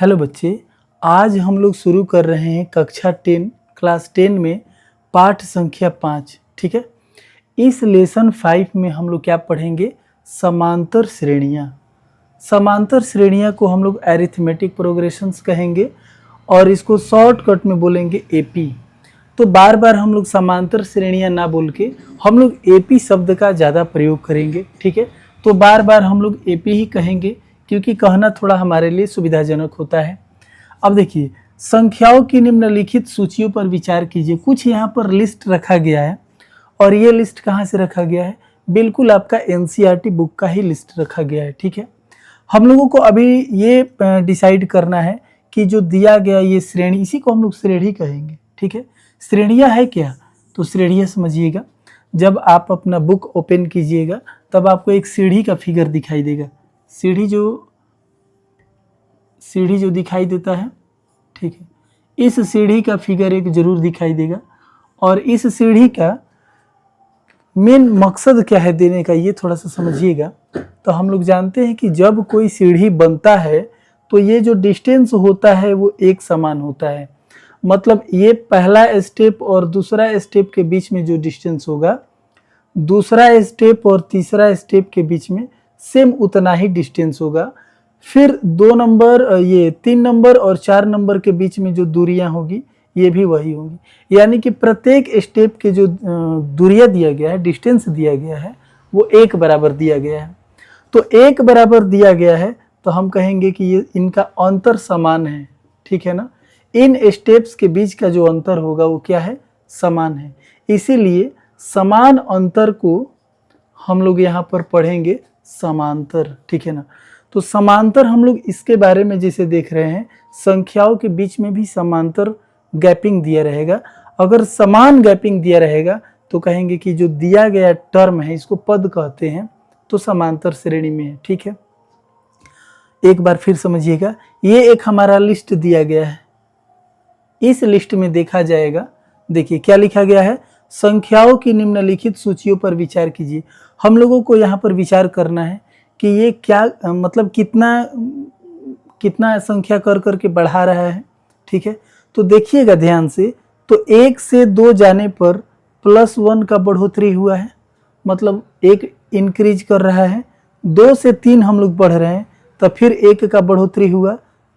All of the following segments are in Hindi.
हेलो बच्चे, आज हम लोग शुरू कर रहे हैं कक्षा 10 क्लास 10 में पाठ संख्या 5। ठीक है, इस लेसन 5 में हम लोग क्या पढ़ेंगे? समांतर श्रेणियाँ। समांतर श्रेणियाँ को हम लोग एरिथमेटिक प्रोग्रेशंस कहेंगे और इसको शॉर्टकट में बोलेंगे एपी। तो बार बार हम लोग समांतर श्रेणियाँ ना बोल के हम लोग एपी शब्द का ज़्यादा प्रयोग करेंगे। ठीक है, तो बार बार हम लोग एपी ही कहेंगे क्योंकि कहना थोड़ा हमारे लिए सुविधाजनक होता है। अब देखिए, संख्याओं की निम्नलिखित सूचियों पर विचार कीजिए। कुछ यहाँ पर लिस्ट रखा गया है और ये लिस्ट कहाँ से रखा गया है? बिल्कुल आपका एनसीईआरटी बुक का ही लिस्ट रखा गया है। ठीक है, हम लोगों को अभी ये डिसाइड करना है कि जो दिया गया ये श्रेणी, इसी को हम लोग श्रेणी कहेंगे। ठीक है, श्रेणियाँ है क्या? तो श्रेणियाँ समझिएगा, जब आप अपना बुक ओपन कीजिएगा तब आपको एक सीढ़ी का फिगर दिखाई देगा। सीढ़ी जो दिखाई देता है, ठीक है, इस सीढ़ी का फिगर एक जरूर दिखाई देगा। और इस सीढ़ी का मेन मकसद क्या है देने का, ये थोड़ा सा समझिएगा। तो हम लोग जानते हैं कि जब कोई सीढ़ी बनता है तो ये जो डिस्टेंस होता है वो एक समान होता है। मतलब ये पहला स्टेप और दूसरा स्टेप के बीच में जो डिस्टेंस होगा, दूसरा स्टेप और तीसरा स्टेप के बीच में सेम उतना ही डिस्टेंस होगा। फिर 2 नंबर, ये 3 नंबर और 4 नंबर के बीच में जो दूरियां होगी ये भी वही होंगी। यानी कि प्रत्येक स्टेप के जो दूरियां दिया गया है, डिस्टेंस दिया गया है, वो एक बराबर दिया गया है। तो एक बराबर दिया गया है तो हम कहेंगे कि ये इनका अंतर समान है। ठीक है ना, इन स्टेप्स के बीच का जो अंतर होगा वो क्या है? समान है। इसीलिए समान अंतर को हम लोग यहाँ पर पढ़ेंगे समांतर। ठीक है ना, तो समांतर हम लोग इसके बारे में जैसे देख रहे हैं, संख्याओं के बीच में भी समांतर गैपिंग दिया रहेगा। अगर समान गैपिंग दिया रहेगा तो कहेंगे कि जो दिया गया टर्म है, इसको पद कहते हैं, तो समांतर श्रेणी में है। ठीक है, एक बार फिर समझिएगा, ये एक हमारा लिस्ट दिया गया है। इस लिस्ट में देखा जाएगा, देखिए क्या लिखा गया है? संख्याओं की निम्नलिखित सूचियों पर विचार कीजिए। हम लोगों को यहाँ पर विचार करना है कि ये क्या मतलब कितना संख्या कर करके बढ़ा रहा है। ठीक है, तो देखिएगा ध्यान से, तो 1 से 2 जाने पर +1 का बढ़ोतरी हुआ है, मतलब 1 इंक्रीज कर रहा है। 2 से 3 हम लोग बढ़ रहे हैं तो फिर 1 का बढ़ोतरी हुआ।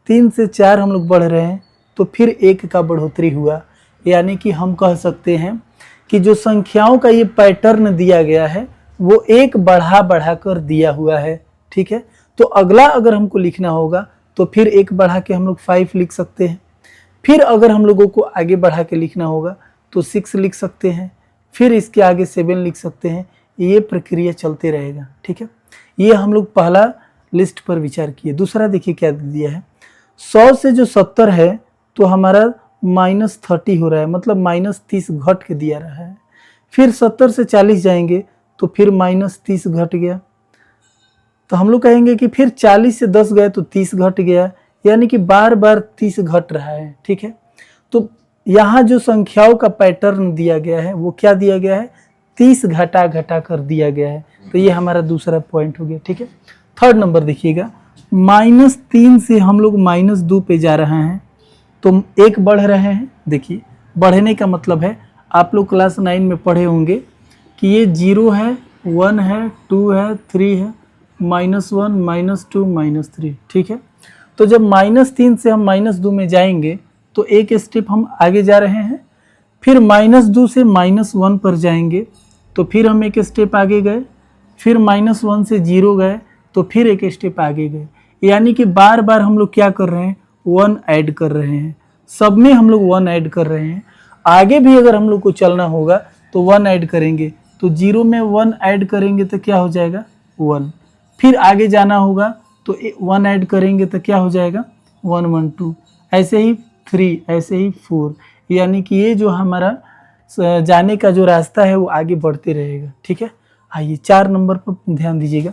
3 से 4 हम लोग बढ़ रहे हैं तो फिर 1 का बढ़ोतरी हुआ। यानी कि हम कह सकते हैं कि जो संख्याओं का ये पैटर्न दिया गया है वो एक बढ़ा कर दिया हुआ है। ठीक है, तो अगला अगर हमको लिखना होगा तो फिर 1 बढ़ा के हम लोग 5 लिख सकते हैं। फिर अगर हम लोगों को आगे बढ़ा के लिखना होगा तो 6 लिख सकते हैं, फिर इसके आगे 7 लिख सकते हैं। ये प्रक्रिया चलते रहेगा। ठीक है, ये हम लोग पहला लिस्ट पर विचार किए। दूसरा देखिए क्या दिया है, 100 से जो 70 है तो हमारा -30 हो रहा है, मतलब -30 घट के दिया रहा है। फिर 70 से 40 जाएंगे तो फिर -30 घट गया। तो हम लोग कहेंगे कि फिर 40 से 10 गए तो 30 घट गया। यानी कि बार बार 30 घट रहा है। ठीक है, तो यहाँ जो संख्याओं का पैटर्न दिया गया है वो क्या दिया गया है? 30 घटा कर दिया गया है। तो ये हमारा दूसरा पॉइंट हो गया। ठीक है, थर्ड नंबर देखिएगा, -3 से हम लोग -2 पे जा रहे हैं तो 1 बढ़ रहे हैं। देखिए, बढ़ने का मतलब है, आप लोग क्लास 9 में पढ़े होंगे कि ये 0 है, 1 है, 2 है, 3 है, -1, -2, -3। ठीक है, तो जब -3 से हम -2 में जाएंगे तो एक स्टेप हम आगे जा रहे हैं। फिर -2 से -1 पर जाएंगे तो फिर हम एक स्टेप आगे गए। फिर -1 से 0 गए तो फिर एक स्टेप आगे गए। यानी कि बार बार हम लोग क्या कर रहे हैं? 1 ऐड कर रहे हैं। सब में हम लोग 1 ऐड कर रहे हैं। आगे भी अगर हम लोग को चलना होगा तो 1 ऐड करेंगे। तो 0 में 1 ऐड करेंगे तो क्या हो जाएगा? 1। फिर आगे जाना होगा तो 1 ऐड करेंगे तो क्या हो जाएगा? 1 1 2, ऐसे ही 3, ऐसे ही 4। यानी कि ये जो हमारा जाने का जो रास्ता है वो आगे बढ़ते रहेगा। ठीक है, आइए 4 नंबर पर ध्यान दीजिएगा।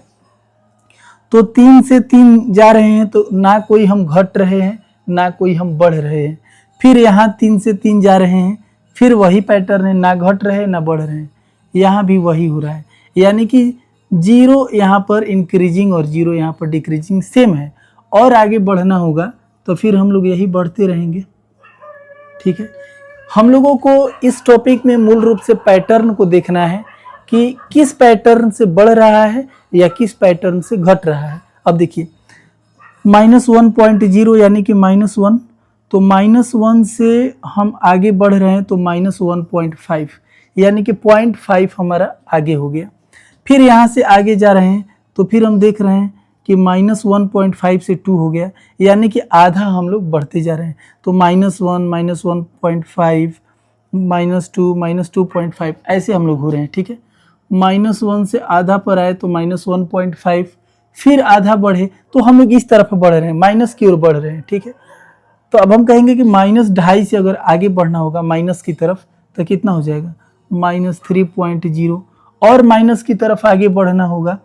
तो 3 से 3 जा रहे हैं तो ना कोई हम घट रहे हैं ना कोई हम बढ़ रहे हैं। फिर यहाँ 3 से 3 जा रहे हैं, फिर वही पैटर्न है, ना घट रहे ना बढ़ रहे हैं। यहाँ भी वही हो रहा है। यानी कि 0 यहाँ पर इंक्रीजिंग और 0 यहाँ पर डिक्रीजिंग सेम है। और आगे बढ़ना होगा तो फिर हम लोग यही बढ़ते रहेंगे। ठीक है, हम लोगों को इस टॉपिक में मूल रूप से पैटर्न को देखना है कि किस पैटर्न से बढ़ रहा है या किस पैटर्न से घट रहा है। अब देखिए -1.0 यानी कि -1, तो -1 से हम आगे बढ़ रहे हैं तो -1.5 यानी कि 0.5 हमारा आगे हो गया। फिर यहाँ से आगे जा रहे हैं तो फिर हम देख रहे हैं कि -1.5 से 2 हो गया, यानी कि आधा हम लोग बढ़ते जा रहे हैं। तो -1, -1.5, -2, -2.5 ऐसे हम लोग हो रहे हैं। ठीक है, -1 से आधा पर आए तो -1.5, फिर आधा बढ़े तो हम लोग इस तरफ बढ़ रहे हैं, माइनस की ओर बढ़ रहे हैं। ठीक है, तो अब हम कहेंगे कि -2.5 से अगर आगे बढ़ना होगा माइनस की तरफ तो कितना हो जाएगा -3.0, और माइनस की तरफ आगे बढ़ना होगा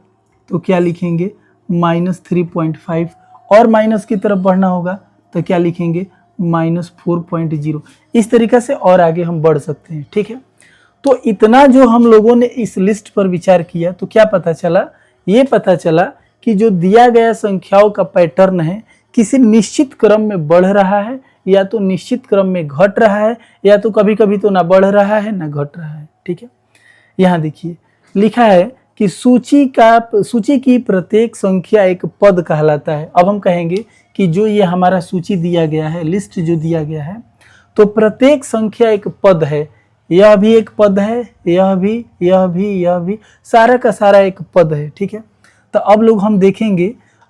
तो क्या लिखेंगे -3.5, और माइनस की तरफ बढ़ना होगा तो क्या लिखेंगे -4.0। इस तरीक़े से और आगे हम बढ़ सकते हैं। ठीक है, तो इतना जो हम लोगों ने इस लिस्ट पर विचार किया तो क्या पता चला, ये पता चला कि जो दिया गया संख्याओं का पैटर्न है किसी निश्चित क्रम में बढ़ रहा है या तो निश्चित क्रम में घट रहा है, या तो कभी कभी तो ना बढ़ रहा है ना घट रहा है। ठीक है, यहाँ देखिए लिखा है कि सूची की प्रत्येक संख्या एक पद कहलाता है। अब हम कहेंगे कि जो ये हमारा सूची दिया गया है, लिस्ट जो दिया गया है, तो प्रत्येक संख्या एक पद है। यह भी एक पद है, यह भी, सारा का सारा एक पद है। ठीक है, तो अब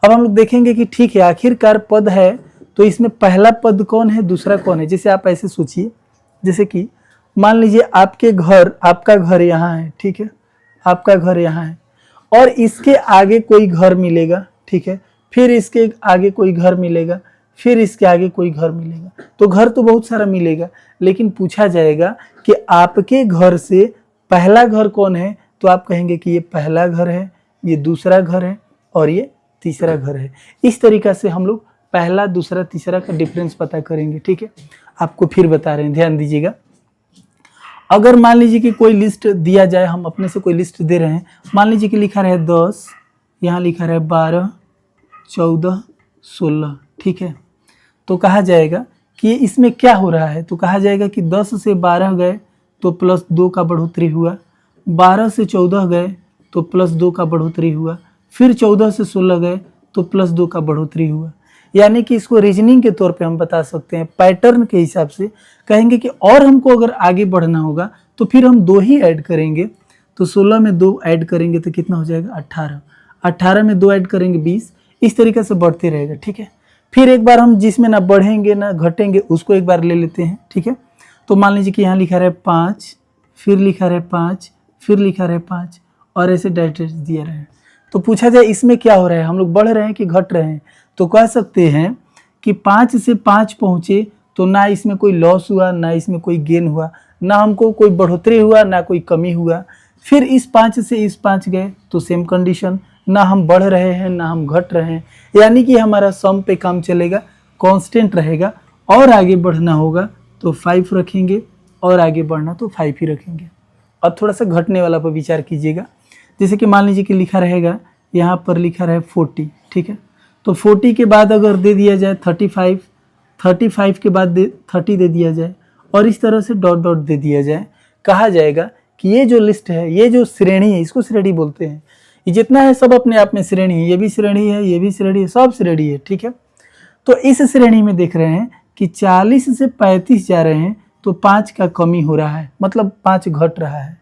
हम लोग देखेंगे कि ठीक है आखिरकार पद है तो इसमें पहला पद कौन है, दूसरा कौन है। जैसे आप ऐसे सोचिए, जैसे कि मान लीजिए आपका घर यहाँ है। ठीक है, आपका घर यहाँ है और इसके आगे कोई घर मिलेगा। ठीक है, फिर इसके आगे कोई घर मिलेगा, फिर इसके आगे कोई घर मिलेगा, तो घर तो बहुत सारा मिलेगा, लेकिन पूछा जाएगा कि आपके घर से पहला घर कौन है, तो आप कहेंगे कि ये पहला घर है, ये दूसरा घर है और ये तीसरा घर है। इस तरीक़ा से हम लोग पहला, दूसरा, तीसरा का डिफरेंस पता करेंगे। ठीक है, आपको फिर बता रहे हैं, ध्यान दीजिएगा। अगर मान लीजिए कि कोई लिस्ट दिया जाए, हम अपने से कोई लिस्ट दे रहे हैं, मान लीजिए कि लिखा रहे 10, यहाँ लिखा रहे 12, 14, 16। ठीक है, तो कहा जाएगा कि इसमें क्या हो रहा है, तो कहा जाएगा कि 10 से 12 गए तो +2 का बढ़ोतरी हुआ, 12 से 14 गए तो +2 का बढ़ोतरी हुआ, फिर 14 से 16 गए तो +2 का बढ़ोतरी हुआ। यानी कि इसको रीजनिंग के तौर पे हम बता सकते हैं, पैटर्न के हिसाब से कहेंगे कि और हमको अगर आगे बढ़ना होगा तो फिर हम 2 ही ऐड करेंगे। तो 16 में 2 ऐड करेंगे तो कितना हो जाएगा 18, 18 में 2 ऐड करेंगे 20। इस तरीके से बढ़ते रहेगा। ठीक है, फिर एक बार हम जिसमें ना बढ़ेंगे ना घटेंगे उसको एक बार ले लेते हैं। ठीक है, तो मान लीजिए कि यहाँ लिखा रहे 5, फिर लिखा रहे 5, फिर लिखा रहे 5 और ऐसे डायरेक्ट दिया रहे। तो पूछा जाए इसमें क्या हो रहा है, हम लोग बढ़ रहे हैं कि घट रहे हैं, तो कह सकते हैं कि 5 से 5 पहुँचे तो ना इसमें कोई लॉस हुआ, ना इसमें कोई गेन हुआ, ना हमको कोई बढ़ोतरी हुआ, ना कोई कमी हुआ। फिर इस 5 से इस 5 गए तो सेम कंडीशन, ना हम बढ़ रहे हैं ना हम घट रहे हैं, यानी कि हमारा सम पे काम चलेगा, कांस्टेंट रहेगा। और आगे बढ़ना होगा तो 5 रखेंगे और आगे बढ़ना तो 5 ही रखेंगे। अब थोड़ा सा घटने वाला पर विचार कीजिएगा। जैसे कि मान लीजिए कि लिखा रहेगा, यहाँ पर लिखा रहे 40। ठीक है, तो 40 के बाद अगर दे दिया जाए 35, 35 के बाद 30 दे दिया जाए और इस तरह से डॉट डॉट दे दिया जाए, कहा जाएगा कि ये जो लिस्ट है, ये जो श्रेणी है, इसको श्रेणी बोलते हैं। ये जितना है सब अपने आप में श्रेणी है, ये भी श्रेणी है, ये भी श्रेणी है, सब श्रेणी है। ठीक है, तो इस श्रेणी में देख रहे हैं कि 40 से 35 जा रहे हैं तो 5 का कमी हो रहा है, मतलब 5 घट रहा है।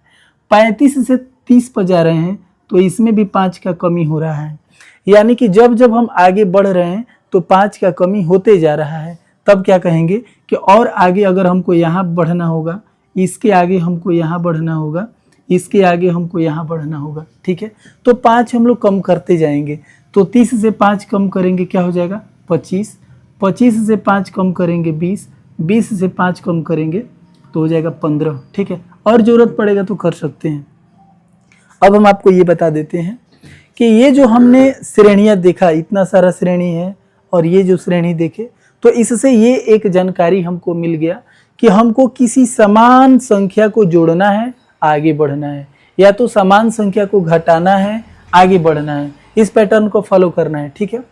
35 से 30 पर जा रहे हैं तो इसमें भी 5 का कमी हो रहा है। यानी कि जब जब हम आगे बढ़ रहे हैं तो 5 का कमी होते जा रहा है। तब क्या कहेंगे कि और आगे अगर हमको यहाँ बढ़ना होगा, इसके आगे हमको यहाँ बढ़ना होगा, इसके आगे हमको यहाँ बढ़ना होगा। ठीक है, तो 5 हम लोग कम करते जाएंगे। तो 30 से 5 कम करेंगे क्या हो जाएगा 25, 25 से 5 कम करेंगे 20, 20 से 5 कम करेंगे तो हो जाएगा 15। ठीक है, और ज़रूरत पड़ेगा तो कर सकते हैं। अब हम आपको ये बता देते हैं कि ये जो हमने श्रेणियाँ देखा, इतना सारा श्रेणी है और ये जो श्रेणी देखे, तो इससे ये एक जानकारी हमको मिल गया कि हमको किसी समान संख्या को जोड़ना है, आगे बढ़ना है, या तो समान संख्या को घटाना है, आगे बढ़ना है। इस पैटर्न को फॉलो करना है। ठीक है,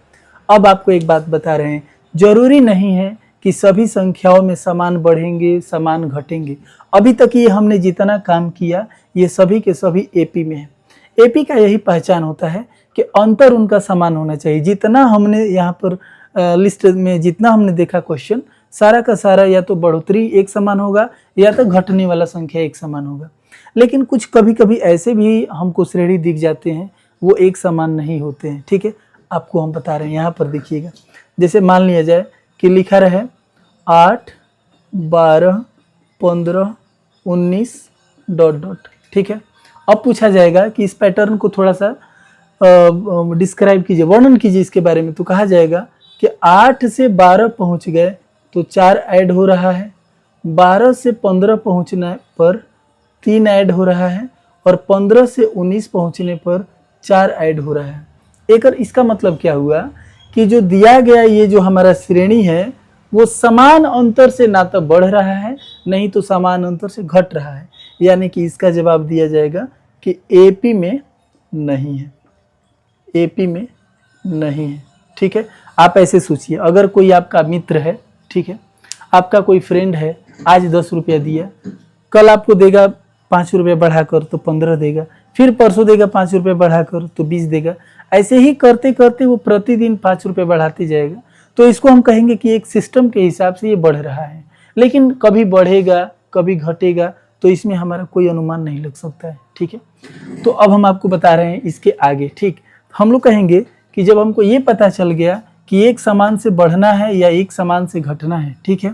अब आपको एक बात बता रहे हैं जरूरी नहीं है कि सभी संख्याओं में समान बढ़ेंगे समान घटेंगे। अभी तक ये हमने जितना काम किया ये सभी के सभी एपी में है। एपी का यही पहचान होता है कि अंतर उनका समान होना चाहिए। जितना हमने यहाँ पर लिस्ट में जितना हमने देखा क्वेश्चन, सारा का सारा या तो बढ़ोतरी एक समान होगा या तो घटने वाला संख्या एक समान होगा। लेकिन कुछ कभी कभी ऐसे भी हमको श्रेणी दिख जाते हैं वो एक समान नहीं होते हैं। ठीक है, आपको हम बता रहे हैं, यहाँ पर देखिएगा। जैसे मान लिया जाए कि लिखा रहे 8, 12, 15, 19 ... ठीक है, अब पूछा जाएगा कि इस पैटर्न को थोड़ा सा डिस्क्राइब कीजिए, वर्णन कीजिए इसके बारे में। तो कहा जाएगा कि 8 से 12 पहुंच गए तो 4 ऐड हो रहा है, 12 से 15 पहुंचने पर 3 ऐड हो रहा है और 15 से 19 पहुंचने पर 4 ऐड हो रहा है। एक इसका मतलब क्या हुआ कि जो दिया गया ये जो हमारा श्रेणी है वो समान अंतर से ना तो बढ़ रहा है नहीं तो समान अंतर से घट रहा है। यानी कि इसका जवाब दिया जाएगा कि एपी में नहीं है, एपी में नहीं है। ठीक है, आप ऐसे सोचिए, अगर कोई आपका मित्र है, ठीक है, आपका कोई फ्रेंड है, आज 10 रुपया दिया, कल आपको देगा 5 रुपये बढ़ाकर तो 15 देगा, फिर परसों देगा 5 रुपये बढ़ाकर तो 20 देगा। ऐसे ही करते करते वो प्रतिदिन 5 रुपये बढ़ाते जाएगा। तो इसको हम कहेंगे कि एक सिस्टम के हिसाब से ये बढ़ रहा है, लेकिन कभी बढ़ेगा कभी घटेगा तो इसमें हमारा कोई अनुमान नहीं लग सकता है। ठीक है, तो अब हम आपको बता रहे हैं इसके आगे। ठीक, हम लोग कहेंगे कि जब हमको ये पता चल गया कि एक समान से बढ़ना है या एक समान से घटना है, ठीक है,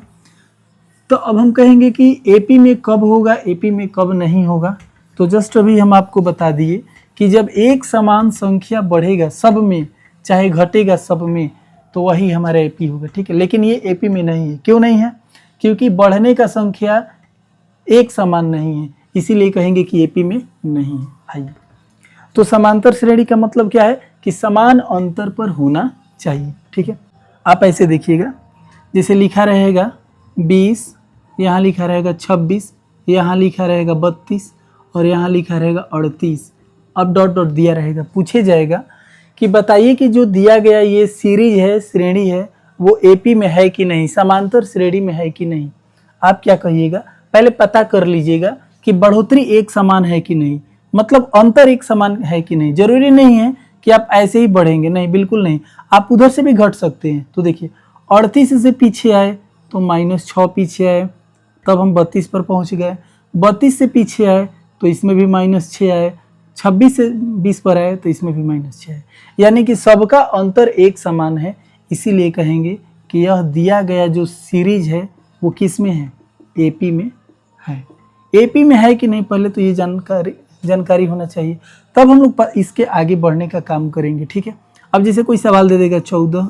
तो अब हम कहेंगे कि एपी में कब होगा, एपी में कब नहीं होगा। तो जस्ट अभी हम आपको बता दिए कि जब एक समान संख्या बढ़ेगा सब में चाहे घटेगा सब में तो वही हमारा एपी होगा। ठीक है, लेकिन ये एपी में नहीं है। क्यों नहीं है? क्योंकि बढ़ने का संख्या एक समान नहीं है, इसीलिए कहेंगे कि एपी में नहीं है। आइए, तो समांतर श्रेणी का मतलब क्या है कि समान अंतर पर होना चाहिए। ठीक है, आप ऐसे देखिएगा, जैसे लिखा रहेगा 20, यहाँ लिखा रहेगा 26, यहाँ लिखा रहेगा 32 और यहाँ लिखा रहेगा 38। अब डॉट डॉट दिया रहेगा। पूछे जाएगा कि बताइए कि जो दिया गया ये सीरीज है, श्रेणी है, वो एपी में है कि नहीं, समांतर श्रेणी में है कि नहीं। आप क्या कहिएगा? पहले पता कर लीजिएगा कि बढ़ोतरी एक समान है कि नहीं, मतलब अंतर एक समान है कि नहीं। जरूरी नहीं है कि आप ऐसे ही बढ़ेंगे, नहीं, बिल्कुल नहीं, आप उधर से भी घट सकते हैं। तो देखिए 38 से पीछे आए तो -6 पीछे आए, तब हम 32 पर पहुंच गए। 32 से पीछे आए तो इसमें भी -6 आए, 26 से 20 पर आए तो इसमें भी -6 आए। यानी कि सबका अंतर एक समान है, इसीलिए कहेंगे कि यह दिया गया जो सीरीज है वो किस में है, एपी में है। एपी में है कि नहीं पहले तो ये जानकारी होना चाहिए, तब हम लोग इसके आगे बढ़ने का काम करेंगे। ठीक है, अब जैसे कोई सवाल दे देगा 14,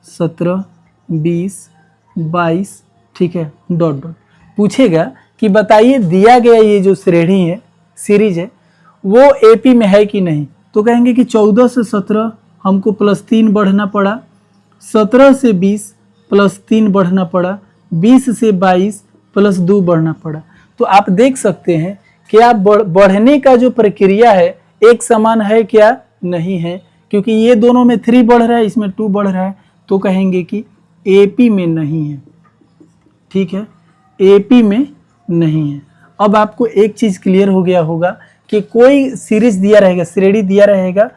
17, 20, 22, ठीक है, डॉट डॉट पूछेगा कि बताइए दिया गया ये जो श्रेणी है, सीरीज है, वो एपी में है कि नहीं। तो कहेंगे कि 14 से 17 हमको +3 बढ़ना पड़ा, 17 से 20 +3 बढ़ना पड़ा, 20 से 22 +2 बढ़ना पड़ा। तो आप देख सकते हैं कि आप बढ़ने का जो प्रक्रिया है एक समान है क्या, नहीं है, क्योंकि ये दोनों में 3 बढ़ रहा है, इसमें 2 बढ़ रहा है। तो कहेंगे कि एपी में नहीं है। ठीक है, एपी में नहीं है। अब आपको एक चीज़ क्लियर हो गया होगा कि कोई सीरीज दिया रहेगा, श्रेणी दिया रहेगा,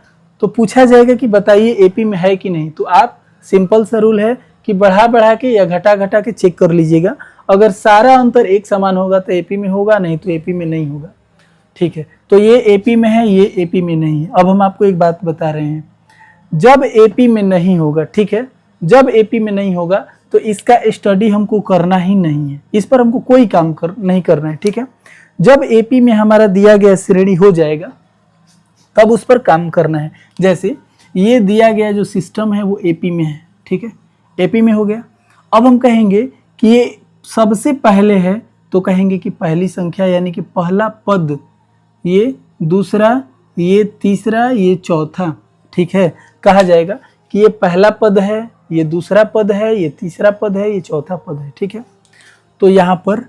तो पूछा जाएगा कि बताइए एपी में है कि नहीं। तो आप सिंपल सा रूल है कि बढ़ा बढ़ा के या घटा घटा के चेक कर लीजिएगा। अगर सारा अंतर एक समान होगा तो एपी में होगा, नहीं तो एपी में नहीं होगा। ठीक है, तो ये एपी में है, ये एपी में नहीं है। अब हम आपको एक बात बता रहे हैं, जब एपी में नहीं होगा, ठीक है, जब एपी में नहीं होगा तो इसका स्टडी हमको करना ही नहीं है, इस पर हमको कोई काम नहीं करना है। ठीक है, जब एपी में हमारा दिया गया श्रेणी हो जाएगा तब उस पर काम करना है। जैसे ये दिया गया जो सिस्टम है वो एपी में है, ठीक है, एपी में हो गया। अब हम कहेंगे कि ये सबसे पहले है तो कहेंगे कि पहली संख्या यानी कि पहला पद, ये दूसरा, ये तीसरा, ये चौथा। ठीक है, कहा जाएगा कि ये पहला पद है, ये दूसरा पद है, ये तीसरा पद है, ये चौथा पद है। ठीक है, तो यहाँ पर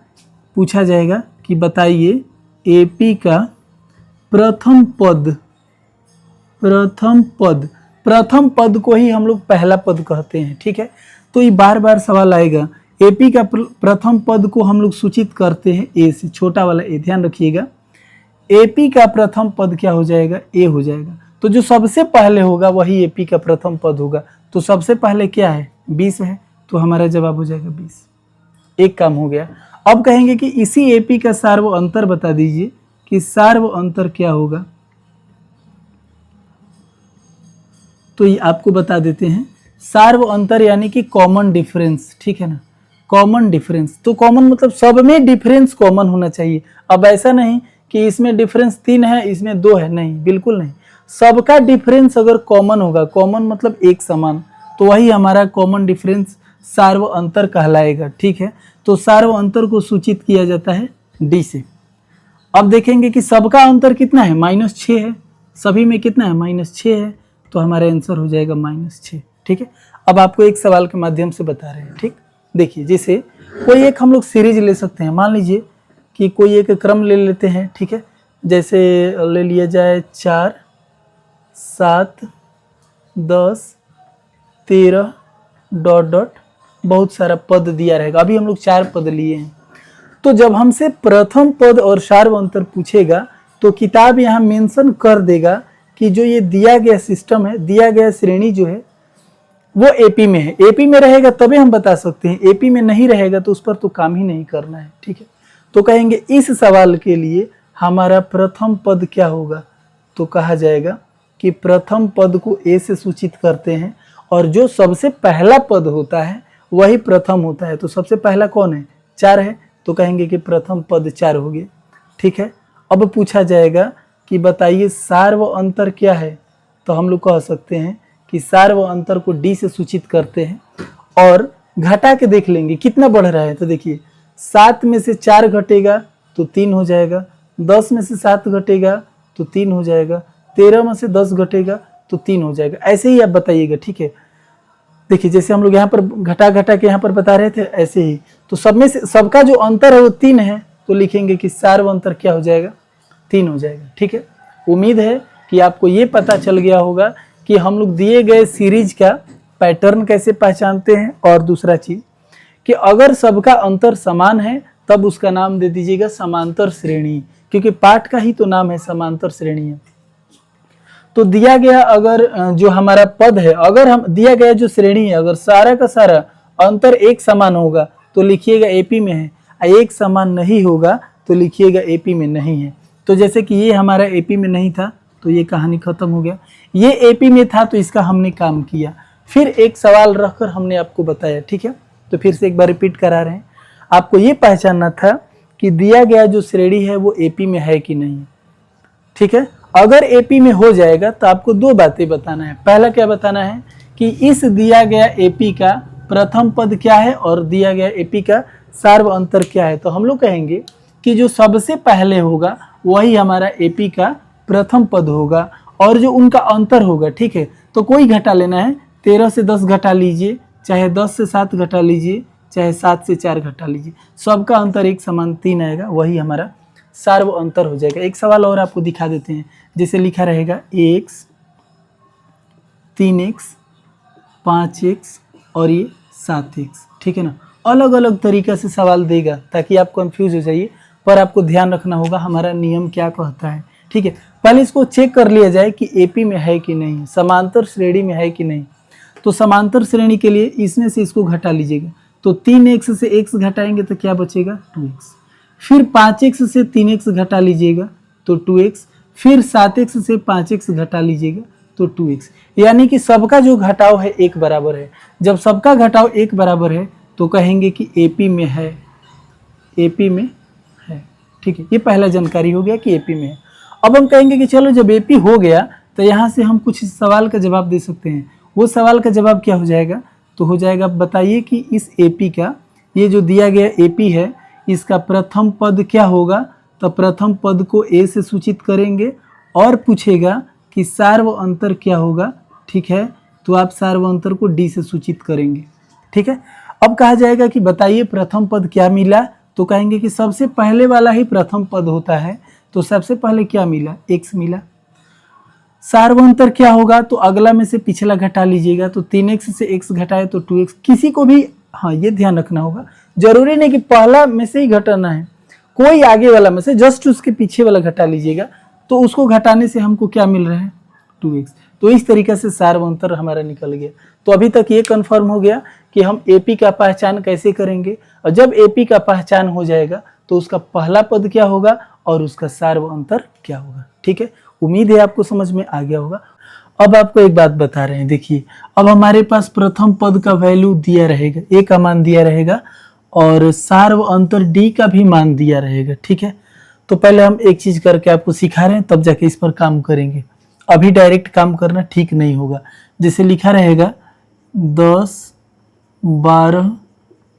पूछा जाएगा कि बताइए एपी का प्रथम पद, प्रथम पद को ही हम लोग पहला पद कहते हैं। ठीक है, तो ये बार बार सवाल आएगा। एपी का प्रथम पद को हम लोग सूचित करते हैं ए से, छोटा वाला ए, ध्यान रखिएगा। एपी का प्रथम पद क्या हो जाएगा, ए हो जाएगा। तो जो सबसे पहले होगा वही एपी का प्रथम पद होगा। तो सबसे पहले क्या है, 20 है, तो हमारा जवाब हो जाएगा 20। एक काम हो गया। अब कहेंगे कि इसी एपी का सार्व अंतर बता दीजिए कि सार्व अंतर क्या होगा। तो ये आपको बता देते हैं। सार्व अंतर यानी कि कॉमन डिफरेंस, ठीक है ना, कॉमन डिफरेंस। तो कॉमन मतलब सब में डिफरेंस कॉमन होना चाहिए। अब ऐसा नहीं कि इसमें डिफरेंस 3 है इसमें 2 है, नहीं, बिल्कुल नहीं। सबका डिफरेंस अगर कॉमन होगा, कॉमन मतलब एक समान, तो वही हमारा कॉमन डिफरेंस सार्व अंतर कहलाएगा, ठीक है। तो सार्व अंतर को सूचित किया जाता है डी से। अब देखेंगे कि सबका अंतर कितना है, -6 है। सभी में कितना है, -6 है, तो हमारा आंसर हो जाएगा -6, ठीक है। अब आपको एक सवाल के माध्यम से बता रहे हैं, ठीक। देखिए, जैसे कोई एक हम लोग सीरीज ले सकते हैं। मान लीजिए कि कोई एक क्रम ले लेते हैं, ठीक है। जैसे ले लिया जाए 4, 7, 10, 13 ... बहुत सारा पद दिया रहेगा। अभी हम लोग 4 पद लिए हैं। तो जब हमसे प्रथम पद और सार्व अंतर पूछेगा तो किताब यहाँ मेंशन कर देगा कि जो ये दिया गया सिस्टम है, दिया गया श्रेणी जो है वो एपी में है। एपी में रहेगा तभी हम बता सकते हैं, एपी में नहीं रहेगा तो उस पर तो काम ही नहीं करना है, ठीक है। तो कहेंगे इस सवाल के लिए हमारा प्रथम पद क्या होगा, तो कहा जाएगा कि प्रथम पद को ए से सूचित करते हैं और जो सबसे पहला पद होता है वही प्रथम होता है। तो सबसे पहला कौन है, 4 है, तो कहेंगे कि प्रथम पद 4 हो गया, ठीक है। अब पूछा जाएगा कि बताइए सार्व अंतर क्या है, तो हम लोग कह सकते हैं कि सार्व अंतर को डी से सूचित करते हैं और घटा के देख लेंगे कितना बढ़ रहा है। तो देखिए 7 में से 4 घटेगा तो 3 हो जाएगा, 10 में से 7 घटेगा तो 3 हो जाएगा, 13 में से 10 घटेगा तो 3 हो जाएगा। ऐसे ही आप बताइएगा, ठीक है। देखिए जैसे हम लोग यहाँ पर घटा के यहाँ पर बता रहे थे, ऐसे ही तो सब में से सबका जो अंतर है वो 3 है, तो लिखेंगे कि सार्व अंतर क्या हो जाएगा, 3 हो जाएगा, ठीक है। उम्मीद है कि आपको ये पता चल गया होगा कि हम लोग दिए गए सीरीज का पैटर्न कैसे पहचानते हैं। और दूसरा चीज कि अगर सबका अंतर समान है तब उसका नाम दे दीजिएगा समांतर श्रेणी, क्योंकि पाठ का ही तो नाम है समांतर श्रेणी है। तो दिया गया अगर जो हमारा पद है, अगर हम दिया गया जो श्रेणी है, अगर सारा का सारा अंतर एक समान होगा तो लिखिएगा एपी में है, एक समान नहीं होगा तो लिखिएगा एपी में नहीं है। तो जैसे कि ये हमारा एपी में नहीं था तो ये कहानी खत्म हो गया, ये एपी में था तो इसका हमने काम किया, फिर एक सवाल रखकर हमने आपको बताया, ठीक है। तो फिर से एक बार रिपीट करा रहे हैं, आपको ये पहचानना था कि दिया गया जो श्रेणी है वो एपी में है कि नहीं, ठीक है। अगर एपी में हो जाएगा तो आपको 2 बातें बताना है। पहला क्या बताना है कि इस दिया गया एपी का प्रथम पद क्या है और दिया गया एपी का सार्व अंतर क्या है। तो हम लोग कहेंगे कि जो सबसे पहले होगा वही हमारा एपी का प्रथम पद होगा और जो उनका अंतर होगा, ठीक है। तो कोई घटा लेना है, 13 से 10 घटा लीजिए, चाहे 10 से 7 घटा लीजिए, चाहे 7 से 4 घटा लीजिए, सबका अंतर एक समान 3 आएगा, वही हमारा सार्व अंतर हो जाएगा। एक सवाल और आपको दिखा देते हैं, जैसे लिखा रहेगा x, 3x, 5x और ये 7x, ठीक है ना। अलग अलग तरीका से सवाल देगा ताकि आप कंफ्यूज हो जाइए, पर आपको ध्यान रखना होगा हमारा नियम क्या कहता है, ठीक है। पहले इसको चेक कर लिया जाए कि एपी में है कि नहीं, समांतर श्रेणी में है कि नहीं। तो समांतर श्रेणी के लिए इसमें से इसको घटा लीजिएगा, तो 3x से x घटाएंगे तो क्या बचेगा, 2x। फिर 5x से 3x घटा लीजिएगा तो 2x, फिर 7x से 5x घटा लीजिएगा तो 2x। यानी कि सबका जो घटाव है एक बराबर है। जब सबका घटाव एक बराबर है तो कहेंगे कि एपी में है, एपी में है, ठीक है। ये पहला जानकारी हो गया कि एपी में है। अब हम कहेंगे कि चलो जब एपी हो गया तो यहाँ से हम कुछ सवाल का जवाब दे सकते हैं। वो सवाल का जवाब क्या हो जाएगा, तो हो जाएगा बताइए कि इस एपी का, ये जो दिया गया एपी है, इसका प्रथम पद क्या होगा। तो प्रथम पद को ए से सूचित करेंगे और पूछेगा कि सार्व अंतर क्या होगा, ठीक है। तो आप सार्व अंतर को डी से सूचित करेंगे, ठीक है। अब कहा जाएगा कि बताइए प्रथम पद क्या मिला, तो कहेंगे कि सबसे पहले वाला ही प्रथम पद होता है। तो सबसे पहले क्या मिला, x मिला। सार व अंतर क्या होगा, तो अगला में से पिछला घटा लीजिएगा, तो 3x से x घटाए तो 2x, किसी को भी हाँ ये ध्यान रखना होगा, जरूरी नहीं कि पहला में से ही घटाना है, कोई आगे वाला में से जस्ट उसके पीछे वाला घटा लीजिएगा, तो उसको घटाने से हमको क्या मिल रहा है 2x। तो इस तरीके से सार व अंतर हमारा निकल गया। तो अभी तक ये कंफर्म हो गया कि हम एपी का पहचान कैसे करेंगे, और जब एपी का पहचान हो जाएगा तो उसका पहला पद क्या होगा और उसका सार व अंतर क्या होगा। ठीक है, उम्मीद है आपको समझ में आ गया होगा। अब आपको एक बात बता रहे हैं, देखिए अब हमारे पास प्रथम पद का वैल्यू दिया रहेगा, ए का मान दिया रहेगा और सार व अंतर डी का भी मान दिया रहेगा। ठीक है, तो पहले हम एक चीज करके आपको सिखा रहे हैं, तब जाके इस पर काम करेंगे। अभी डायरेक्ट काम करना ठीक नहीं होगा। जैसे लिखा रहेगा 10, 12,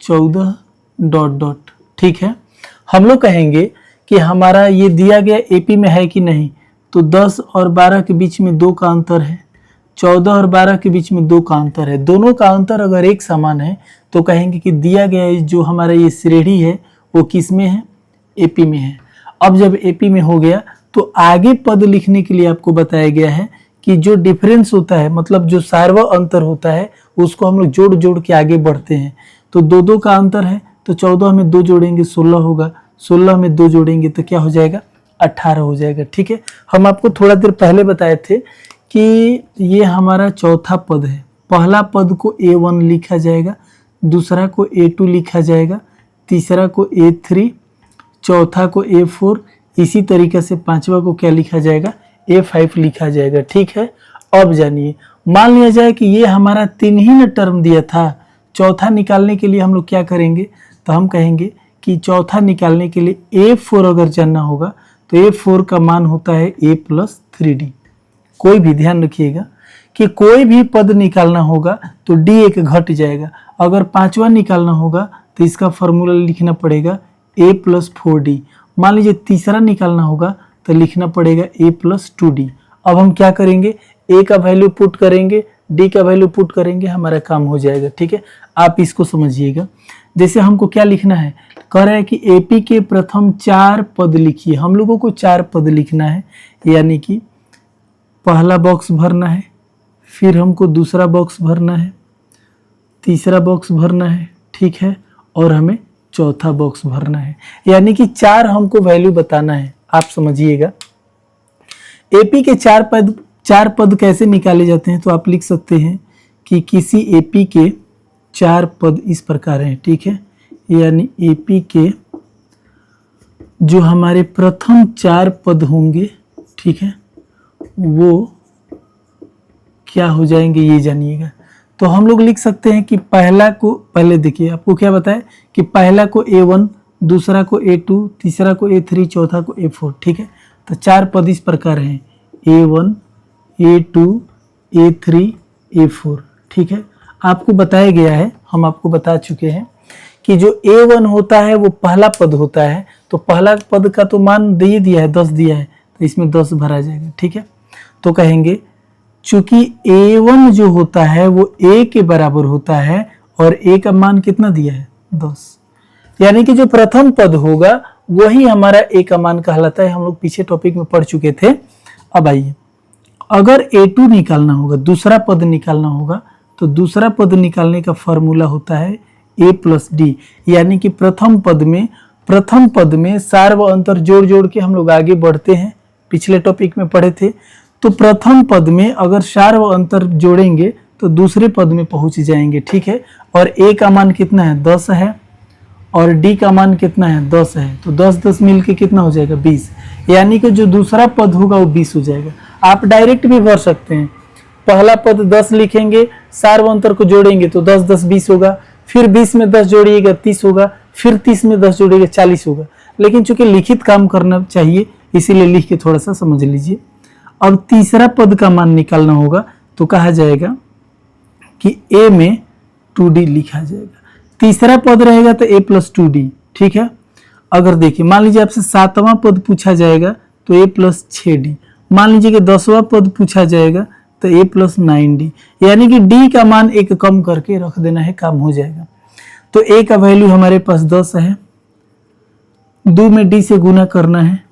14 डॉट डॉट। ठीक है, हम लोग कहेंगे कि हमारा ये दिया गया एपी में है कि नहीं, तो 10 और 12 के बीच में 2 का अंतर है, 14 और 12 के बीच में 2 का अंतर है। दोनों का अंतर अगर एक समान है तो कहेंगे कि दिया गया जो हमारा ये श्रेणी है वो किस में है, एपी में है। अब जब एपी में हो गया तो आगे पद लिखने के लिए आपको बताया गया है कि जो डिफरेंस होता है, मतलब जो सार व अंतर होता है, उसको हम लोग जोड़ जोड़ के आगे बढ़ते हैं। तो 2 का अंतर है, तो 14 में 2 जोड़ेंगे 16 होगा, 16 में 2 जोड़ेंगे तो क्या हो जाएगा 18 हो जाएगा। ठीक है, हम आपको थोड़ा देर पहले बताए थे कि ये हमारा चौथा पद है। पहला पद को A1 लिखा जाएगा, दूसरा को A2 लिखा जाएगा, तीसरा को A3, चौथा को A4, इसी तरीके से पांचवा को क्या लिखा जाएगा A5 लिखा जाएगा। ठीक है, अब जानिए, मान लिया जाए कि ये हमारा 3 ही न टर्म दिया था, चौथा निकालने के लिए हम लोग क्या करेंगे, तो हम कहेंगे कि चौथा निकालने के लिए A4 अगर जानना होगा तो A4 का मान होता है A+3D। कोई भी ध्यान रखिएगा कि कोई भी पद निकालना होगा तो D एक घट जाएगा। अगर पांचवा निकालना होगा तो इसका फॉर्मूला लिखना पड़ेगा A+4D। मान लीजिए तीसरा निकालना होगा तो लिखना पड़ेगा A+2D। अब हम क्या करेंगे, A का वैल्यू पुट करेंगे, D का वैल्यू पुट करेंगे, हमारा काम हो जाएगा। ठीक है, आप इसको समझिएगा। जैसे हमको क्या लिखना है, कह रहा है कि एपी के प्रथम 4 पद लिखिए। हम लोगों को 4 पद लिखना है, यानी कि पहला बॉक्स भरना है, फिर हमको दूसरा बॉक्स भरना है, तीसरा बॉक्स भरना है, ठीक है, और हमें चौथा बॉक्स भरना है, यानी कि 4 हमको वैल्यू बताना है। आप समझिएगा, एपी के 4 पद कैसे निकाले जाते हैं, तो आप लिख सकते हैं कि किसी एपी के 4 पद इस प्रकार हैं। ठीक है, यानी एपी के जो हमारे प्रथम 4 पद होंगे, ठीक है, वो क्या हो जाएंगे ये जानिएगा। तो हम लोग लिख सकते हैं कि पहला को, पहले देखिए आपको क्या बताया कि पहला को A1, दूसरा को A2, तीसरा को A3, चौथा को A4। ठीक है, तो 4 पद इस प्रकार हैं, A1, A2, A3, A4। ठीक है, आपको बताया गया है, हम आपको बता चुके हैं कि जो A1 होता है वो पहला पद होता है, तो पहला पद का तो मान दे दिया है, 10 दिया है, तो इसमें 10 भरा जाएगा। ठीक है, तो कहेंगे चूंकि A1 जो होता है वो A के बराबर होता है और A का मान कितना दिया है 10, यानी कि जो प्रथम पद होगा वही हमारा A का मान कहलाता है। हम लोग पीछे टॉपिक में पढ़ चुके थे। अब आइए, अगर A2 निकालना होगा, दूसरा पद निकालना होगा, तो दूसरा पद निकालने का फॉर्मूला होता है A+D, यानी कि प्रथम पद में सार व अंतर जोड़ जोड़ के हम लोग आगे बढ़ते हैं। पिछले टॉपिक में पढ़े थे, तो प्रथम पद में अगर सार व अंतर जोड़ेंगे तो दूसरे पद में पहुंच जाएंगे। ठीक है, और A का मान कितना है 10 है और D का मान कितना है 10 है, तो 10-10 मिलके कितना हो जाएगा 20, यानी कि जो दूसरा पद होगा वो 20 हो जाएगा। आप डायरेक्ट भी भर सकते हैं, पहला पद 10 लिखेंगे, सार व अंतर को जोड़ेंगे तो 10-10 20 होगा, फिर 20 में 10 जोड़िएगा 30 होगा, फिर 30 में 10 जोड़िएगा 40 होगा। लेकिन चूंकि लिखित काम करना चाहिए इसीलिए लिख के थोड़ा सा समझ लीजिए। अब तीसरा पद का मान निकालना होगा तो कहा जाएगा कि A में 2D लिखा जाएगा। तीसरा पद रहेगा तो A+2D। ठीक है, अगर देखिए मान लीजिए आपसे 7वां पद पूछा जाएगा तो A+6D, मान लीजिए कि 10वां पद पूछा जाएगा तो A+9D, यानी कि D का मान एक कम करके रख देना है, काम हो जाएगा। तो A का वैल्यू हमारे पास 10 है, 2 में D से गुना करना है,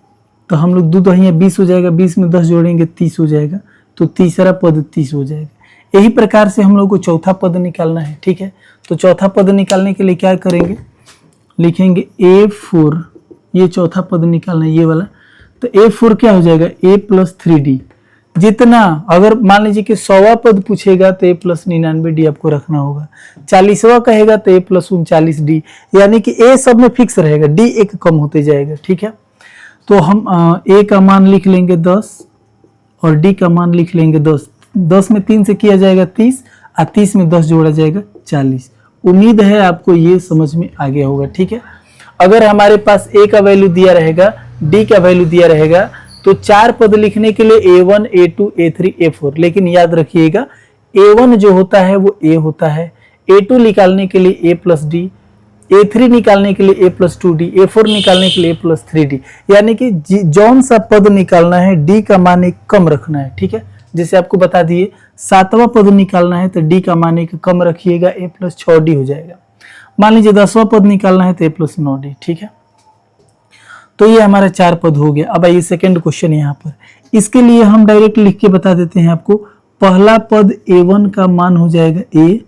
तो हम लोग 2 दहिया 20 हो जाएगा, 20 में 10 जोड़ेंगे 30 हो जाएगा, तो तीसरा पद 30 हो जाएगा। यही प्रकार से हम लोग को चौथा पद निकालना है, ठीक है। तो चौथा पद निकालने के लिए क्या करेंगे, लिखेंगे A4, ये चौथा पद निकालना है ये वाला। तो A4 क्या हो जाएगा, A + 3D। जितना अगर मान लीजिए कि 100वां पद पूछेगा तो A + 99D आपको रखना होगा, 40वां कहेगा तो A + 39D, यानी कि A सब में फिक्स रहेगा, D एक कम होते जाएगा, ठीक है। तो हम A का मान लिख लेंगे 10 और D का मान लिख लेंगे 10। 10 में 3 से किया जाएगा 30 और 30 में 10 जोड़ा जाएगा 40। उम्मीद है आपको ये समझ में आ गया होगा, ठीक है। अगर हमारे पास A का वैल्यू दिया रहेगा, D का वैल्यू दिया रहेगा, तो 4 पद लिखने के लिए A1, A2, A3, A4, लेकिन याद रखिएगा A1 जो होता है वो A होता है, A2 निकालने के लिए A + D, A3 निकालने के लिए A + 2D, A4 निकालने के लिए A + 3D, यानी कि जौन सा पद निकालना है D का मान एक कम रखना है, ठीक है। जैसे आपको बता दिए 7वां पद निकालना है तो D का मान एक कम रखिएगा, A + 6D हो जाएगा। मान लीजिए 10वां पद निकालना है तो A + 9D, ठीक है। तो ये हमारा 4 पद हो गया। अब आइए सेकंड क्वेश्चन यहाँ पर, इसके लिए हम डायरेक्ट लिख के बता देते हैं आपको। पहला पद A1 का मान हो जाएगा A,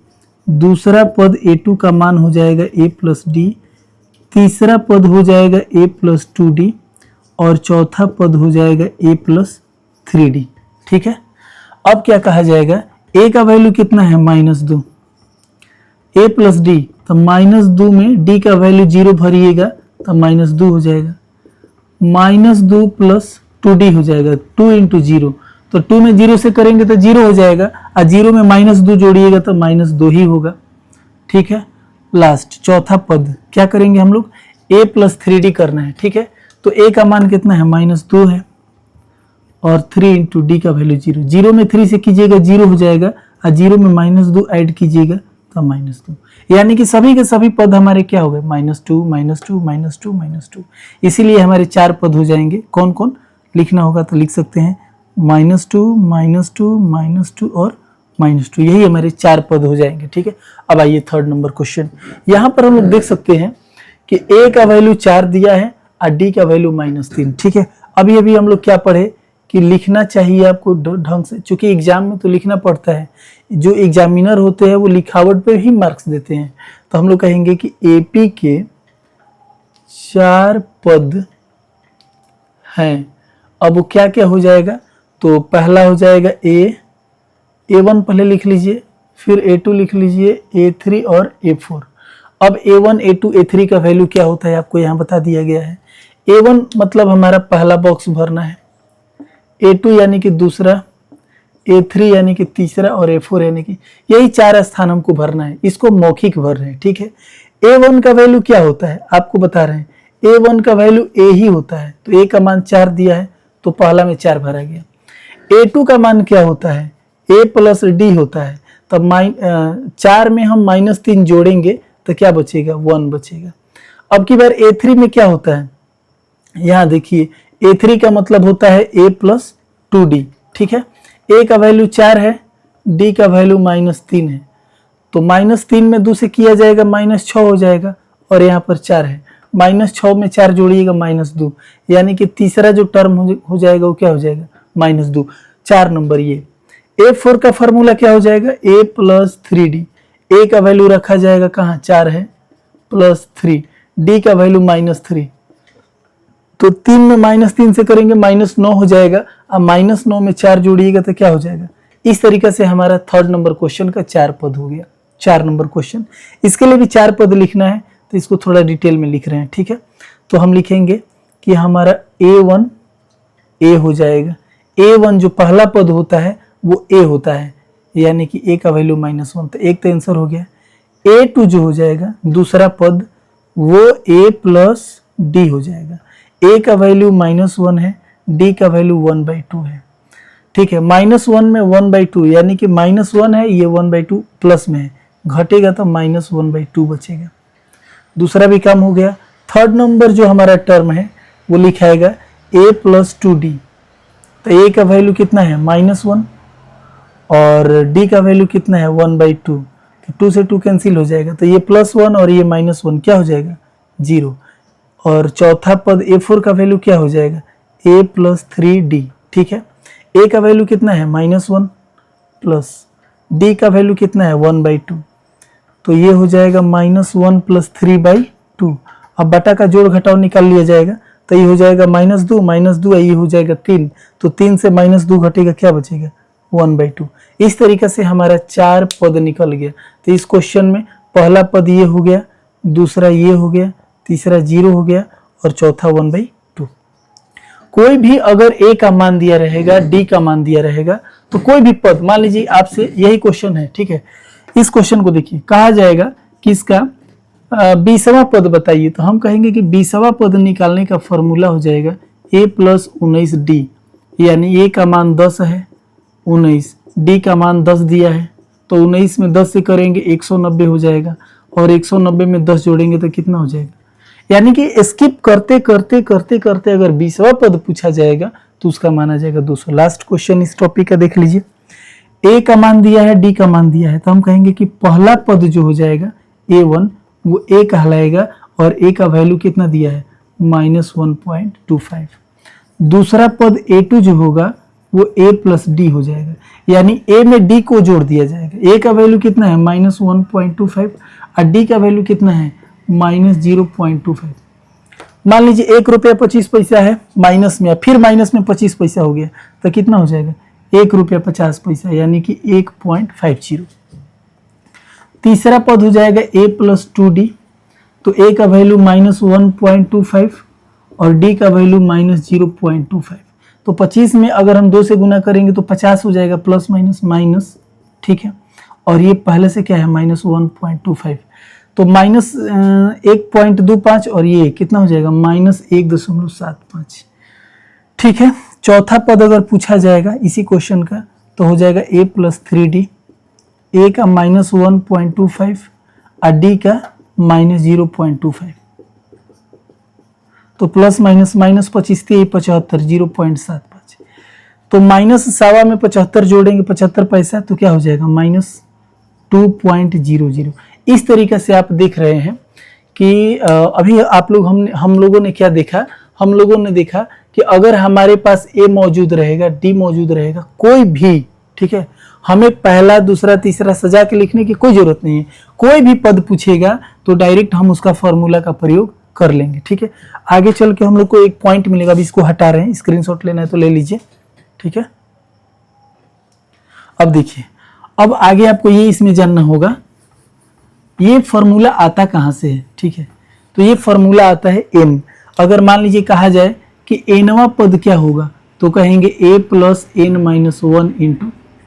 दूसरा पद A2 का मान हो जाएगा A + D, तीसरा पद हो जाएगा A + 2D और चौथा पद हो जाएगा A + 3D, ठीक है। अब क्या कहा जाएगा, A का वैल्यू कितना है, -2, A + D, तो -2 में D का वैल्यू 0 भरिएगा तो -2 हो जाएगा, -2 + 2D हो जाएगा, 2 × 0, तो 2 में 0 से करेंगे तो 0 हो जाएगा और 0 में -2 जोड़िएगा तो -2 ही होगा, ठीक है। लास्ट चौथा पद क्या करेंगे हम लोग, A + 3D करना है, ठीक है। तो A का मान कितना है, -2 है और 3 × D का वैल्यू 0, 0 में 3 से कीजिएगा 0 हो जाएगा और 0 में -2 ऐड कीजिएगा तो -2, यानी कि सभी के सभी पद हमारे क्या हो गए, -2, -2, -2, -2। इसीलिए हमारे 4 पद हो जाएंगे। कौन कौन लिखना होगा तो लिख सकते हैं, -2, -2, -2 और -2, यही हमारे 4 पद हो जाएंगे, ठीक है। अब आइए थर्ड नंबर क्वेश्चन। यहाँ पर हम लोग देख सकते हैं कि A का वैल्यू 4 दिया है और D का वैल्यू -3, ठीक है। अभी अभी हम लोग क्या पढ़े कि लिखना चाहिए आपको ढंग से, क्योंकि एग्जाम में तो लिखना पड़ता है। जो एग्जामिनर होते हैं वो लिखावट पे ही मार्क्स देते हैं। तो हम लोग कहेंगे कि AP के 4 पद हैं। अब वो क्या क्या हो जाएगा, तो पहला हो जाएगा A1 पहले लिख लीजिए, फिर A2 लिख लीजिए, A3 और A4। अब A1, A2, A3 का वैल्यू क्या होता है आपको यहाँ बता दिया गया है। A1 मतलब हमारा पहला बॉक्स भरना है, A2 यानी कि दूसरा, A3 यानी कि तीसरा और A4 यानी कि, यही 4 स्थान हमको भरना है। इसको मौखिक भर रहे हैं, ठीक है। A1 का वैल्यू क्या होता है आपको बता रहे हैं, A1 का वैल्यू A ही होता है। तो A का मान 4 दिया है तो पहला में 4 भरा गया। A2 का मान क्या होता है, A + D होता है। तब 4 में हम -3 जोड़ेंगे तो क्या बचेगा, 1 बचेगा। अब की बार A3 में क्या होता है, यहाँ देखिए A3 का मतलब होता है A + 2D, ठीक है। A का वैल्यू 4 है, D का वैल्यू -3 है, तो -3 में 2 से किया जाएगा -6 हो जाएगा और यहाँ पर 4 है, -6 में 4 जोड़िएगा -2, यानी कि तीसरा जो टर्म हो जाएगा वो क्या हो जाएगा, -2। 4 नंबर ये। A4 का फॉर्मूला क्या हो जाएगा, A + 3D। A का वैल्यू रखा जाएगा कहाँ, 4 है +3, D का वैल्यू -3, तो 3 में -3 से करेंगे -9 हो जाएगा और -9 में 4 जोड़िएगा तो क्या हो जाएगा। इस तरीके से हमारा थर्ड नंबर क्वेश्चन का 4 पद हो गया। 4 नंबर क्वेश्चन, इसके लिए भी 4 पद लिखना है तो इसको थोड़ा डिटेल में लिख रहे हैं, ठीक है। तो हम लिखेंगे कि हमारा A1 A हो जाएगा। A1 जो पहला पद होता है वो A होता है, यानी कि A का वैल्यू -1, तो एक तो आंसर हो गया। A2 जो हो जाएगा दूसरा पद वो A + D हो जाएगा। A का वैल्यू -1 है, D का वैल्यू 1/2 है, ठीक है। -1 में 1/2 यानी कि -1 है, ये 1/2 प्लस में है, घटेगा तो -1/2 बचेगा। दूसरा भी काम हो गया। थर्ड नंबर जो हमारा टर्म है वो लिखाएगा A + 2D। तो A का वैल्यू कितना है, -1 और D का वैल्यू कितना है, 1/2, तो 2 से 2 कैंसिल हो जाएगा, तो ये +1 और ये -1 क्या हो जाएगा, 0। और चौथा पद A4 का वैल्यू क्या हो जाएगा, A + 3D, ठीक है। ए का वैल्यू कितना है -1 प्लस डी का वैल्यू कितना है 1/2, तो ये हो जाएगा -1 प्लस 3/2। अब बटा का जोड़ घटाव निकाल लिया जाएगा, तो ये हो जाएगा -2 ये हो जाएगा 3, तो 3 से -2 घटेगा, क्या बचेगा 1/2। इस तरीके से हमारा 4 पद निकल गया। तो इस क्वेश्चन में पहला पद ये हो गया, दूसरा ये हो गया, तीसरा 0 हो गया और चौथा 1/2। कोई भी अगर ए का मान दिया रहेगा, डी का मान दिया रहेगा, तो कोई भी पद, मान लीजिए आपसे यही क्वेश्चन है, ठीक है, इस क्वेश्चन को देखिए, कहा जाएगा कि इसका 20वां पद बताइए, तो हम कहेंगे कि 20वां पद निकालने का फॉर्मूला हो जाएगा a + 19d, यानी a का मान 10 है, 19, d का मान 10 दिया है, तो 19 में 10 से करेंगे 190 हो जाएगा, और 190 में 10 जोड़ेंगे तो कितना हो जाएगा। यानी कि स्किप करते करते करते करते अगर 20वां पद पूछा जाएगा तो उसका माना जाएगा 200। लास्ट क्वेश्चन इस टॉपिक का देख लीजिए, ए का मान दिया है, डी का मान दिया है, तो हम कहेंगे कि पहला पद जो हो जाएगा a1 वो ए कहलाएगा, और ए का वैल्यू कितना दिया है -1.25। दूसरा पद a2 जो होगा वो a + d हो जाएगा, यानी a में d को जोड़ दिया जाएगा। a का वैल्यू कितना है -1.25 और d का वैल्यू कितना है -0.25। मान लीजिए 1 रुपया 25 पैसा है माइनस में, फिर माइनस में 25 पैसा हो गया, तो कितना हो जाएगा 1 रुपया 50 पैसा, यानी कि 1.50। तीसरा पद हो जाएगा a + 2d, तो a का वैल्यू -1.25 और d का वैल्यू -0.25। तो 25 में अगर हम 2 से गुना करेंगे तो 50 हो जाएगा, प्लस माइनस माइनस, ठीक है, और ये पहले से क्या है -1.25, तो -1.25 और ये कितना हो जाएगा -1.75। ठीक है, चौथा पद अगर पूछा जाएगा इसी क्वेश्चन का तो हो जाएगा a + 3d, a का -1.25 और d का -0.25, तो प्लस माइनस माइनस 25 × 75 0.75, तो -1.25 में 75 जोड़ेंगे 75 पैसा, तो क्या हो जाएगा -2.00। इस तरीके से आप देख रहे हैं कि अभी आप लोग हम लोगों ने क्या देखा, हम लोगों ने देखा कि अगर हमारे पास a मौजूद रहेगा, d मौजूद रहेगा, कोई भी, ठीक है, हमें पहला दूसरा तीसरा सजा के लिखने की कोई जरूरत नहीं है। कोई भी पद पूछेगा तो डायरेक्ट हम उसका फॉर्मूला का प्रयोग कर लेंगे। ठीक है, आगे चल के हम लोग को एक पॉइंट मिलेगा, अभी इसको हटा रहे हैं, स्क्रीनशॉट लेना है तो ले लीजिए। ठीक है, अब देखिए, अब आगे आपको ये इसमें जानना होगा ये फॉर्मूला आता कहां से है। ठीक है, तो ये फॉर्मूला आता है n। अगर मान लीजिए कहा जाए कि nवां पद क्या होगा तो कहेंगे a + n - 1 ×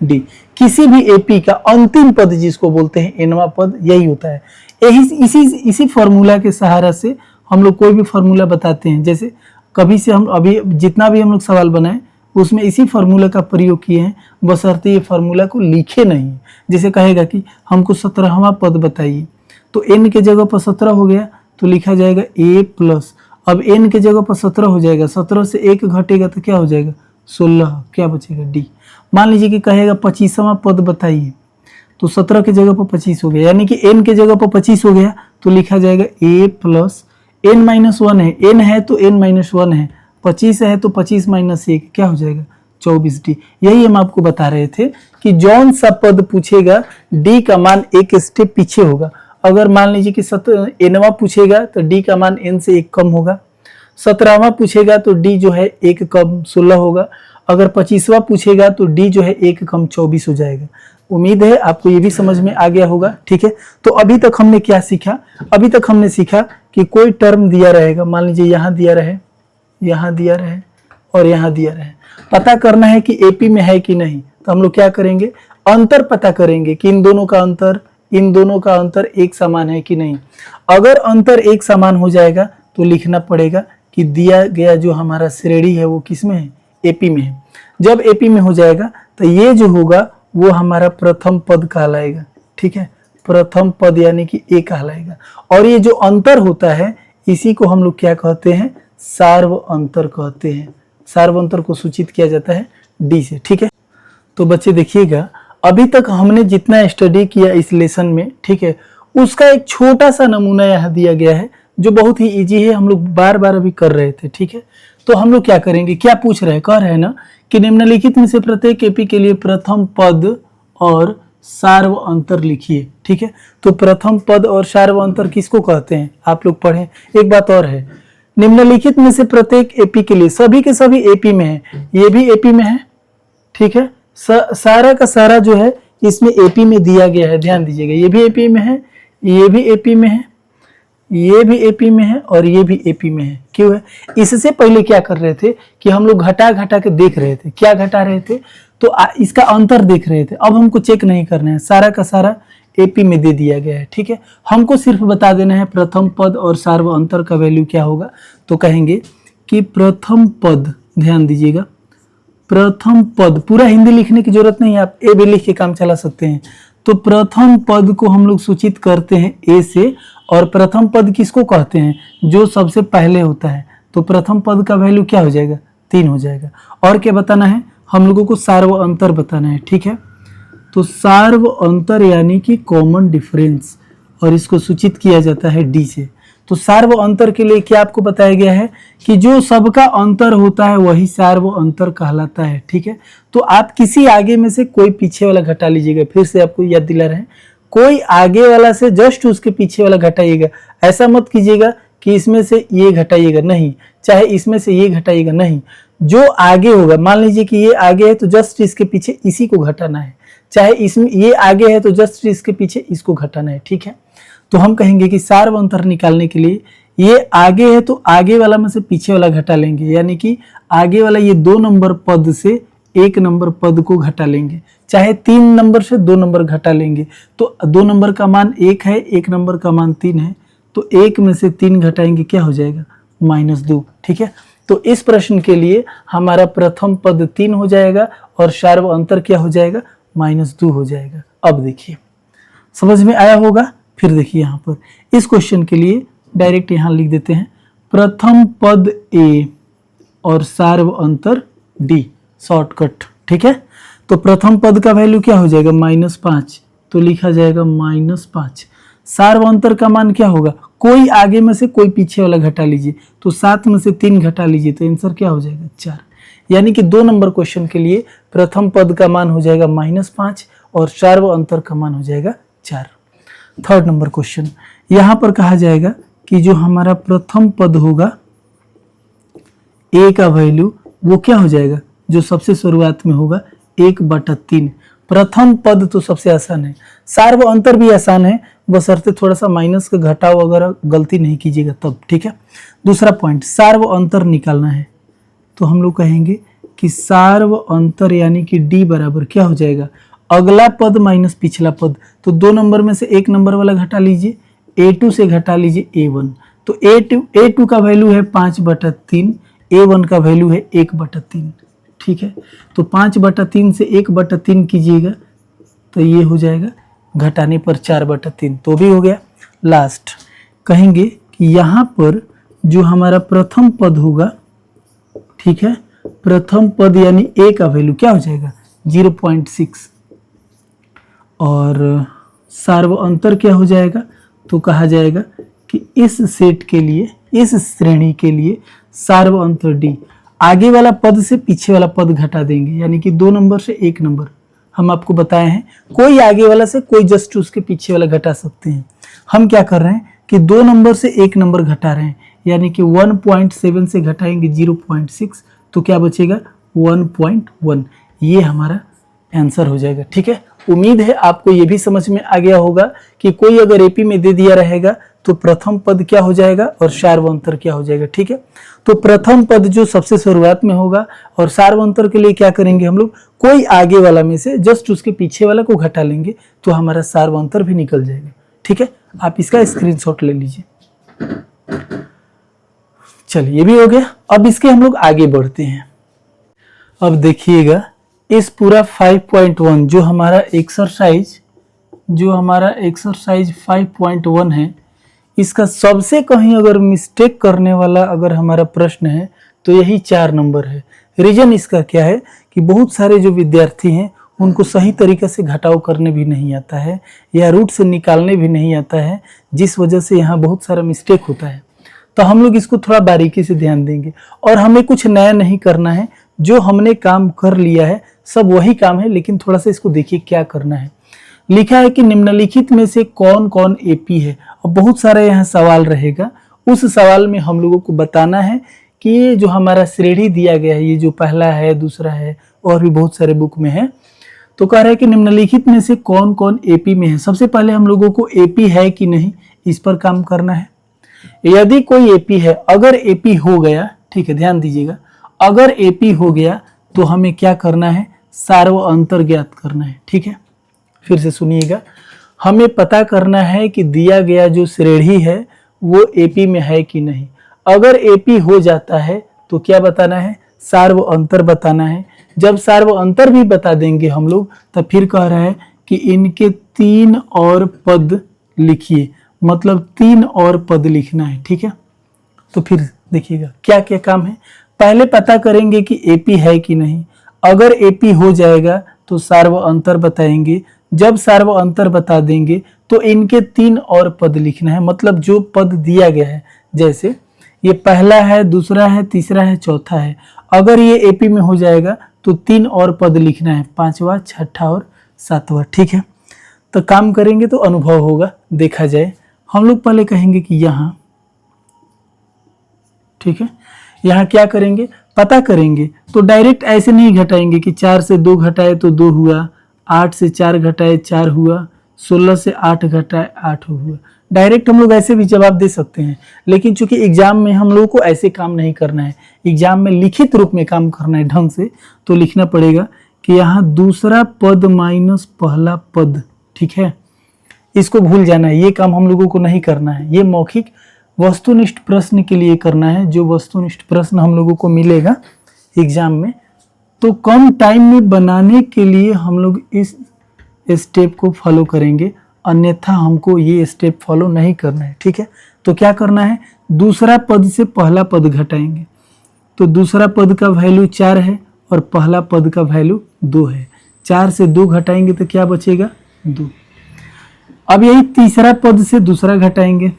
d। किसी भी एपी का अंतिम पद जिसको बोलते हैं nवां पद यही होता है। इसी फॉर्मूला के सहारा से हम लोग कोई भी फॉर्मूला बताते हैं। जैसे कभी से हम अभी जितना भी हम लोग सवाल बनाए उसमें इसी फॉर्मूला का प्रयोग किए हैं, बशर्ते ये फॉर्मूला को लिखे नहीं। जैसे कहेगा कि हमको 17वां पद बताइए, तो n के जगह पर 17 हो गया तो लिखा जाएगा a+, अब n के जगह पर 17 हो जाएगा, 17 से 1 घटेगा तो क्या हो जाएगा 16, क्या बचेगा d। मान लीजिए कि कहेगा 25वां पद बताइए, तो 17 के जगह पर 25 हो गया, यानी कि n के जगह पर 25 हो गया तो लिखा जाएगा a + n - 1 है, n है तो n - 1 है, 25 है तो 25 - 1 क्या हो जाएगा 24d। यही हम आपको बता रहे थे कि जौन सा पद पूछेगा d का मान एक स्टेप पीछे होगा। अगर मान लीजिए कि nवां पूछेगा तो d का मान n से 1 कम होगा, 17वां पूछेगा तो d जो है 1 कम 16 होगा, अगर 25वां पूछेगा तो d जो है 1 कम 24 हो जाएगा। उम्मीद है आपको ये भी समझ में आ गया होगा। ठीक है, तो अभी तक हमने क्या सीखा, अभी तक हमने सीखा कि कोई टर्म दिया रहेगा, मान लीजिए यहाँ दिया रहे, यहाँ दिया रहे और यहाँ दिया रहे, पता करना है कि एपी में है कि नहीं। तो हम लोग क्या करेंगे, अंतर पता करेंगे कि इन दोनों का अंतर एक समान है कि नहीं। अगर अंतर एक समान हो जाएगा तो लिखना पड़ेगा कि दिया गया जो हमारा श्रेणी है वो किस में है, एपी में है। जब एपी में हो जाएगा तो ये जो होगा वो हमारा प्रथम पद कहलाएगा। ठीक है, प्रथम पद यानी कि ए कहलाएगा, और ये जो अंतर होता है इसी को हम लोग क्या कहते हैं, सार्व अंतर कहते हैं। सार्व अंतर को सूचित किया जाता है डी से। ठीक है, तो बच्चे देखिएगा, अभी तक हमने जितना स्टडी किया इस लेसन में, ठीक है, उसका एक छोटा सा नमूना यहाँ दिया गया है जो बहुत ही इजी है, हम लोग बार बार अभी कर रहे थे। ठीक है, तो हम लोग क्या करेंगे, क्या पूछ रहे हैं, कह रहे हैं ना कि निम्नलिखित में से प्रत्येक एपी के लिए प्रथम पद और सार्व अंतर लिखिए। ठीक है, तो प्रथम पद और सार्व अंतर किसको कहते हैं आप लोग पढ़ें। एक बात और है, निम्नलिखित में से प्रत्येक एपी के लिए, सभी के सभी एपी में है, ये भी एपी में है। ठीक है, सारा का सारा जो है इसमें एपी में दिया गया है, ध्यान दीजिएगा। ये भी एपी में है, ये भी एपी में है, ये भी एपी में है और ये भी एपी में है। क्यों है? इससे पहले क्या कर रहे थे कि हम लोग घटा घटा के देख रहे थे। क्या घटा रहे थे? तो इसका अंतर देख रहे थे। अब हमको चेक नहीं करना है, सारा का सारा एपी में दे दिया गया है। ठीक है, हमको सिर्फ बता देना है प्रथम पद और सार्व अंतर का वैल्यू क्या होगा। तो कहेंगे कि प्रथम पद, ध्यान दीजिएगा, प्रथम पद, पूरा हिंदी लिखने की जरूरत नहीं है, आप ए भी लिख के काम चला सकते हैं। तो प्रथम पद को हम लोग सूचित करते हैं ए से, और प्रथम पद किसको कहते हैं? जो सबसे पहले होता है। तो प्रथम पद का वैल्यू क्या हो जाएगा? 3 हो जाएगा। और क्या बताना है? हम लोगों को सार्व अंतर बताना है। ठीक है, तो सार्व अंतर यानी कि कॉमन डिफरेंस, और इसको सूचित किया जाता है डी से। तो सार्व अंतर के लिए क्या आपको बताया गया है कि जो सबका अंतर होता है वही सार्व अंतर कहलाता है। ठीक है, तो आप किसी आगे में से कोई पीछे वाला घटा लीजिएगा। फिर से आपको याद दिला रहे हैं, कोई आगे वाला से जस्ट उसके पीछे वाला घटाइएगा। ऐसा मत कीजिएगा कि इसमें से ये घटाइएगा, नहीं, चाहे इसमें से ये घटाइएगा, नहीं, जो आगे होगा, मान लीजिए कि ये आगे है तो जस्ट इसके पीछे इसी को घटाना है, चाहे इसमें ये आगे है तो जस्ट इसके पीछे इसको घटाना है। ठीक है, तो हम कहेंगे कि सार्व अंतर निकालने के लिए ये आगे है तो आगे वाला में से पीछे वाला घटा लेंगे, यानी कि आगे वाला ये 2 नंबर पद से 1 नंबर पद को घटा लेंगे, चाहे 3 नंबर से 2 नंबर घटा लेंगे। तो 2 नंबर का मान 1 है, 1 नंबर का मान 3 है, तो 1 में से 3 घटाएंगे, क्या हो जाएगा? -2। ठीक है, तो इस प्रश्न के लिए हमारा प्रथम पद 3 हो जाएगा और सार्व अंतर क्या हो जाएगा? -2 हो जाएगा। अब देखिए, समझ में आया होगा। फिर देखिए यहाँ पर इस क्वेश्चन के लिए डायरेक्ट यहाँ लिख देते हैं, प्रथम पद ए और सार्व अंतर डी, शॉर्टकट। ठीक है, तो प्रथम पद का वैल्यू क्या हो जाएगा? -5, तो लिखा जाएगा -5। सार्व अंतर का मान क्या होगा? कोई आगे में से कोई पीछे वाला घटा लीजिए, तो 7 में से 3 घटा लीजिए, तो आंसर क्या हो जाएगा? 4। यानी कि 2 नंबर क्वेश्चन के लिए प्रथम पद का मान हो जाएगा -5 और सार्व अंतर का मान हो जाएगा 4। थर्ड नंबर क्वेश्चन, यहां पर कहा जाएगा कि जो हमारा प्रथम पद होगा ए का वैल्यू वो क्या हो जाएगा? जो सबसे शुरुआत में होगा 1/3। प्रथम पद तो सबसे आसान है, सार्व अंतर भी आसान है, बशर्ते थोड़ा सा माइनस का घटाव अगर गलती नहीं कीजिएगा तब। ठीक है, दूसरा पॉइंट, सार्व अंतर निकालना है। तो हम लोग कहेंगे कि सार्व अंतर यानी कि डी बराबर क्या हो जाएगा? अगला पद माइनस पिछला पद, तो 2 नंबर में से 1 नंबर वाला घटा लीजिए, A2 से घटा लीजिए A1, तो A2 का वैल्यू है 5/3, A1 का वैल्यू है 1/3। ठीक है, तो 5/3 से 1/3 कीजिएगा तो ये हो जाएगा, घटाने पर 4/3, तो भी हो गया। लास्ट कहेंगे कि यहाँ पर जो हमारा प्रथम पद होगा, ठीक है, प्रथम पद यानी ए का वैल्यू क्या हो जाएगा? 0.6, और सार्व अंतर क्या हो जाएगा? तो कहा जाएगा कि इस सेट के लिए, इस श्रेणी के लिए सार्व अंतर डी, आगे वाला पद से पीछे वाला पद घटा देंगे, यानी कि 2 नंबर से 1 नंबर हम आपको बताए हैं, कोई आगे वाला से कोई जस्ट उसके पीछे वाला घटा सकते हैं। हम क्या कर रहे हैं कि 2 नंबर से 1 नंबर घटा रहे हैं, यानी कि 1.7 से घटाएंगे 0.6, तो क्या बचेगा? 1.1। ये हमारा आंसर हो जाएगा। ठीक है, उम्मीद है आपको ये भी समझ में आ गया होगा कि कोई अगर एपी में दे दिया रहेगा तो प्रथम पद क्या हो जाएगा और सार्व अंतर क्या हो जाएगा। ठीक है, तो प्रथम पद जो सबसे शुरुआत में होगा, और सार्व अंतर के लिए क्या करेंगे हम लोग? कोई आगे वाला में से जस्ट उसके पीछे वाला को घटा लेंगे, तो हमारा सार्व अंतर भी निकल जाएगा। ठीक है, आप इसका स्क्रीनशॉट ले लीजिए। चलिए, ये भी हो गया। अब इसके हम लोग आगे बढ़ते हैं। अब देखिएगा, इस पूरा 5.1 जो हमारा एक्सरसाइज 5.1 है, इसका सबसे कहीं अगर मिस्टेक करने वाला अगर हमारा प्रश्न है तो यही 4 नंबर है। रीजन इसका क्या है कि बहुत सारे जो विद्यार्थी हैं उनको सही तरीके से घटाव करने भी नहीं आता है या रूट से निकालने भी नहीं आता है, जिस वजह से यहाँ बहुत सारा मिस्टेक होता है। तो हम लोग इसको थोड़ा बारीकी से ध्यान देंगे, और हमें कुछ नया नहीं करना है, जो हमने काम कर लिया है सब वही काम है, लेकिन थोड़ा सा इसको देखिए क्या करना है। लिखा है कि निम्नलिखित में से कौन कौन एपी है, और बहुत सारा यहाँ सवाल रहेगा। उस सवाल में हम लोगों को बताना है कि ये जो हमारा श्रेणी दिया गया है, ये जो पहला है, दूसरा है, और भी बहुत सारे बुक में है, तो कह रहा है कि निम्नलिखित में से कौन कौन एपी में है। सबसे पहले हम लोगों को एपी है कि नहीं इस पर काम करना है। यदि कोई एपी है, अगर एपी हो गया, ठीक है, ध्यान दीजिएगा, अगर एपी हो गया तो हमें क्या करना है, सार्व अंतर ज्ञात करना है। ठीक है, फिर से सुनिएगा, हमें पता करना है कि दिया गया जो श्रेणी है वो एपी में है कि नहीं। अगर एपी हो जाता है तो क्या बताना है, सार्व अंतर बताना है। जब सार्व अंतर भी बता देंगे हम लोग, तब फिर कह रहा है कि इनके 3 और पद लिखिए, मतलब 3 और पद लिखना है। ठीक है, तो फिर देखिएगा क्या क्या काम है। पहले पता करेंगे कि एपी है कि नहीं। अगर एपी हो जाएगा तो सार्व अंतर बताएंगे। जब सार्व अंतर बता देंगे तो इनके 3 और पद लिखना है, मतलब जो पद दिया गया है, जैसे ये पहला है, दूसरा है, तीसरा है, चौथा है, अगर ये एपी में हो जाएगा तो 3 और पद लिखना है, 5वां, 6ठा और 7वां। ठीक है, तो काम करेंगे तो अनुभव होगा। देखा जाए, हम लोग पहले कहेंगे कि यहाँ, ठीक है, यहाँ क्या करेंगे, पता करेंगे। तो डायरेक्ट ऐसे नहीं घटाएंगे कि 4 से 2 घटाए तो 2 हुआ, 8 से 4 घटाए 4 हुआ, 16 से 8 घटाए 8 हुआ। डायरेक्ट हम लोग ऐसे भी जवाब दे सकते हैं, लेकिन चूंकि एग्जाम में हम लोगों को ऐसे काम नहीं करना है, एग्जाम में लिखित रूप में काम करना है ढंग से, तो लिखना पड़ेगा कि यहाँ दूसरा पद माइनस पहला पद। ठीक है, इसको भूल जाना है, ये काम हम लोगों को नहीं करना है। ये मौखिक वस्तुनिष्ठ प्रश्न के लिए करना है, जो वस्तुनिष्ठ प्रश्न हम लोगों को मिलेगा एग्जाम में। तो कम टाइम में बनाने के लिए हम लोग इस स्टेप को फॉलो करेंगे, अन्यथा हमको ये स्टेप फॉलो नहीं करना है। ठीक है, तो क्या करना है, दूसरा पद से पहला पद घटाएंगे। तो दूसरा पद का वैल्यू 4 है और पहला पद का वैल्यू 2 है। 4 से 2 घटाएंगे तो क्या बचेगा, 2। अब यही तीसरा पद से दूसरा घटाएंगे,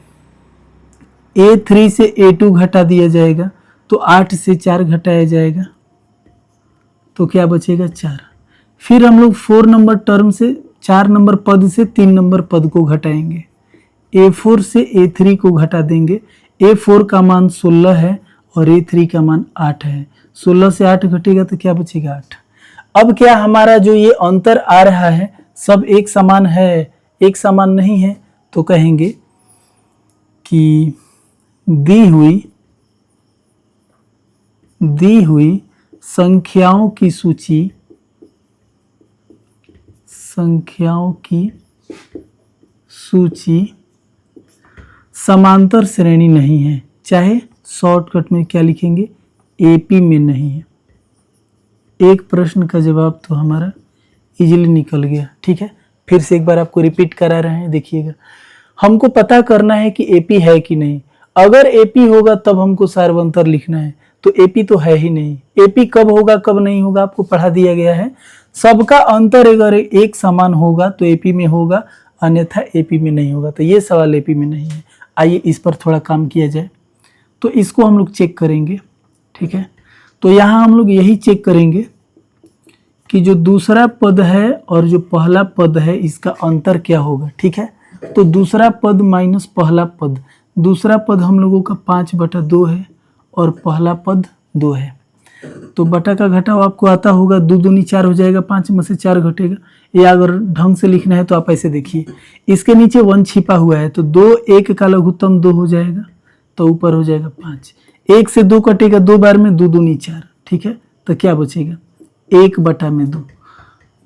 A3 से A2 घटा दिया जाएगा, तो 8 से 4 घटाया जाएगा, तो क्या बचेगा, 4। फिर हम लोग 4 नंबर टर्म से, 4 नंबर पद से 3 नंबर पद को घटाएंगे। A4 से A3 को घटा देंगे। A4 का मान 16 है और A3 का मान 8 है। 16 से 8 घटेगा तो क्या बचेगा, 8। अब क्या हमारा जो ये अंतर आ रहा है सब एक समान है, एक समान नहीं है, तो कहेंगे कि दी हुई संख्याओं की सूची समांतर श्रेणी नहीं है, चाहे शॉर्टकट में क्या लिखेंगे, एपी में नहीं है। एक प्रश्न का जवाब तो हमारा इजीली निकल गया। ठीक है, फिर से एक बार आपको रिपीट करा रहे हैं, देखिएगा। हमको पता करना है कि एपी है कि नहीं। अगर एपी होगा तब हमको सार्वंतर लिखना है, तो एपी तो है ही नहीं। एपी कब होगा कब नहीं होगा आपको पढ़ा दिया गया है। सबका अंतर अगर एक समान होगा तो एपी में होगा, अन्यथा एपी में नहीं होगा। तो ये सवाल एपी में नहीं है। आइए इस पर थोड़ा काम किया जाए। तो इसको हम लोग चेक करेंगे। ठीक है, तो यहाँ हम लोग यही चेक करेंगे कि जो दूसरा पद है और जो पहला पद है इसका अंतर क्या होगा। ठीक है, तो दूसरा पद माइनस पहला पद, दूसरा पद हम लोगों का 5/2 है और पहला पद 2 है। तो बटा का घटाव आपको आता होगा, 2 दूनी 4 हो जाएगा, 5 में से 4 घटेगा। या अगर ढंग से लिखना है तो आप ऐसे देखिए, इसके नीचे 1 छिपा हुआ है, तो 2 1 का लघुत्तम 2 हो जाएगा, तो ऊपर हो जाएगा 5। 1 से 2 कटेगा 2 बार में, 2 दूनी 4। ठीक है, तो क्या बचेगा, 1/2।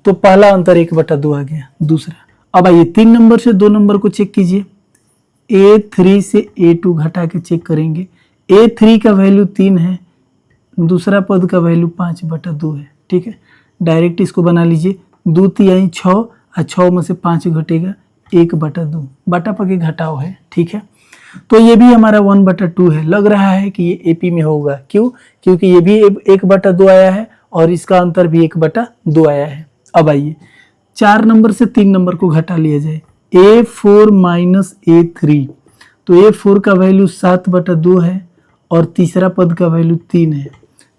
तो पहला अंतर 1/2 आ गया। दूसरा, अब आइए 3 नंबर से 2 नंबर को चेक कीजिए। A3 से A2 घटा के चेक करेंगे। A3 का वैल्यू 3 है, दूसरा पद का वैल्यू 5/2 है। ठीक है, डायरेक्ट इसको बना लीजिए। 2 तिहाई 6 और 6 में से 5 घटेगा, 1/2। बटा पके घटाव है। ठीक है, तो ये भी हमारा 1/2 है। लग रहा है कि ये एपी में होगा। क्यों, क्योंकि ये भी 1/2 आया है और इसका अंतर भी 1/2 आया है। अब आइए 4 नंबर से 3 नंबर को घटा लिया जाए। A4 माइनस A3, तो A4 का वैल्यू 7/2 है और तीसरा पद का वैल्यू 3 है।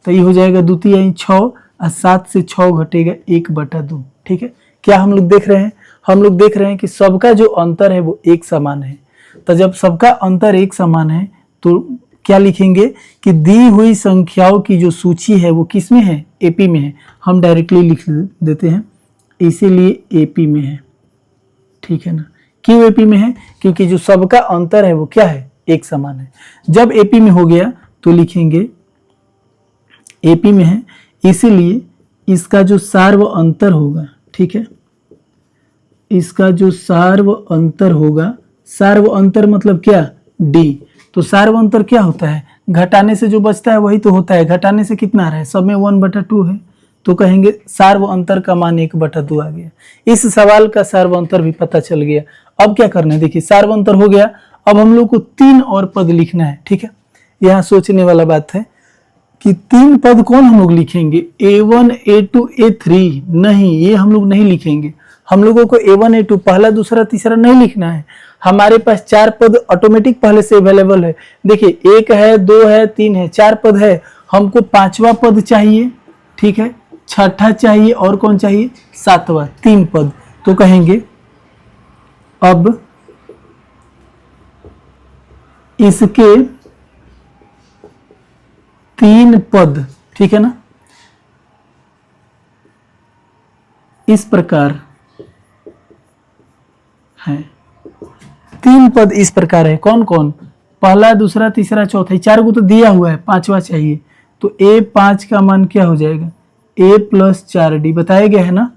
तो ये हो जाएगा 2 3 6 और 7 से 6 घटेगा 1/2। ठीक है, क्या हम लोग देख रहे हैं? हम लोग देख रहे हैं कि सबका जो अंतर है वो एक समान है। तो जब सबका अंतर एक समान है तो क्या लिखेंगे कि दी हुई संख्याओं की जो सूची है वो किस में है? एपी में है। हम डायरेक्टली लिख देते हैं, इसीलिए एपी में है। ठीक है ना? क्यों एपी में है? क्योंकि जो सबका अंतर है वो क्या है? एक समान है। जब एपी में हो गया तो लिखेंगे एपी में है, इसीलिए इसका जो सार्व अंतर होगा, ठीक है, इसका जो सार्व अंतर होगा, सार्व अंतर मतलब क्या? डी। तो सार्व अंतर क्या होता है? घटाने से जो बचता है वही तो होता है। घटाने से कितना आ रहा है? सब में 1/2 है, तो कहेंगे सार्व अंतर का मान 1/2 आ गया। इस सवाल का सार्व अंतर भी पता चल गया। अब क्या करना है? देखिए सार्व अंतर हो गया, अब हम लोग को 3 और पद लिखना है। ठीक है, यहाँ सोचने वाला बात है कि 3 पद कौन हम लोग लिखेंगे? A1 A2 A3 नहीं, ये हम लोग नहीं लिखेंगे। हम लोगों को A1 A2 पहला दूसरा तीसरा नहीं लिखना है। हमारे पास 4 पद ऑटोमेटिक पहले से अवेलेबल है। देखिए 1 है, 2 है, 3 है, 4 पद है। हमको 5वां पद चाहिए, ठीक है, 6ठा चाहिए और कौन चाहिए? 7वां। 3 पद। तो कहेंगे अब इसके 3 पद, ठीक है ना, इस प्रकार है। 3 पद इस प्रकार है। कौन कौन? पहला दूसरा तीसरा चौथा, 4 को तो दिया हुआ है, 5वां चाहिए। तो A5 का मान क्या हो जाएगा? A + 4D। बताया गया है ना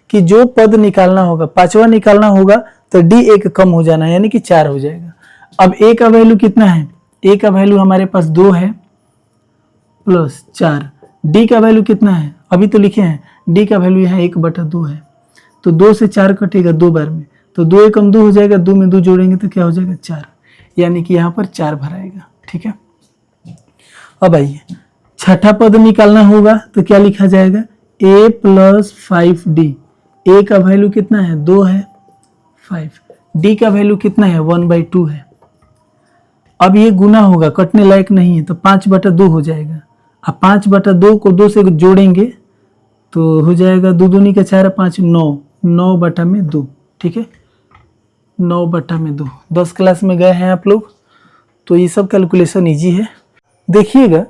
कि जो पद निकालना होगा, 5वां निकालना होगा तो D एक कम हो जाना है, यानी कि 4 हो जाएगा। अब A का वैल्यू कितना है? A का वैल्यू हमारे पास 2 है प्लस 4। D का वैल्यू कितना है? अभी तो लिखे हैं, D का वैल्यू यहाँ 1/2 है। तो 2 से 4 कटेगा 2 बार में, तो 2 एकम 2 हो जाएगा, 2 में 2 जोड़ेंगे तो क्या हो जाएगा? 4, यानी कि यहाँ पर 4 भराएगा। ठीक है, अब आइए 6ठा पद निकालना होगा तो क्या लिखा जाएगा? A + 5D। A का वैल्यू कितना है? 2 है, 5। D का वैल्यू कितना है? 1/2 है। अब ये गुना होगा, कटने लायक नहीं है, तो 5/2 हो जाएगा। अब 5/2 को 2 से जोड़ेंगे तो हो जाएगा 2 दूनी का 4, 5 9, 9/2। ठीक है, 9/2। 10 क्लास में गए हैं आप लोग, तो ये सब कैलकुलेशन इजी है। देखिएगा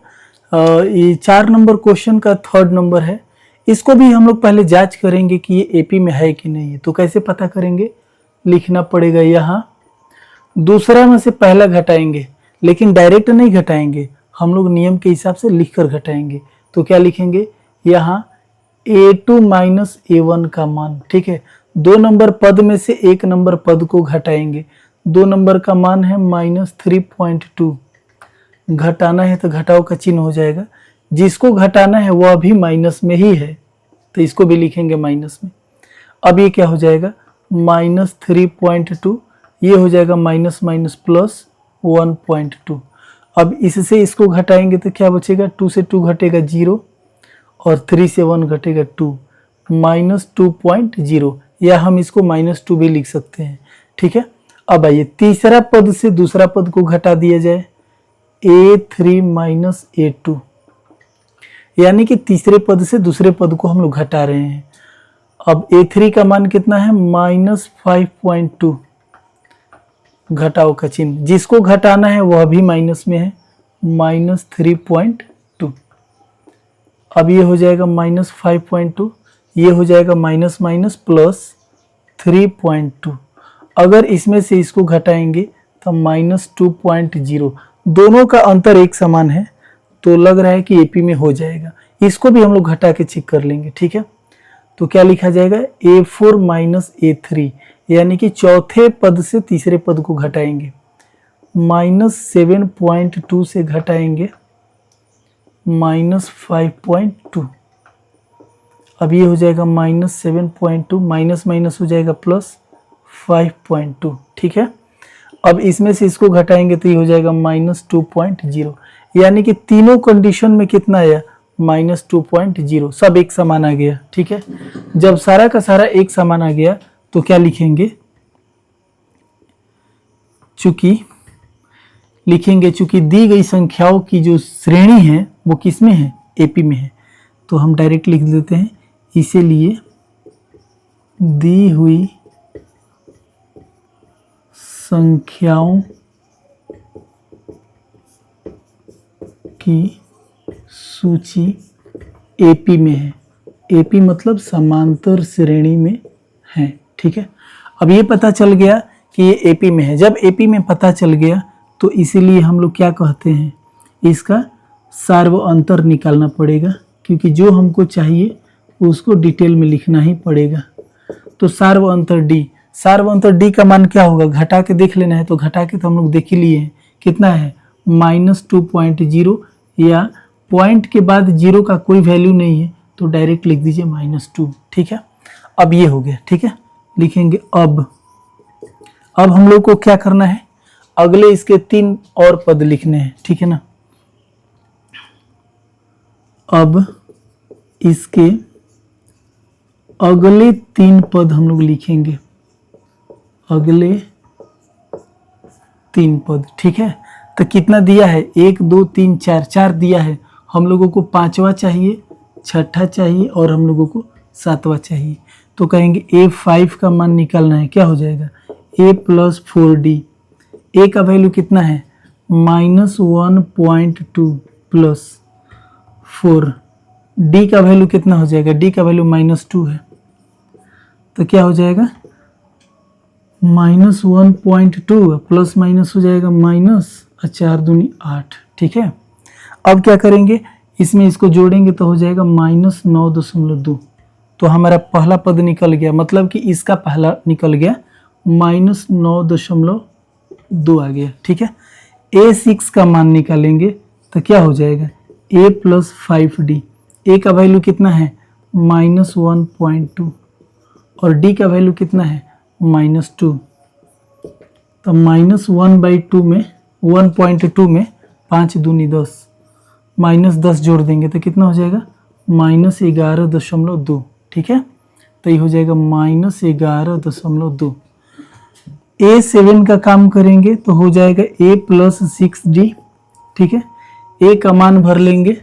ये 4 नंबर क्वेश्चन का 3rd नंबर है। इसको भी हम लोग पहले जांच करेंगे कि ये एपी में है कि नहीं है। तो कैसे पता करेंगे? लिखना पड़ेगा यहाँ, दूसरा में से पहला घटाएंगे, लेकिन डायरेक्ट नहीं घटाएंगे, हम लोग नियम के हिसाब से लिखकर घटाएंगे। तो क्या लिखेंगे? यहाँ A2 - A1 का मान, ठीक है, 2 नंबर पद में से 1 नंबर पद को घटाएंगे। 2 नंबर का मान है -3.2। घटाना है तो घटाओ का चिन्ह हो जाएगा। जिसको घटाना है वो अभी माइनस में ही है, तो इसको भी लिखेंगे माइनस में। अब ये क्या हो जाएगा? -3.2, ये हो जाएगा माइनस माइनस प्लस 1.2। अब इससे इसको घटाएंगे तो क्या बचेगा? 2 से 2 घटेगा 0 और 3 से 1 घटेगा 2, -2.0, या हम इसको -2 भी लिख सकते हैं। ठीक है, अब आइए तीसरा पद से दूसरा पद को घटा दिया जाए, A3 - A2, यानी कि तीसरे पद से दूसरे पद को हम लोग घटा रहे हैं। अब A3 का मान कितना है? -5.2। घटाओ का चिन्ह, जिसको घटाना है वह भी माइनस में है, -3.2। अब ये हो जाएगा -5.2, ये हो जाएगा माइनस माइनस प्लस 3.2। अगर इसमें से इसको घटाएंगे तो -2.0। दोनों का अंतर एक समान है, तो लग रहा है कि एपी में हो जाएगा। इसको भी हम लोग घटा के चेक कर लेंगे। ठीक है, तो क्या लिखा जाएगा? A4 - A3, यानी कि चौथे पद से तीसरे पद को घटाएंगे, -7.2 से घटाएंगे -5.2। अब ये हो जाएगा -7.2, माइनस माइनस हो जाएगा +5.2। ठीक है, अब इसमें से इसको घटाएंगे तो ये हो जाएगा -2.0, यानी कि तीनों कंडीशन में कितना आया? -2.0। सब एक समान आ गया। ठीक है, जब सारा का सारा एक समान आ गया तो क्या लिखेंगे? चूंकि दी गई संख्याओं की जो श्रेणी है वो किसमें है? एपी में है। तो हम डायरेक्ट लिख देते हैं, इसीलिए दी हुई संख्याओं की सूची एपी में है। एपी मतलब समांतर श्रेणी में है। ठीक है, अब ये पता चल गया कि ये एपी में है। जब एपी में पता चल गया तो इसीलिए हम लोग क्या कहते हैं, इसका सार्व अंतर निकालना पड़ेगा, क्योंकि जो हमको चाहिए उसको डिटेल में लिखना ही पड़ेगा। तो सार्व अंतर डी, सार्व अंतर डी का मान क्या होगा, घटा के देख लेना है। तो घटा के तो हम लोग देख ही लिए हैं, कितना है -2.0, या पॉइंट के बाद जीरो का कोई वैल्यू नहीं है तो डायरेक्ट लिख दीजिए -2। ठीक है, अब ये हो गया। ठीक है, लिखेंगे अब हम लोग को क्या करना है, अगले इसके 3 और पद लिखने हैं। ठीक है ना, अब इसके अगले 3 पद हम लोग लिखेंगे, अगले 3 पद। ठीक है, तो कितना दिया है, 1 2 3 4, 4 दिया है। हम लोगों को 5वां चाहिए, 6ठा चाहिए और हम लोगों को 7वां चाहिए। तो कहेंगे A5 का मान निकालना है, क्या हो जाएगा A + 4D। A का वैल्यू कितना है -1.2 + 4, D का वैल्यू कितना हो जाएगा, D का वैल्यू -2 है, तो क्या हो जाएगा -1.2 प्लस माइनस हो जाएगा माइनस, 4 दूनी 8। ठीक है, अब क्या करेंगे, इसमें इसको जोड़ेंगे तो हो जाएगा -9.2। तो हमारा पहला पद निकल गया, मतलब कि इसका पहला निकल गया, -9.2 आ गया। ठीक है, A6 का मान निकालेंगे तो क्या हो जाएगा A + 5D। A का वैल्यू कितना है -1.2 और D का वैल्यू कितना है -2। तो -1/2 में 1.2 में 5 दूनी 10, -10 जोड़ देंगे तो कितना हो जाएगा -11.2। ठीक है, तो ये हो जाएगा -11.2। A7 का काम करेंगे तो हो जाएगा A + 6D। ठीक है, A का मान भर लेंगे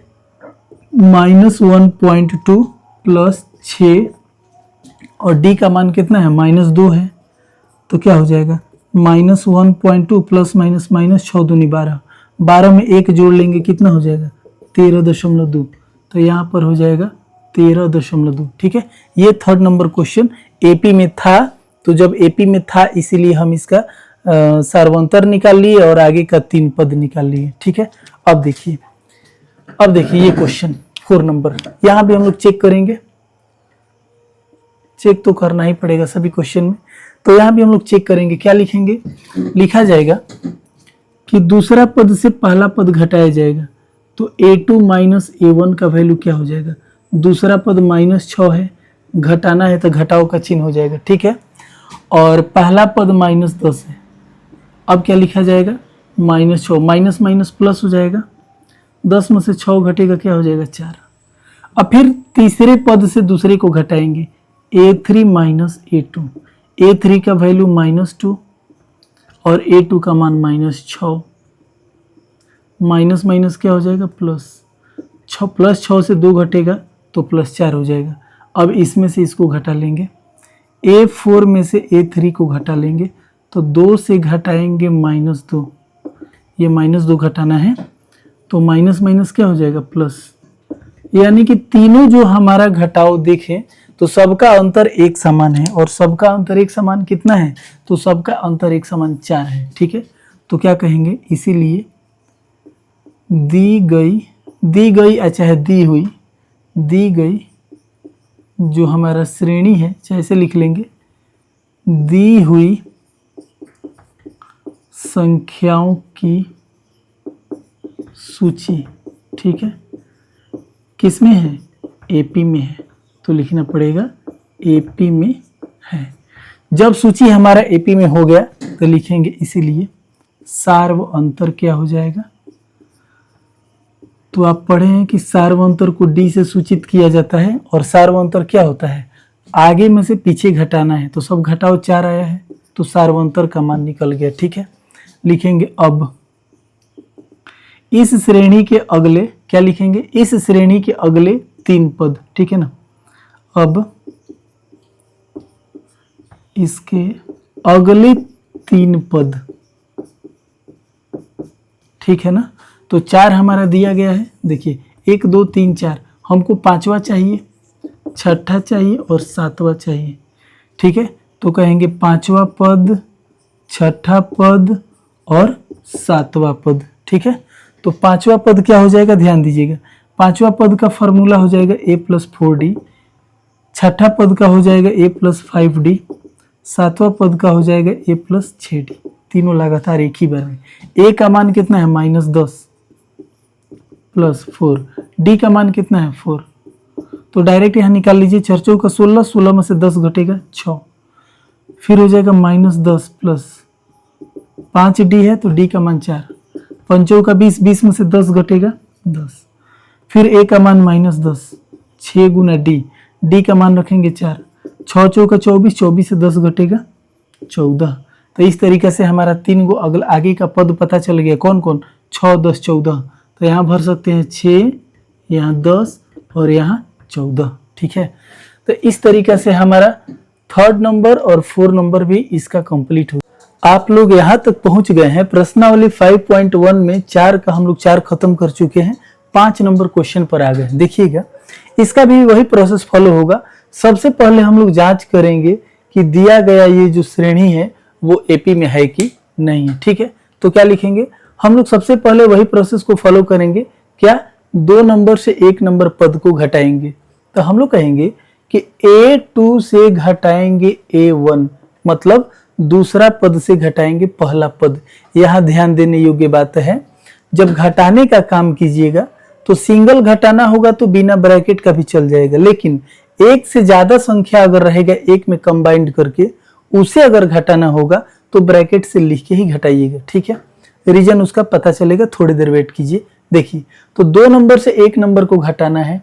-1.2 + 6 और D का मान कितना है -2 है, तो क्या हो जाएगा -1.2 + माइनस 6 दूनी 12, 12 में 1 जोड़ लेंगे कितना हो जाएगा 13.2। तो यहाँ पर हो जाएगा 13.2। ठीक है, ये 3rd नंबर क्वेश्चन एपी में था। तो जब एपी में था इसीलिए हम इसका सार्वंतर निकाल लिए और आगे का 3 पद निकाल लिए। ठीक है, अब देखिए ये क्वेश्चन 4 नंबर, यहाँ भी हम लोग चेक करेंगे, चेक तो करना ही पड़ेगा सभी क्वेश्चन में। तो यहाँ भी हम लोग चेक करेंगे, क्या लिखेंगे, लिखा जाएगा कि दूसरा पद से पहला पद घटाया जाएगा। तो A2 - A1 का वैल्यू क्या हो जाएगा, दूसरा पद -6 है, घटाना है तो घटाओ का चिन्ह हो जाएगा। ठीक है, और पहला पद -10 है। अब क्या लिखा जाएगा -6, माइनस माइनस प्लस हो जाएगा, 10 में से 6 घटेगा क्या हो जाएगा 4। अब फिर तीसरे पद से दूसरे को घटाएंगे, A3 - A2, A3 का वैल्यू -2 और A2 का मान -6, माइनस माइनस क्या हो जाएगा प्लस, 6 + 6 से 2 घटेगा तो +4 हो जाएगा। अब इसमें से इसको घटा लेंगे, A4 में से A3 को घटा लेंगे तो 2 से घटाएंगे -2, ये -2 घटाना है तो माइनस माइनस क्या हो जाएगा प्लस, यानी कि तीनों जो हमारा घटाव देखें तो सबका अंतर एक समान है, और सबका अंतर एक समान कितना है, तो सबका अंतर एक समान 4 है। ठीक है, तो क्या कहेंगे, इसीलिए दी गई अच्छा है दी गई जो हमारा श्रेणी है, चाहे ऐसे लिख लेंगे, दी हुई संख्याओं की सूची। ठीक है, किसमें है, एपी में है, तो लिखना पड़ेगा एपी में है। जब सूची हमारा एपी में हो गया तो लिखेंगे इसीलिए सार्व अंतर क्या हो जाएगा। तो आप पढ़े हैं कि सार्व अंतर को डी से सूचित किया जाता है, और सार्व अंतर क्या होता है, आगे में से पीछे घटाना है, तो सब घटाओ 4 आया है तो सार्व अंतर का मान निकल गया। ठीक है, लिखेंगे अब इस श्रेणी के अगले क्या लिखेंगे, इस श्रेणी के अगले 3 पद, ठीक है ना। अब इसके अगले 3 पद, ठीक है ना। तो 4 हमारा दिया गया है, देखिए 1 2 3 4, हमको 5वां चाहिए, 6ठा चाहिए और 7वां चाहिए, ठीक है। तो कहेंगे 5वां पद, 6ठा पद और 7वां पद, ठीक है। तो 5वां पद क्या हो जाएगा, ध्यान दीजिएगा, 5वां पद का फॉर्मूला हो जाएगा a + 4d, 6ठा पद का हो जाएगा a + 5d, 7वां पद का हो जाएगा a + 6d, तीनों लगातार एक ही बार में। a का मान कितना है, -10 + 4, d का मान कितना है, 4। तो डायरेक्ट यहाँ निकाल लीजिए, 4 चौका 16, 16 में से 10 घटेगा 6, फिर हो जाएगा -10 + 5d है तो d का मान 4, 5 चौका 20, 20 में से 10 घटेगा 10, फिर a का मान -10, 6 गुना d का मान रखेंगे 4, 6 चौका 24, 24 से 10 घटेगा 14। तो इस तरीके से हमारा 3 गो अगला आगे का पद पता चल गया, कौन कौन, 6 10 14। तो यहाँ भर सकते हैं 6, यहाँ 10 और यहाँ 14, ठीक है। तो इस तरीके से हमारा 3rd नंबर और 4 नंबर भी इसका कंप्लीट हो। आप लोग यहाँ तक पहुँच गए हैं, प्रश्नावली 5.1 में 4 का हम लोग 4 खत्म कर चुके हैं, 5 नंबर क्वेश्चन पर आ गए। देखिएगा, इसका भी वही प्रोसेस फॉलो होगा। सबसे पहले हम लोग जांच करेंगे कि दिया गया ये जो श्रेणी है वो एपी में है कि नहीं है, ठीक है। तो क्या लिखेंगे, हम लोग सबसे पहले वही प्रोसेस को फॉलो करेंगे, क्या, 2 नंबर से 1 नंबर पद को घटाएंगे। तो हम लोग कहेंगे कि A2 से घटाएंगे A1, मतलब दूसरा पद से घटाएंगे पहला पद। यहाँ ध्यान देने योग्य बात है, जब घटाने का काम कीजिएगा तो सिंगल घटाना होगा तो बिना ब्रैकेट का भी चल जाएगा, लेकिन एक से ज्यादा संख्या अगर रहेगा एक में कंबाइंड करके, उसे अगर घटाना होगा तो ब्रैकेट से लिख के ही घटाइएगा, ठीक है। रीजन उसका पता चलेगा, थोड़ी देर वेट कीजिए। देखिए, तो 2 नंबर से 1 नंबर को घटाना है,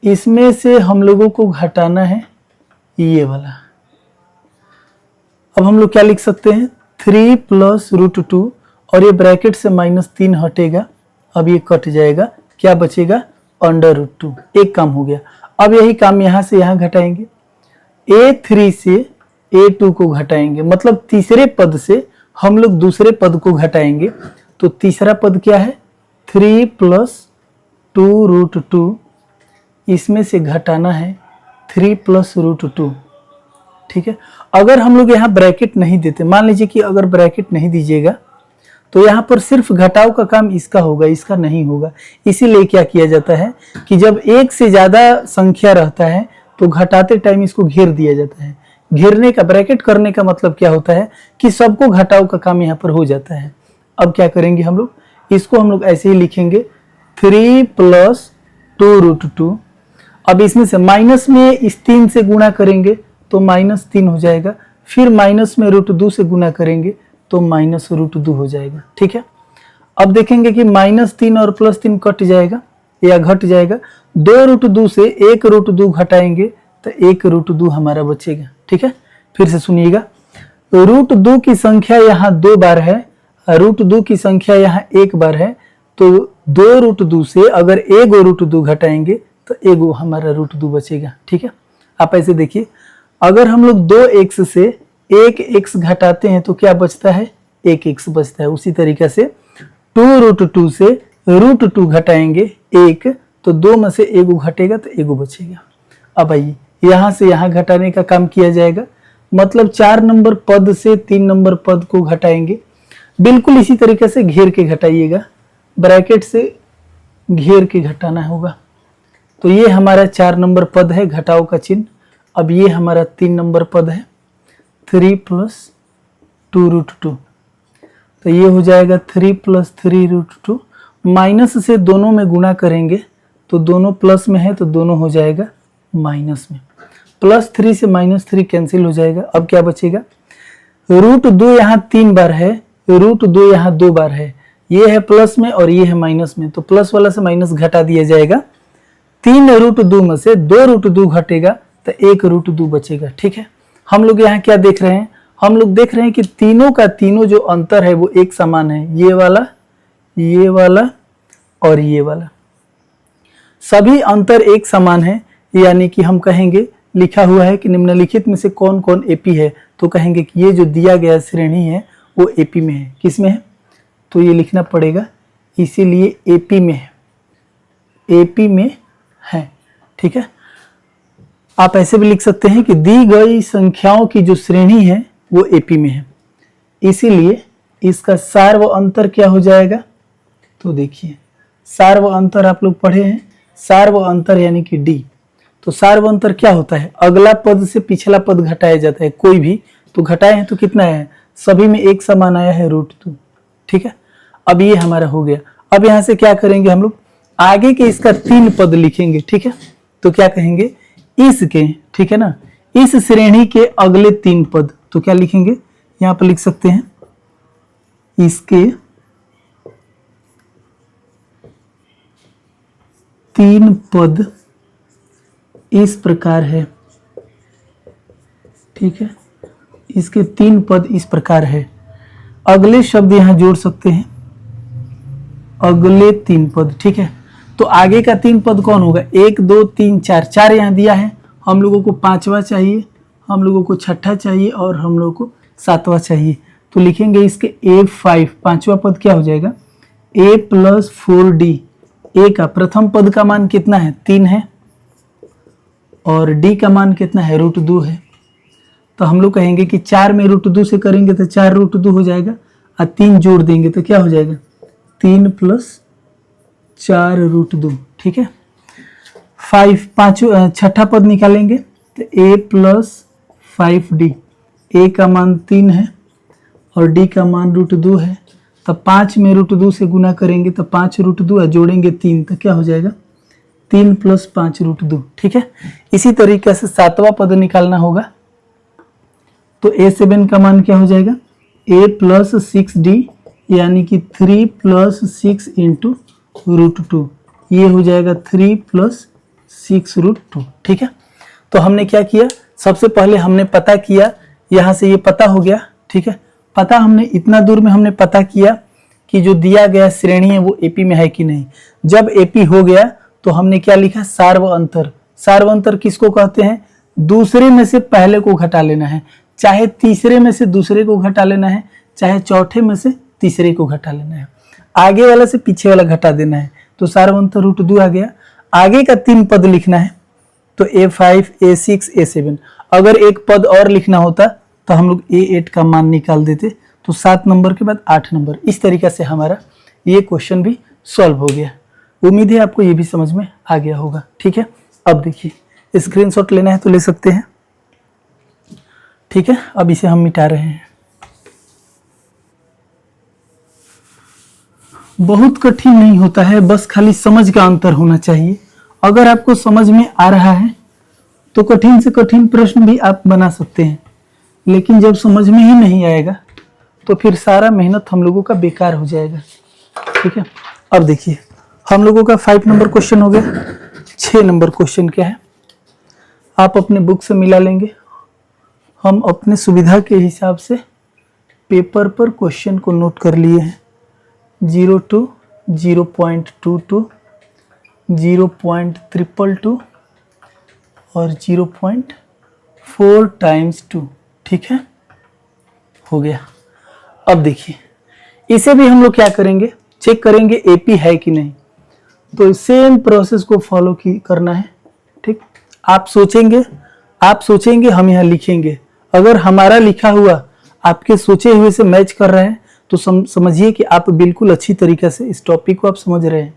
इसमें से हम लोगों को घटाना है ये वाला। अब हम लोग क्या लिख सकते हैं, 3 + √2 और ये ब्रैकेट से -3 हटेगा, अब ये कट जाएगा, क्या बचेगा, √2। एक काम हो गया। अब यही काम यहाँ से यहाँ घटाएंगे, A3 से A2 को घटाएंगे, मतलब तीसरे पद से हम लोग दूसरे पद को घटाएंगे। तो तीसरा पद क्या है, 3 + 2√2, इसमें से घटाना है 3 + √2, ठीक है। अगर हम लोग यहाँ ब्रैकेट नहीं देते, मान लीजिए कि अगर ब्रैकेट नहीं दीजिएगा तो यहाँ पर सिर्फ घटाव का काम इसका होगा, इसका नहीं होगा। इसीलिए क्या किया जाता है कि जब एक से ज्यादा संख्या रहता है तो घटाते टाइम इसको घेर दिया जाता है। घेरने का, ब्रैकेट करने का मतलब क्या होता है कि सबको घटाव का काम यहाँ पर हो जाता है। अब क्या करेंगे हम लोग, इसको हम लोग ऐसे ही लिखेंगे 3 + 2√2। अब इसमें से माइनस में इस 3 से गुणा करेंगे तो -3 हो जाएगा, फिर माइनस में √2 से गुणा करेंगे तो -√2 हो जाएगा, ठीक है। अब देखेंगे कि -3 और +3 कट जाएगा या घट जाएगा, 2√2 से 1√2 घटाएंगे तो 1√2 हमारा बचेगा, ठीक है। फिर से सुनिएगा, √2 की संख्या यहाँ 2 बार है, √2 की संख्या यहाँ 1 बार है, तो 2√2 से अगर 1√2 घटाएंगे तो 1 हमारा √2 बचेगा, ठीक है। आप ऐसे देखिए, अगर हम लोग 2x से 1x घटाते हैं तो क्या बचता है, 1x बचता है। उसी तरीके से 2√2 से √2 घटाएंगे 1, तो 2 में से 1 घटेगा तो 1 बचेगा। अब आइए, यहाँ से यहाँ घटाने का काम किया जाएगा, मतलब 4 नंबर पद से 3 नंबर पद को घटाएंगे। बिल्कुल इसी तरीके से घेर के घटाइएगा, ब्रैकेट से घेर के घटाना होगा। तो ये हमारा 4 नंबर पद है, घटाव का चिन्ह। अब ये हमारा 3 नंबर पद है, 3 + 2√2। तो ये हो जाएगा 3 + 3√2। माइनस से दोनों में गुणा करेंगे तो दोनों प्लस में है तो दोनों हो जाएगा माइनस में। +3 से -3 कैंसिल हो जाएगा। अब क्या बचेगा, √2 यहाँ 3 बार है, √2 यहाँ 2 बार है, ये है प्लस में और ये है माइनस में, तो प्लस वाला से माइनस घटा दिया जाएगा। 3√2 में से 2√2 घटेगा तो 1√2 बचेगा, ठीक है। हम लोग यहाँ क्या देख रहे हैं, हम लोग देख रहे हैं कि तीनों का तीनों जो अंतर है वो एक समान है, ये वाला और ये वाला। सभी अंतर एक समान है, यानी कि हम कहेंगे लिखा हुआ है कि निम्नलिखित में से कौन कौन एपी है, तो कहेंगे कि ये जो दिया गया श्रेणी है वो एपी में है। किस में है? तो ये लिखना पड़ेगा, इसीलिए एपी में है, एपी में है। ठीक है, आप ऐसे भी लिख सकते हैं कि दी गई संख्याओं की जो श्रेणी है वो एपी में है, इसीलिए इसका सार्व अंतर क्या हो जाएगा? तो देखिए, सार्व अंतर आप लोग पढ़े हैं, सार्व अंतर यानी कि डी। तो सार्व अंतर क्या होता है? अगला पद से पिछला पद घटाया जाता है, कोई भी तो घटाए हैं तो कितना है? सभी में एक समान आया है √2। ठीक है, अब ये हमारा हो गया। अब यहां से क्या करेंगे हम लोग? आगे के इसका 3 पद लिखेंगे। ठीक है, तो क्या कहेंगे? इसके, ठीक है ना, इस श्रेणी के अगले 3 पद, तो क्या लिखेंगे? यहां पर लिख सकते हैं इसके 3 पद इस प्रकार है। ठीक है, इसके 3 पद इस प्रकार है। अगले शब्द यहां जोड़ सकते हैं, अगले 3 पद। ठीक है, तो आगे का 3 पद कौन होगा? 1 2 3 4, 4 यहां दिया है, हम लोगों को 5वां चाहिए, हम लोगों को 6ठा चाहिए और हम लोगों को 7वां चाहिए। तो लिखेंगे इसके A5, 5वां पद क्या हो जाएगा? A + 4D। ए का प्रथम पद का मान कितना है? 3 है, और डी का मान कितना है? √2 है। तो हम लोग कहेंगे कि 4 में √2 से करेंगे तो 4 √2 हो जाएगा, और 3 जोड़ देंगे तो क्या हो जाएगा? 3 + 4 √2। ठीक है, 6ठा पद निकालेंगे तो A + 5D। ए का मान 3 है और डी का मान √2 है, तो 5 में √2 से गुना करेंगे तो 5 √2, जोड़ेंगे 3 तो क्या हो जाएगा? 3 + 5 √2। ठीक है, इसी तरीके से 7वां पद निकालना होगा। तो A7 का मान क्या हो जाएगा? A + 6D, यानी कि 3 + 6 × √2, ये हो जाएगा 3 + 6 √2। ठीक है, तो हमने क्या किया? सबसे पहले हमने पता किया, यहाँ से ये पता हो गया। ठीक है, पता हमने इतना दूर में हमने पता किया कि जो दिया गया श्रेणी है वो एपी में है कि नहीं। जब एपी हो गया तो हमने क्या लिखा? सार्व अंतर। सार्व अंतर किसको कहते हैं? दूसरे में से पहले को घटा लेना है, चाहे तीसरे में से दूसरे को घटा लेना है, चाहे चौथे में से तीसरे को घटा लेना है, आगे वाला से पीछे वाला घटा देना है। तो सार्व अंतर √2 आ गया। आगे का 3 पद लिखना है, तो A5 A6 A7। अगर एक पद और लिखना होता तो हम लोग A8 का मान निकाल देते, तो 7 नंबर के बाद 8 नंबर। इस तरीके से हमारा ये क्वेश्चन भी सॉल्व हो गया। उम्मीद है आपको ये भी समझ में आ गया होगा। ठीक है, अब देखिए, स्क्रीनशॉट लेना है तो ले सकते हैं। ठीक है, अब इसे हम मिटा रहे हैं। बहुत कठिन नहीं होता है, बस खाली समझ का अंतर होना चाहिए। अगर आपको समझ में आ रहा है तो कठिन से कठिन प्रश्न भी आप बना सकते हैं, लेकिन जब समझ में ही नहीं आएगा तो फिर सारा मेहनत हम लोगों का बेकार हो जाएगा। ठीक है, अब देखिए, हम लोगों का 5 नंबर क्वेश्चन हो गया। 6 नंबर क्वेश्चन क्या है आप अपने बुक से मिला लेंगे। हम अपने सुविधा के हिसाब से पेपर पर क्वेश्चन को नोट कर लिए हैं। 0 0.22 0.222 और 0.4 × 2। ठीक है, हो गया। अब देखिए, इसे भी हम लोग क्या करेंगे? चेक करेंगे एपी है कि नहीं। तो सेम प्रोसेस को फॉलो करना है। ठीक, आप सोचेंगे, हम यहाँ लिखेंगे। अगर हमारा लिखा हुआ आपके सोचे हुए से मैच कर रहा है तो समझिए कि आप बिल्कुल अच्छी तरीके से इस टॉपिक को आप समझ रहे हैं।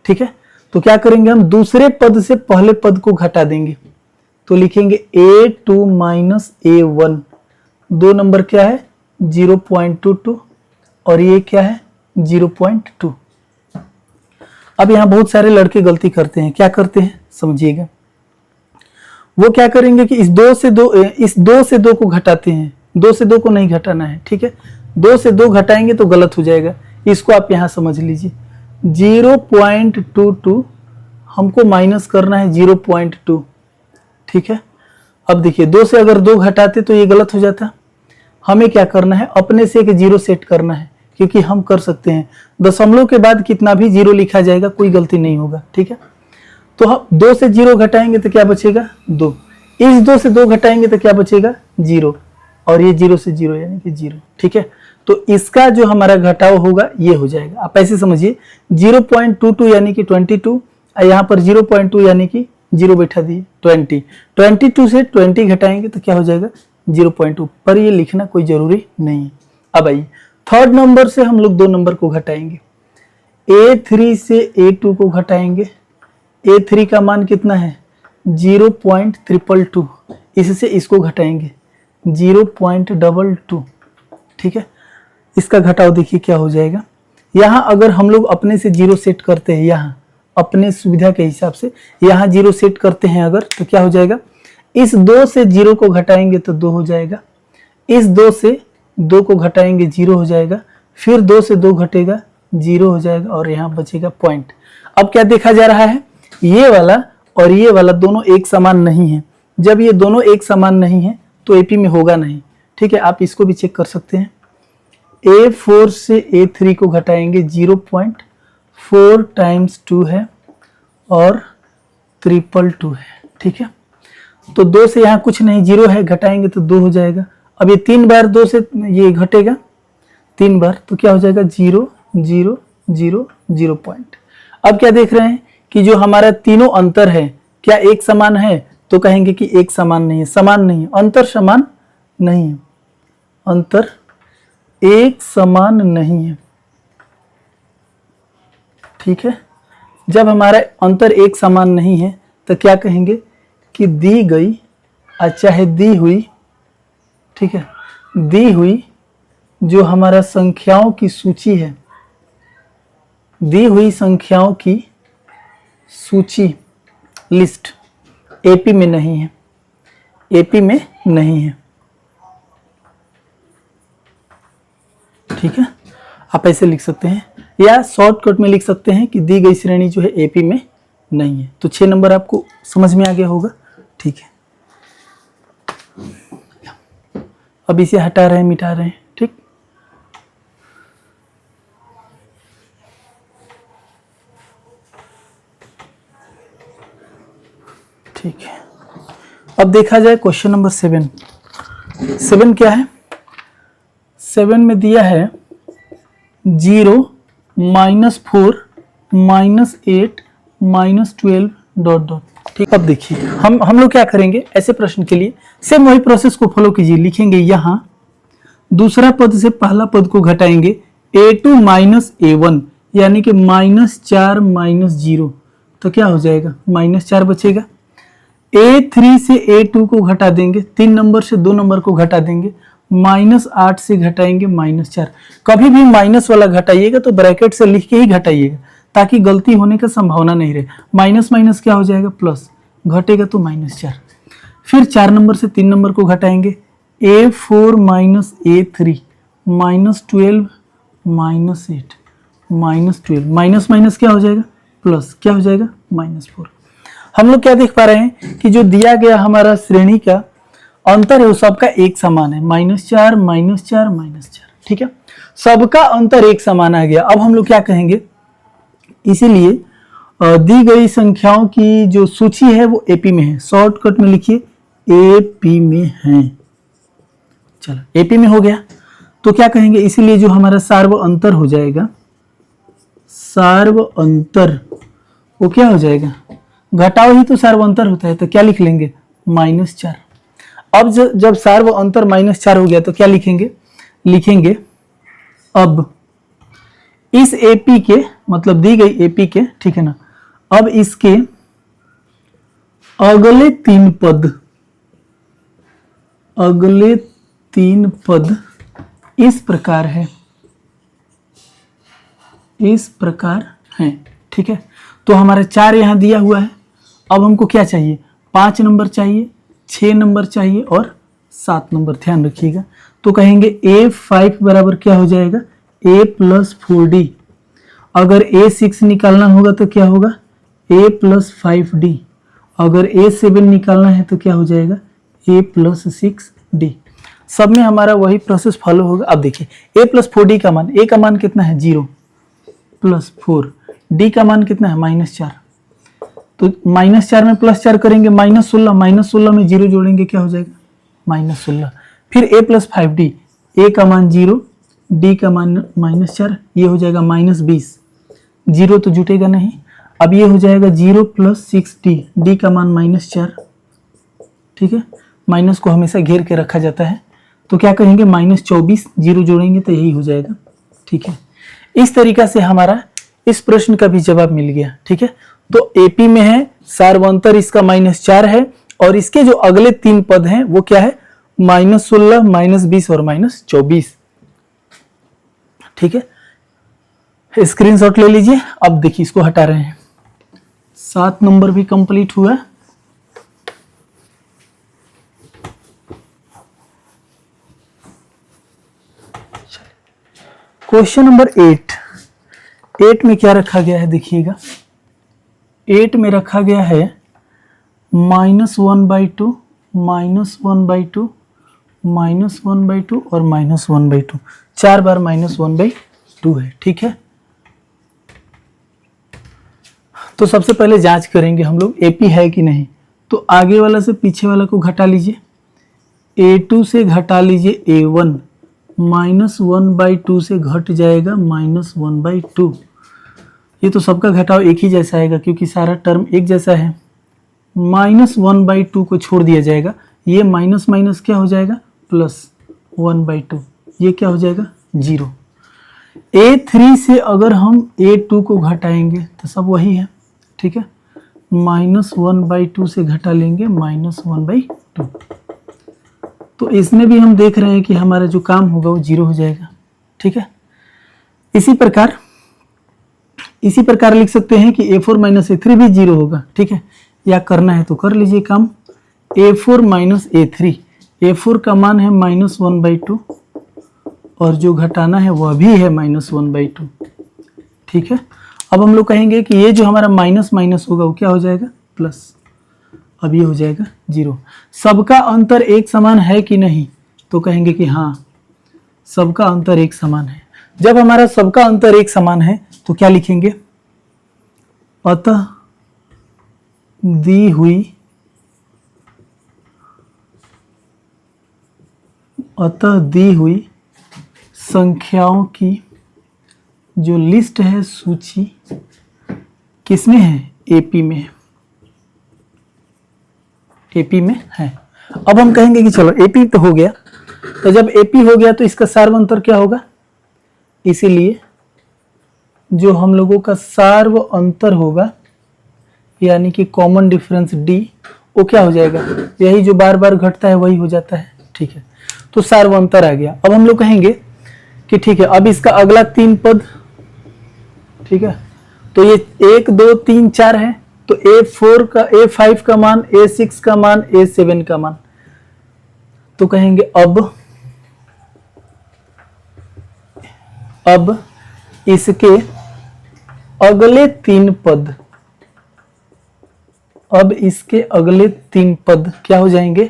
ठीक है, तो क्या करेंगे? हम दूसरे पद से पहले पद को घटा देंगे, तो लिखेंगे A2 - A1। 2 नंबर क्या है? 0.22 और ये क्या है? 0.2। अब यहाँ बहुत सारे लड़के गलती करते हैं। क्या करते हैं समझिएगा। वो क्या करेंगे कि इस 2 से 2 को घटाते हैं। 2 से 2 को नहीं घटाना है। ठीक है, 2 से 2 घटाएंगे तो गलत हो जाएगा। इसको आप यहाँ समझ लीजिए। 0.22 हमको माइनस करना है 0.2। ठीक है, अब देखिए, 2 से अगर 2 घटाते तो ये गलत हो जाता। हमें क्या करना है? अपने से एक 0 सेट करना है, क्योंकि हम कर सकते हैं। दशमलव के बाद कितना भी जीरो लिखा जाएगा, कोई गलती नहीं होगा, ठीक है। तो हम 2 से 0 घटाएंगे तो क्या बचेगा 2, इस 2 से 2 घटाएंगे तो क्या बचेगा 0, और ये 0 से 0 यानी कि 0, ठीक है। तो इसका जो हमारा घटाव होगा ये हो जाएगा, आप ऐसे समझिए 0.22 यानी कि 22, यहाँ पर 0.2 यानी कि 0 बैठा दिए 20, 22 से 20 घटाएंगे तो क्या हो जाएगा 0.2, पर ये लिखना कोई जरूरी नहीं है। अब आइए थर्ड नंबर से हम लोग 2 नंबर को घटाएंगे, A3 से A2 को घटाएंगे। A3 का मान कितना है 0.222, इससे इसको घटाएंगे 0.22, ठीक है। इसका घटाव देखिए क्या हो जाएगा। यहाँ अगर हम लोग अपने से 0 सेट करते हैं, यहाँ अपने सुविधा के हिसाब से यहाँ 0 सेट करते हैं अगर, तो क्या हो जाएगा, इस 2 से 0 को घटाएंगे तो 2 हो जाएगा, इस 2 से 2 को घटाएंगे 0 हो जाएगा, फिर 2 से 2 घटेगा 0 हो जाएगा, और यहाँ बचेगा पॉइंट। अब क्या देखा जा रहा है, ये वाला और ये वाला दोनों एक समान नहीं है। जब ये दोनों एक समान नहीं है तो एपी में होगा नहीं, ठीक है। आप इसको भी चेक कर सकते हैं। A4 से A3 को घटाएंगे 0.4 टाइम्स 2 है और 222 है, ठीक है। तो 2 से यहाँ कुछ नहीं, 0 है, घटाएंगे तो 2 हो जाएगा। अब ये 3 बार 2 से ये घटेगा 3 बार, तो क्या हो जाएगा 0 0 0 0 पॉइंट। अब क्या देख रहे हैं कि जो हमारा तीनों अंतर है क्या एक समान है, तो कहेंगे कि एक समान नहीं है, समान नहीं है, अंतर समान नहीं है, अंतर एक समान नहीं है, ठीक है। जब हमारा अंतर एक समान नहीं है तो क्या कहेंगे कि दी गई चाहे दी हुई, ठीक है, दी हुई जो हमारा संख्याओं की सूची है, दी हुई संख्याओं की सूची लिस्ट एपी में नहीं है, एपी में नहीं है, ठीक है। आप ऐसे लिख सकते हैं या शॉर्टकट में लिख सकते हैं कि दी गई श्रेणी जो है एपी में नहीं है। तो 6 नंबर आपको समझ में आ गया होगा, ठीक है। अब इसे हटा रहे हैं, मिटा रहे हैं, ठीक। ठीक है, अब देखा जाए क्वेश्चन नंबर 7। 7 क्या है, 7 में दिया है 0 -4 -8 -12 ... ठीक। अब देखिए हम लोग क्या करेंगे, ऐसे प्रश्न के लिए सेम वही प्रोसेस को फॉलो कीजिए। लिखेंगे यहाँ दूसरा पद से पहला पद को घटाएंगे, A2 -A1 यानी कि -4 -0, तो क्या हो जाएगा -4 बचेगा। A3 से A2 को घटा देंगे, 3 नंबर से 2 नंबर को घटा देंगे, -8 से घटाएंगे -4। कभी भी माइनस वाला घटाइएगा तो ब्रैकेट से लिख के ही घटाइएगा ताकि गलती होने का संभावना नहीं रहे। माइनस माइनस क्या हो जाएगा प्लस, घटेगा तो -4। फिर 4 नंबर से 3 नंबर को घटाएंगे, A4 -A3 -12 -8 -12, माइनस माइनस क्या हो जाएगा प्लस, क्या हो जाएगा -4। हम लोग क्या देख पा रहे हैं कि जो दिया गया हमारा श्रेणी का अंतर है वो सबका एक समान है, -4 -4 -4, ठीक है। सबका अंतर एक समान आ गया। अब हम लोग क्या कहेंगे, इसीलिए दी गई संख्याओं की जो सूची है वो एपी में है। शॉर्टकट में लिखिए एपी में है। चलो एपी में हो गया तो क्या कहेंगे, इसीलिए जो हमारा सार्व अंतर हो जाएगा, सार्व अंतर वो क्या हो जाएगा, घटाव ही तो सार्व अंतर होता है, तो क्या लिख लेंगे -4। अब जब सार्व अंतर -4 हो गया तो क्या लिखेंगे, लिखेंगे अब इस एपी के, मतलब दी गई एपी के, ठीक है ना, अब इसके अगले 3 पद, अगले 3 पद इस प्रकार है, इस प्रकार है, ठीक है। तो हमारा 4 यहां दिया हुआ है। अब हमको क्या चाहिए, 5 नंबर चाहिए, 6 नंबर चाहिए और 7 नंबर, ध्यान रखिएगा। तो कहेंगे A5 बराबर क्या हो जाएगा, A + 4D। अगर A6 निकालना होगा तो क्या होगा, A + 5D। अगर A7 निकालना है तो क्या हो जाएगा, A + 6D। सब में हमारा वही प्रोसेस फॉलो होगा। अब देखिए a प्लस 4d का मान, a का मान कितना है 0 प्लस 4, d का मान कितना है -4, तो -4 में +4 करेंगे -16, -16 में 0 जोड़ेंगे क्या हो जाएगा -16। फिर a प्लस 5d, a का मान 0, d का मान -4, ये हो जाएगा -20, 0 तो जुटेगा नहीं। अब ये हो जाएगा 0 प्लस 6d, d का मान -4, ठीक है, माइनस को हमेशा घेर के रखा जाता है, तो क्या कहेंगे -24, 0 जोड़ेंगे तो यही हो जाएगा, ठीक है। इस तरीका से हमारा इस प्रश्न का भी जवाब मिल गया, ठीक है। तो एपी में है, सार्वंतर इसका -4 है, और इसके जो अगले 3 पद हैं वो क्या है -16, -20 और -24, ठीक है। स्क्रीनशॉट ले लीजिए। अब देखिए इसको हटा रहे हैं। 7 नंबर भी कंप्लीट हुआ। क्वेश्चन नंबर 8 में क्या रखा गया है देखिएगा। 8 में रखा गया है -1/2, -1/2, -1/2 और -1/2, 4 बार -1/2 है, ठीक है। तो सबसे पहले जांच करेंगे हम लोग एपी है कि नहीं। तो आगे वाला से पीछे वाला को घटा लीजिए, A2 से घटा लीजिए A1, -1/2 से घट जाएगा -1/2। ये तो सबका घटाव एक ही जैसा आएगा क्योंकि सारा टर्म एक जैसा है। -1/2 को छोड़ दिया जाएगा, ये माइनस माइनस क्या हो जाएगा +1/2, ये क्या हो जाएगा 0। A3 से अगर हम A2 को घटाएंगे तो सब वही है, ठीक है, -1/2 से घटा लेंगे -1/2। तो इसमें भी हम देख रहे हैं कि हमारा जो काम होगा वो 0 हो जाएगा, ठीक है। इसी प्रकार लिख सकते हैं कि A4 - A3 भी 0 होगा, ठीक है। या करना है तो कर लीजिए काम। A4 - A3, A4 का मान है -1/2 और जो घटाना है वह भी है -1/2, ठीक है। अब हम लोग कहेंगे कि ये जो हमारा माइनस माइनस होगा वो क्या हो जाएगा प्लस। अब ये हो जाएगा 0। सबका अंतर एक समान है कि नहीं, तो कहेंगे कि हाँ सबका अंतर एक समान है। जब हमारा सबका अंतर एक समान है तो क्या लिखेंगे, अतः दी हुई संख्याओं की जो लिस्ट है, सूची किसमें है एपी में, एपी में है। अब हम कहेंगे कि चलो एपी तो हो गया, तो जब एपी हो गया तो इसका सार्व अंतर क्या होगा, इसीलिए जो हम लोगों का सार्व अंतर होगा यानी कि कॉमन डिफरेंस डी, वो क्या हो जाएगा, यही जो बार बार घटता है वही हो जाता है, ठीक है। तो सार्व अंतर आ गया। अब हम लोग कहेंगे कि ठीक है अब इसका अगला 3 पद, ठीक है, तो ये 1 2 3 4 है, तो A4 का A5 का मान, A6 का मान, A7 का मान, तो कहेंगे अब इसके अगले 3 पद, अब इसके अगले 3 पद क्या हो जाएंगे,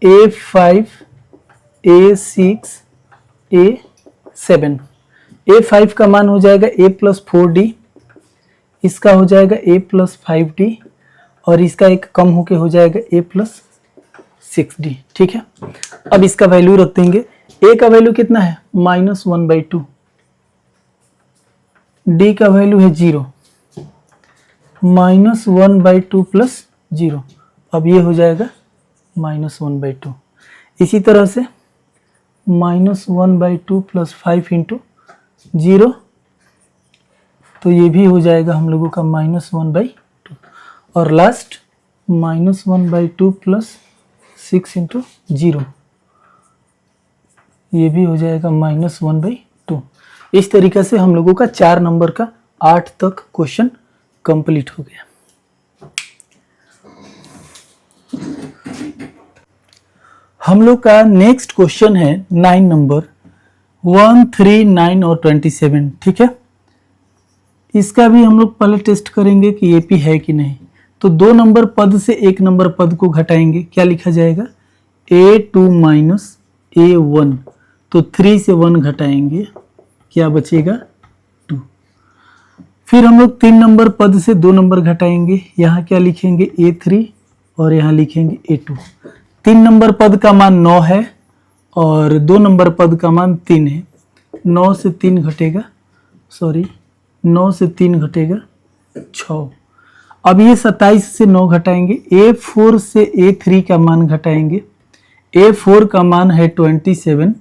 A5, A6, A7। A5 का मान हो जाएगा A + 4D, इसका हो जाएगा A + 5D और इसका एक कम होके हो जाएगा A + 6D, ठीक है। अब इसका वैल्यू रख देंगे। A का वैल्यू कितना है -1/2, D का वैल्यू है 0, -1/2 + 0, अब ये हो जाएगा -1/2। इसी तरह से -1/2 + 5 × 0, तो ये भी हो जाएगा हम लोगों का -1/2, और लास्ट -1/2 + 6 × 0, ये भी हो जाएगा -1/2। इस तरीके से हम लोगों का 4 नंबर का 8 तक क्वेश्चन कंप्लीट हो गया। हम लोग का नेक्स्ट क्वेश्चन है 9 नंबर, 1, 3, 9 और 27, ठीक है। इसका भी हम लोग पहले टेस्ट करेंगे कि एपी है कि नहीं। तो 2 नंबर पद से 1 नंबर पद को घटाएंगे, क्या लिखा जाएगा A2 - A1, तो 3 से 1 घटाएंगे, क्या बचेगा 2। फिर हम लोग 3 नंबर पद से 2 नंबर घटाएंगे, यहाँ क्या लिखेंगे A3 और यहाँ लिखेंगे A2। 3 नंबर पद का मान 9 है और 2 नंबर पद का मान 3 है। 9 से 3 घटेगा, 9 से 3 घटेगा 6। अब ये 27 से 9 घटाएंगे, A4 से A3 का मान घटाएंगे। A4 का मान है 27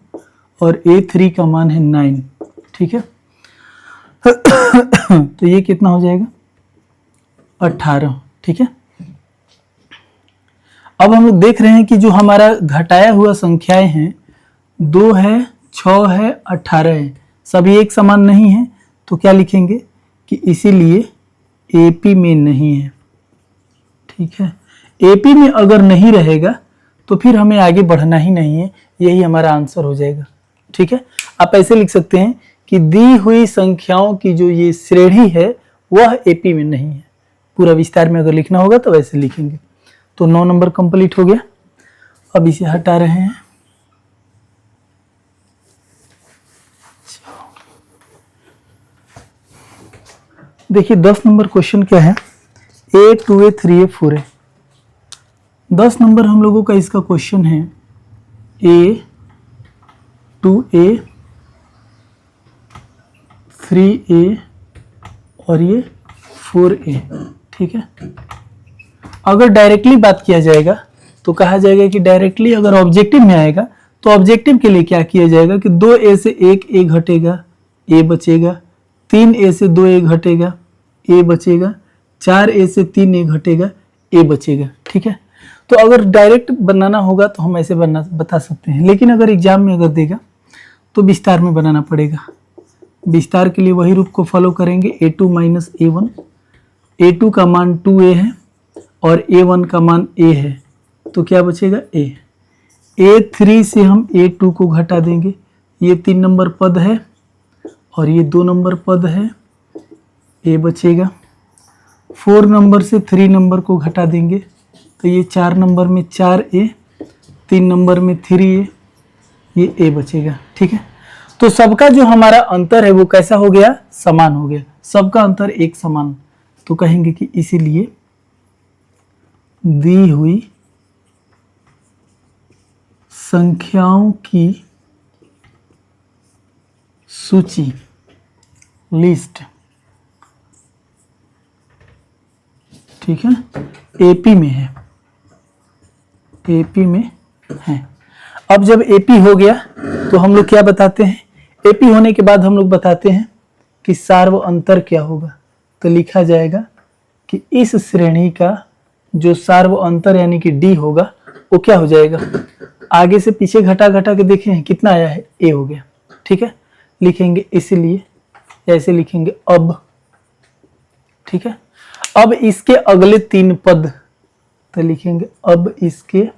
और A3 का मान है 9, ठीक है। तो ये कितना हो जाएगा 18, ठीक है। अब हम लोग देख रहे हैं कि जो हमारा घटाया हुआ संख्याएं हैं 2 है, 6 है, 18 है, सभी एक समान नहीं है, तो क्या लिखेंगे कि इसीलिए AP में नहीं है, ठीक है। AP में अगर नहीं रहेगा तो फिर हमें आगे बढ़ना ही नहीं है, यही हमारा आंसर हो जाएगा, ठीक है। आप ऐसे लिख सकते हैं कि दी हुई संख्याओं की जो ये श्रेणी है वह AP में नहीं है। पूरा विस्तार में अगर लिखना होगा तो वैसे लिखेंगे। तो 9 नंबर कंप्लीट हो गया। अब इसे हटा रहे हैं। देखिए 10 नंबर क्वेश्चन क्या है, A2A 3A 4A। 10 नंबर हम लोगों का इसका क्वेश्चन है A2A 3A और ये 4A, ठीक है। अगर डायरेक्टली बात किया जाएगा तो कहा जाएगा कि डायरेक्टली अगर ऑब्जेक्टिव में आएगा तो ऑब्जेक्टिव के लिए क्या किया जाएगा कि 2A से 1A घटेगा, A बचेगा। 3A से 2A घटेगा, A बचेगा। 4A से 3A घटेगा, A बचेगा, ठीक है। तो अगर डायरेक्ट बनाना होगा तो हम ऐसे बता सकते हैं, लेकिन अगर एग्जाम में अगर देगा तो विस्तार में बनाना पड़ेगा। विस्तार के लिए वही रूप को फॉलो करेंगे, A2 माइनस A1। A2 का मान 2A है और A1 का मान A है, तो क्या बचेगा A। A3 से हम A2 को घटा देंगे, ये 3 नंबर पद है और ये 2 नंबर पद है, A बचेगा। 4 नंबर से 3 नंबर को घटा देंगे तो ये 4 नंबर में 4A, 3 नंबर में 3A, ये A बचेगा, ठीक है। तो सबका जो हमारा अंतर है वो कैसा हो गया, समान हो गया, सबका अंतर एक समान। तो कहेंगे कि इसीलिए दी हुई संख्याओं की सूची, लिस्ट, ठीक है, AP में है, AP में है। अब जब AP हो गया तो हम लोग क्या बताते हैं, AP होने के बाद हम लोग बताते हैं कि सार्व अंतर क्या होगा। तो लिखा जाएगा कि इस श्रेणी का जो सार्व अंतर यानी कि D होगा वो क्या हो जाएगा, आगे से पीछे घटा घटा के देखें कितना आया है, A हो गया, ठीक है। लिखेंगे इसलिए, ऐसे लिखेंगे अब, ठीक है। अब इसके अगले 3 पद, तो लिखेंगे अब इसके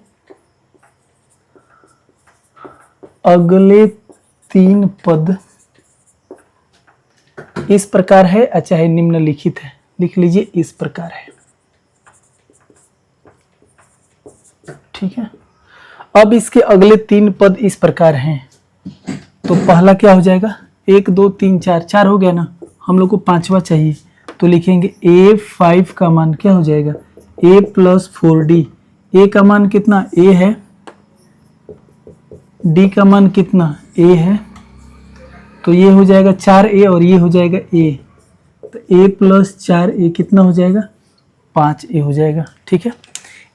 अगले 3 पद इस प्रकार है, अच्छा है निम्नलिखित है, लिख लीजिए इस प्रकार है, ठीक है। अब इसके अगले 3 पद इस प्रकार हैं, तो पहला क्या हो जाएगा, 1 2 3 4, 4 हो गया ना, हम लोग को 5वां चाहिए, तो लिखेंगे A5 का मान क्या हो जाएगा, A प्लस 4D। A का मान कितना, A है, D का मान कितना, A है, तो ये हो जाएगा 4A और ये हो जाएगा A, तो A प्लस 4A कितना हो जाएगा, 5A हो जाएगा, ठीक है।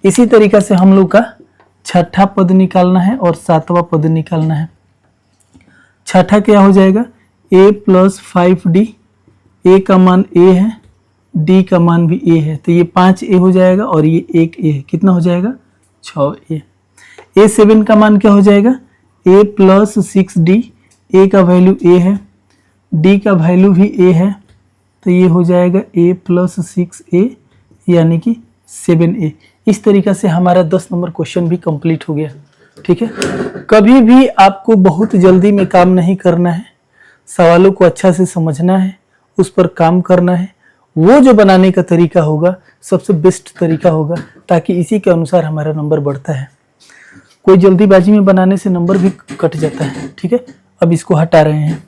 इसी तरीका से हम लोग का छठा पद निकालना है और 7वां पद निकालना है। छठा क्या हो जाएगा, A प्लस 5D, A का मान A है, D का मान भी A है, तो ये 5A हो जाएगा और ये 1A है, कितना हो जाएगा 6A। A7 का मान क्या हो जाएगा, A प्लस 6D, A का वैल्यू A है, D का वैल्यू भी A है, तो ये हो जाएगा A प्लस 6A यानी कि 7A। इस तरीका से हमारा 10 नंबर क्वेश्चन भी कंप्लीट हो गया, ठीक है। कभी भी आपको बहुत जल्दी में काम नहीं करना है, सवालों को अच्छा से समझना है, उस पर काम करना है, वो जो बनाने का तरीका होगा सबसे बेस्ट तरीका होगा, ताकि इसी के अनुसार हमारा नंबर बढ़ता है। कोई जल्दीबाजी में बनाने से नंबर भी कट जाता है। ठीक है, अब इसको हटा रहे हैं।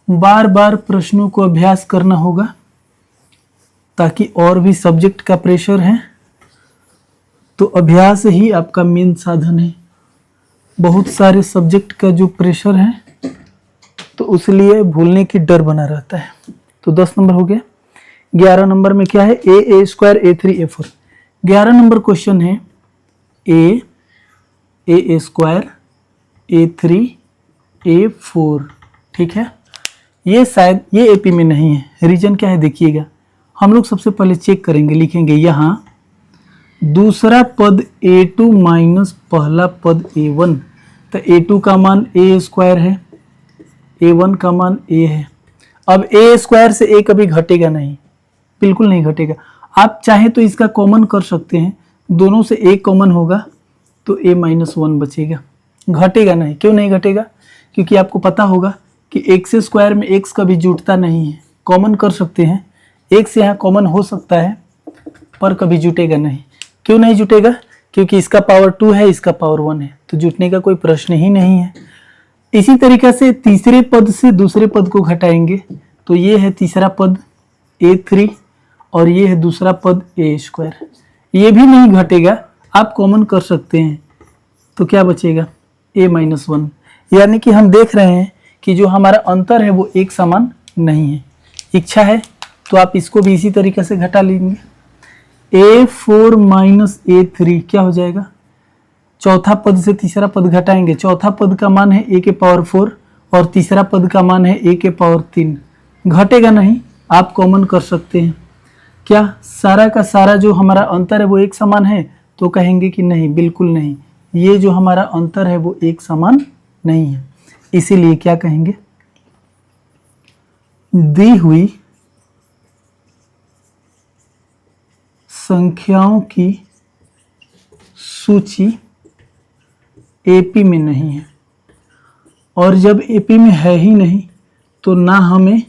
बार बार प्रश्नों को अभ्यास करना होगा ताकि और भी सब्जेक्ट का प्रेशर है, तो अभ्यास ही आपका मेन साधन है। बहुत सारे सब्जेक्ट का जो प्रेशर है तो उसलिए भूलने की डर बना रहता है। तो 10 नंबर हो गया। 11 नंबर में क्या है, ए square A3 A4। 11 number question है ए स्क्वायर A3 A4। ठीक है, ये शायद ये एपी में नहीं है। रीजन क्या है देखिएगा, हम लोग सबसे पहले चेक करेंगे, लिखेंगे यहाँ दूसरा पद A2 माइनस पहला पद A1। तो A2 का मान A स्क्वायर है, A1 का मान A है। अब A स्क्वायर से A कभी घटेगा नहीं, बिल्कुल नहीं घटेगा। आप चाहे तो इसका कॉमन कर सकते हैं, दोनों से A कॉमन होगा तो A माइनस 1 बचेगा, घटेगा नहीं। क्यों नहीं घटेगा, क्योंकि आपको पता होगा कि x स्क्वायर में x कभी जुटता नहीं है। कॉमन कर सकते हैं, x यहाँ कॉमन हो सकता है पर कभी जुटेगा नहीं। क्यों नहीं जुटेगा, क्योंकि इसका पावर 2 है, इसका पावर 1 है, तो जुटने का कोई प्रश्न ही नहीं है। इसी तरीके से तीसरे पद से दूसरे पद को घटाएंगे तो ये है तीसरा पद A3 और ये है दूसरा पद A स्क्वायर, ये भी नहीं घटेगा। आप कॉमन कर सकते हैं तो क्या बचेगा, A माइनस 1। यानी कि हम देख रहे हैं कि जो हमारा अंतर है वो एक समान नहीं है। इच्छा है तो आप इसको भी इसी तरीके से घटा लेंगे। A4 माइनस A3 क्या हो जाएगा, चौथा पद से तीसरा पद घटाएंगे। चौथा पद का मान है A के पावर 4 और तीसरा पद का मान है A के पावर 3, घटेगा नहीं। आप कॉमन कर सकते हैं। क्या सारा का सारा जो हमारा अंतर है वो एक समान है, तो कहेंगे कि नहीं, बिल्कुल नहीं, ये जो हमारा अंतर है वो एक समान नहीं है। इसीलिए क्या कहेंगे, दी हुई संख्याओं की सूची एपी में नहीं है। और जब एपी में है ही नहीं तो ना हमें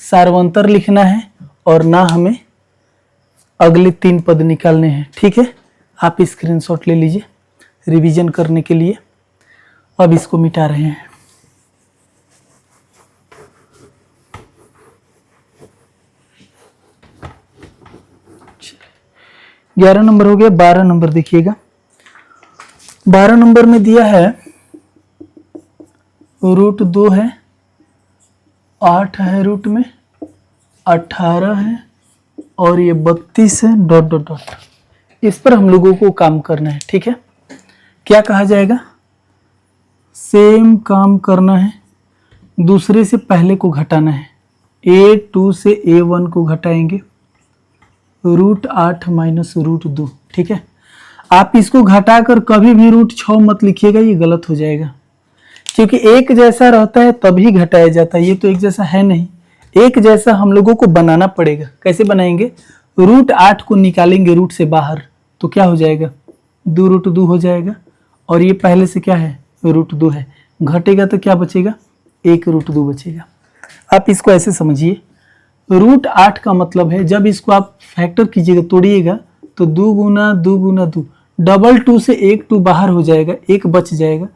सार्वंतर लिखना है और ना हमें अगले 3 पद निकालने हैं। ठीक है, आप स्क्रीनशॉट ले लीजिए रिवीजन करने के लिए। अब इसको मिटा रहे हैं। ग्यारह नंबर हो गया। 12 नंबर देखिएगा। 12 नंबर में दिया है √2 है, 8 है रूट में, 18 है और ये 32 है, डॉट डॉट डॉट। इस पर हम लोगों को काम करना है। ठीक है, क्या कहा जाएगा, सेम काम करना है, दूसरे से पहले को घटाना है। A2 से A1 को घटाएंगे, √8 माइनस √2। ठीक है, आप इसको घटाकर कभी भी √6 मत लिखिएगा, ये गलत हो जाएगा, क्योंकि एक जैसा रहता है तभी घटाया जाता है। ये तो एक जैसा है नहीं, एक जैसा हम लोगों को बनाना पड़ेगा। कैसे बनाएंगे, √8 को निकालेंगे रूट से बाहर तो क्या हो जाएगा, 2√2 हो जाएगा। और ये पहले से क्या है, √2 है, घटेगा तो क्या बचेगा, 1√2 बचेगा। आप इसको ऐसे समझिए, √8 का मतलब है जब इसको आप फैक्टर कीजिएगा, तोड़िएगा तो 2 गुना 2 गुना 2, डबल 2 से 1 2 बाहर हो जाएगा, 1 बच जाएगा।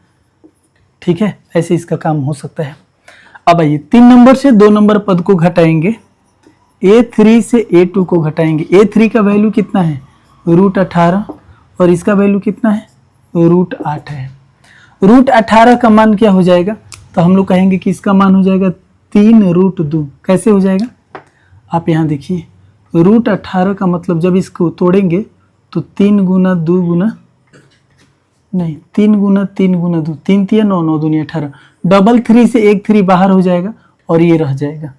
ठीक है, ऐसे इसका काम हो सकता है। अब आइए 3 नंबर से 2 नंबर पद को घटाएंगे, A3 से A2 को घटाएंगे। A3 का वैल्यू कितना है, √18 और इसका वैल्यू कितना है, √8 है। √18 का मान क्या हो जाएगा, तो हम लोग कहेंगे कि इसका मान हो जाएगा 3√2। कैसे हो जाएगा, आप यहाँ देखिए, √18 का मतलब जब इसको तोड़ेंगे तो 3 गुना 2 गुना नहीं 3 गुना 3 गुना 2, 3 3 9 9 दूनी 18, डबल 3 से 1 3 बाहर हो जाएगा और ये रह जाएगा।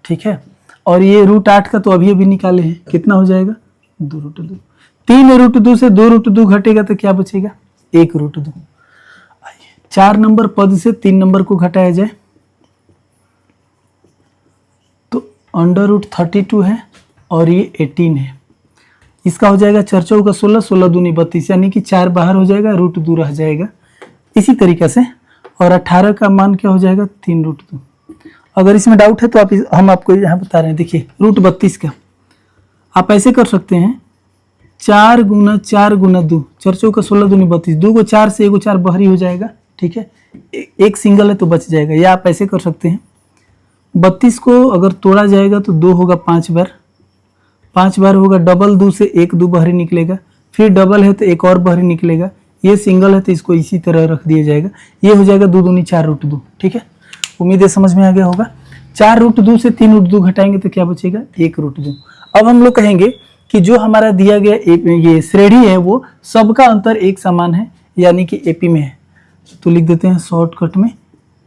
ठीक है, और ये √8 का तो अभी अभी निकाले हैं, कितना हो जाएगा, 2√2। 3√2 से 2√2 घटेगा तो क्या बचेगा, 1√2। आइए 4 नंबर पद से 3 नंबर को घटाया जाए तो √32 है और ये 18 है। इसका हो जाएगा 4 चौका 16, 16 दूनी 32, यानी कि 4 बाहर हो जाएगा, √2 रह जाएगा। इसी तरीके से और 18 का मान क्या हो जाएगा, 3√2। अगर इसमें डाउट है तो हम आपको यहाँ बता रहे हैं। देखिए √32 का आप ऐसे कर सकते हैं, 4 गुना 4 गुना 2, 4 चौका 16 दूनी 32, 2 को 4 से 1 को 4 बाहरी हो जाएगा, ठीक है। एक सिंगल है तो बच जाएगा, या आप ऐसे कर सकते हैं 32 को अगर तोड़ा जाएगा तो 2 होगा 5 बार, 5 बार होगा, डबल 2 से 1 2 बाहरी निकलेगा, फिर डबल है तो एक और बाहरी निकलेगा, ये सिंगल है तो इसको इसी तरह रख दिया जाएगा, ये हो जाएगा 2 दूनी 4 रूट 2, ठीक है। उम्मीद है समझ में आ गया होगा। 4 रूट 2 से 3 रूट 2 घटाएंगे तो क्या बचेगा, 1 रूट 2। अब हम लोग कहेंगे कि जो हमारा दिया गया ये श्रेणी है वो सबका अंतर एक समान है, यानी कि एपी में है, तो लिख देते हैं शॉर्टकट में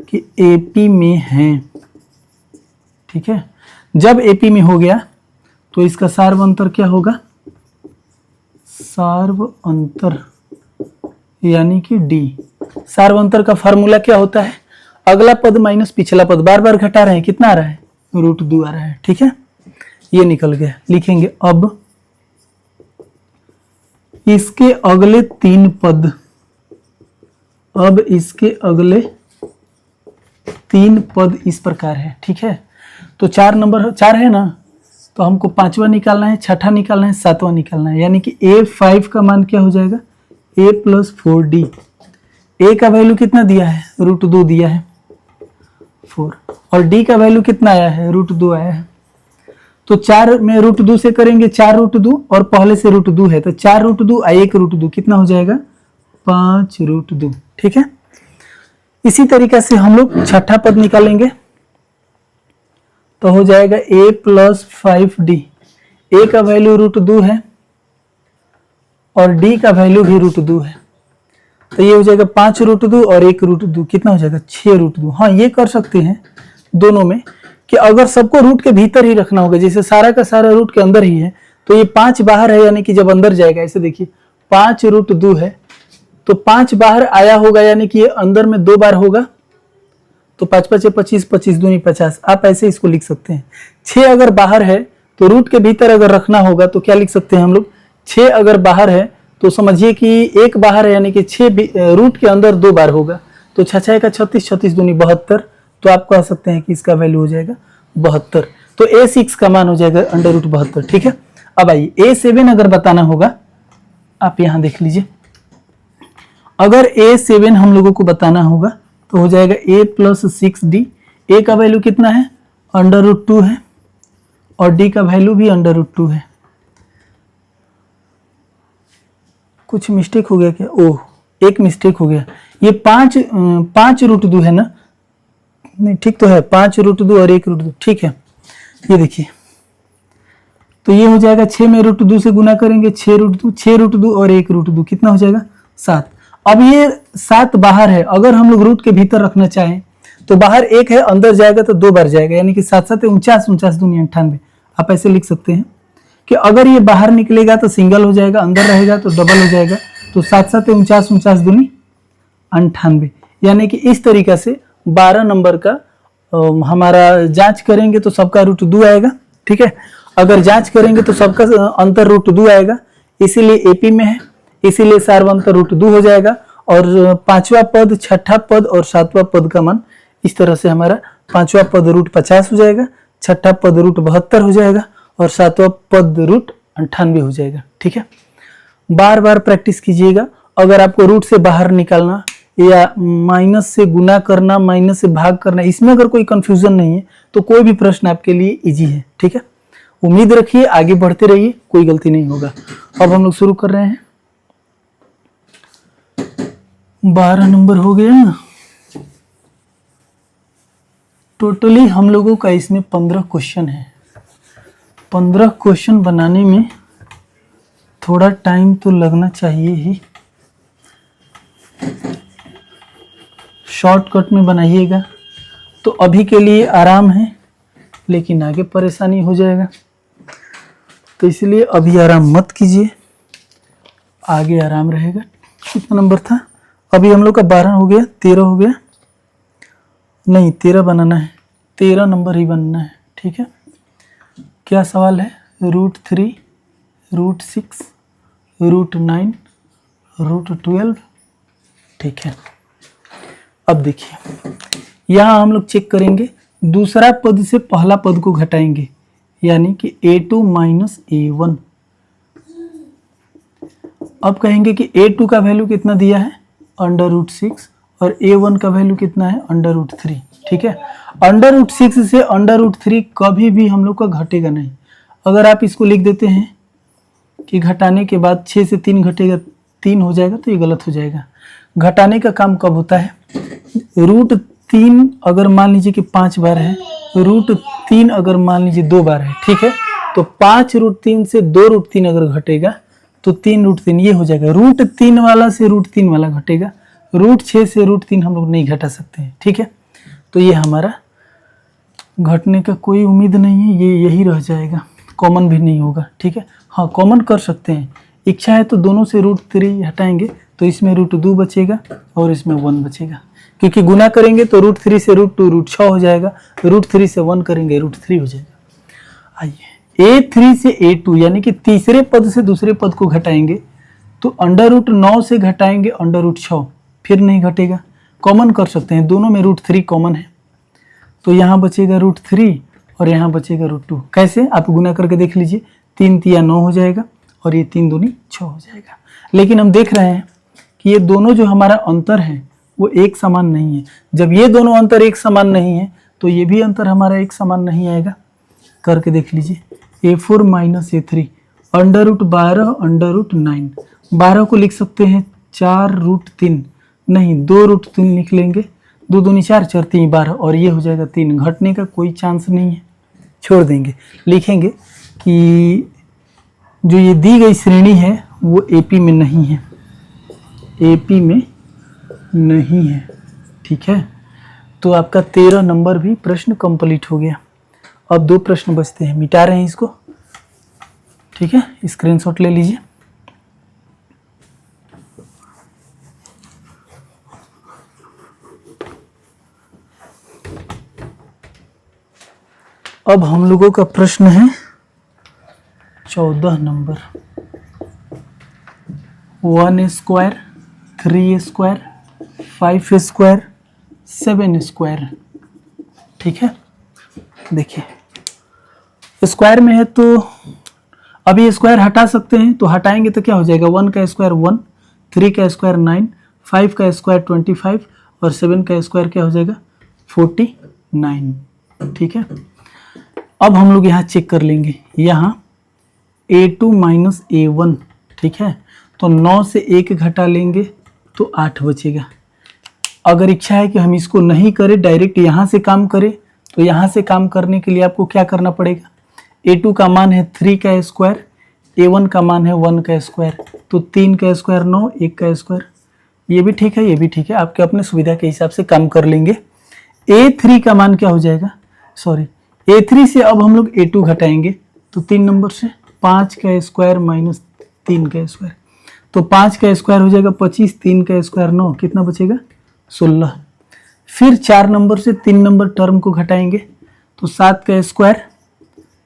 कि एपी में है, ठीक है। जब एपी में हो गया तो इसका सार्व अंतर क्या होगा, सार्व अंतर यानी कि डी। सार्व अंतर का फार्मूला क्या होता है, अगला पद माइनस पिछला पद, बार बार घटा रहे हैं, कितना आ रहा है, रूट 2 आ रहा है, ठीक है। ये निकल गया, लिखेंगे अब इसके अगले 3 पद, अब इसके अगले 3 पद इस प्रकार है, ठीक है। तो 4 नंबर 4 है ना, तो हमको 5वां निकालना है, 6ठा निकालना है, 7वां निकालना है, यानी कि A5 का मान क्या हो जाएगा, A + 4D। A का वैल्यू कितना दिया है, रूट 2 दिया है 4, और D का वैल्यू कितना आया है, रूट 2 आया है। तो 4 में रूट 2 से करेंगे 4 रूट 2, और पहले से रूट 2 है तो 4 रूट 2 और 1 रूट 2 कितना हो जाएगा, 5 रूट 2, ठीक है। इसी तरीके से हम लोग 6ठा पद निकालेंगे तो हो जाएगा A + 5D। A का वैल्यू रूट 2 है और D का वैल्यू भी रूट 2 है, तो ये हो जाएगा 5 रूट 2 और 1 रूट 2, कितना हो जाएगा, 6 रूट 2। हाँ, ये कर सकते हैं दोनों में कि अगर सबको रूट के भीतर ही रखना होगा, जैसे सारा का सारा रूट के अंदर ही है, तो ये 5 बाहर है, यानी कि जब अंदर जाएगा, ऐसे देखिए 5 रूट 2 है तो 5 बाहर आया होगा, यानी कि ये अंदर में 2 बार होगा, तो 5 5 25, 25 दूनी 50, आप ऐसे इसको लिख सकते हैं। 6 अगर बाहर है तो रूट के भीतर अगर रखना होगा तो क्या लिख सकते हैं हम लोग, 6 अगर बाहर है तो समझिए कि 1 बाहर है, यानी कि 6 रूट के अंदर 2 बार होगा, तो 6 6 का 36, 36 दूनी 72, तो आप कह सकते हैं कि इसका वैल्यू हो जाएगा 72। तो A6 का मान हो जाएगा √72, ठीक है। अब आइए A7 अगर बताना होगा, आप यहां देख लीजिए, अगर A7 हम लोगों को बताना होगा तो हो जाएगा A + 6D। A का वैल्यू कितना है, √2 है, और D का वैल्यू भी √2 है। कुछ मिस्टेक हो गया क्या, ओह एक मिस्टेक हो गया, ये 5 रूट 2 है ना, नहीं ठीक तो है, 5 रूट 2 और 1 रूट 2, ठीक है। ये देखिए, तो ये हो जाएगा 6 में रूट 2 से गुना करेंगे, 6 रूट 2 और 1 रूट 2 कितना हो जाएगा, 7। अब ये 7 बाहर है, अगर हम लोग रूट के भीतर रखना चाहें तो बाहर 1 है, अंदर जाएगा तो 2 बार जाएगा, यानी कि 7 7 49, 49 दूनी 98। आप ऐसे लिख सकते हैं कि अगर ये बाहर निकलेगा तो सिंगल हो जाएगा, अंदर रहेगा तो डबल हो जाएगा, तो 7 7 49, 49 दूनी 98, यानी कि इस तरीके से 12 नंबर का हमारा जांच करेंगे तो सबका रूट 2 आएगा, ठीक है। अगर जांच करेंगे तो सबका अंतर रूट 2 आएगा, इसीलिए एपी में है, इसीलिए सार्वंतर रूट 2 हो जाएगा, और 5वां पद, 6ठा पद और 7वां पद का मान इस तरह से हमारा 5वां पद रूट 50 हो जाएगा, 6ठा पद रूट 72 हो जाएगा, और 7वां पद रूट 98 हो जाएगा, ठीक है। बार बार प्रैक्टिस कीजिएगा। अगर आपको रूट से बाहर निकालना या माइनस से गुना करना, माइनस से भाग करना, इसमें अगर कोई कंफ्यूजन नहीं है तो कोई भी प्रश्न आपके लिए इजी है, ठीक है। उम्मीद रखिए, आगे बढ़ते रहिए, कोई गलती नहीं होगा। अब हम लोग शुरू कर रहे हैं। 12 नंबर हो गया ना, टोटली हम लोगों का इसमें 15 क्वेश्चन है। 15 क्वेश्चन बनाने में थोड़ा टाइम तो लगना चाहिए ही, शॉर्टकट में बनाइएगा तो अभी के लिए आराम है, लेकिन आगे परेशानी हो जाएगा, तो इसलिए अभी आराम मत कीजिए, आगे आराम रहेगा। कितना नंबर था अभी हम लोग का, 12 हो गया, 13 हो गया, नहीं 13 बनाना है, 13 नंबर ही बनना है, ठीक है। क्या सवाल है, √3, √6, √9, √12, ठीक है। अब देखिए, यहाँ हम लोग चेक करेंगे, दूसरा पद से पहला पद को घटाएंगे, यानी कि A2 - A1, अब कहेंगे कि a2 का वैल्यू कितना दिया है, √6, और a1 का वैल्यू कितना है, √3। ठीक है, √6 से √3 कभी भी हम लोग का घटेगा नहीं। अगर आप इसको लिख देते हैं कि घटाने के बाद 6 से 3 घटेगा, 3 हो जाएगा, तो ये गलत हो जाएगा। घटाने का काम कब होता है, √3 अगर मान लीजिए कि 5 बार है, √3 अगर मान लीजिए 2 बार है, ठीक है, तो 5√3 से 2√3 अगर घटेगा तो 3√3 ये हो जाएगा। √3 वाला से √3 वाला घटेगा, √6 से √3 हम लोग नहीं घटा सकते हैं। ठीक है, तो ये हमारा घटने का कोई उम्मीद नहीं है, ये यही रह जाएगा, कॉमन भी नहीं होगा। ठीक है, हाँ कॉमन कर सकते हैं, इच्छा है तो दोनों से √3 हटाएंगे तो इसमें √2 बचेगा और इसमें 1 बचेगा, क्योंकि गुना करेंगे तो √3 से √2 √6 हो जाएगा, √3 से 1 करेंगे √3 हो जाएगा। आइए a3 से a2 यानी कि तीसरे पद से दूसरे पद को घटाएंगे तो √9 से घटाएंगे √6, फिर नहीं घटेगा, कॉमन कर सकते हैं, दोनों में √3 कॉमन है, तो यहाँ बचेगा √3 और यहाँ बचेगा √2। कैसे, आप गुना करके देख लीजिए, 3 तिया 9 हो जाएगा और ये 3 दूनी 6 हो जाएगा। लेकिन हम देख रहे हैं कि ये दोनों जो हमारा अंतर है वो एक समान नहीं है। जब ये दोनों अंतर एक समान नहीं है तो ये भी अंतर हमारा एक समान नहीं आएगा। करके देख लीजिए, a4 - a3 √12 √9, 12 को लिख सकते हैं 4√3, नहीं 2√3 लिख लेंगे, 2 दूनी 4 4 3 12 और ये हो जाएगा 3। घटने का कोई चांस नहीं है, छोड़ देंगे। लिखेंगे कि जो ये दी गई श्रेणी है वो AP में नहीं है, AP में नहीं है। ठीक है, तो आपका 13 नंबर भी प्रश्न कंप्लीट हो गया। अब 2 प्रश्न बचते हैं, मिटा रहे हैं इसको। ठीक है, स्क्रीनशॉट ले लीजिए। अब हम लोगों का प्रश्न है 14 नंबर, 1² 3² 5² 7²। ठीक है, देखिए स्क्वायर में है तो अभी स्क्वायर हटा सकते हैं, तो हटाएंगे तो क्या हो जाएगा, 1 का स्क्वायर 1, 3 का स्क्वायर 9, 5 का स्क्वायर 25 और 7 का स्क्वायर क्या हो जाएगा 49। ठीक है, अब हम लोग यहाँ चेक कर लेंगे, यहाँ a2 - a1। ठीक है, तो 9 से 1 घटा लेंगे तो 8 बचेगा। अगर इच्छा है कि हम इसको नहीं करें, डायरेक्ट यहाँ से काम करें, तो यहाँ से काम करने के लिए आपको क्या करना पड़ेगा, a2 का मान है 3 का स्क्वायर, a1 का मान है 1 का स्क्वायर, तो 3 का स्क्वायर 9, 1 का स्क्वायर, ये भी ठीक है, ये भी ठीक है, आपके अपने सुविधा के हिसाब से काम कर लेंगे। a3 का मान क्या हो जाएगा, सॉरी a3 से अब हम लोग a2 घटाएंगे तो 3 नंबर से 5 का स्क्वायर माइनस 3 का स्क्वायर, तो 5 का स्क्वायर हो जाएगा 25, 3 का स्क्वायर 9, कितना बचेगा 16। फिर 4 नंबर से 3 नंबर टर्म को घटाएंगे तो 7 का स्क्वायर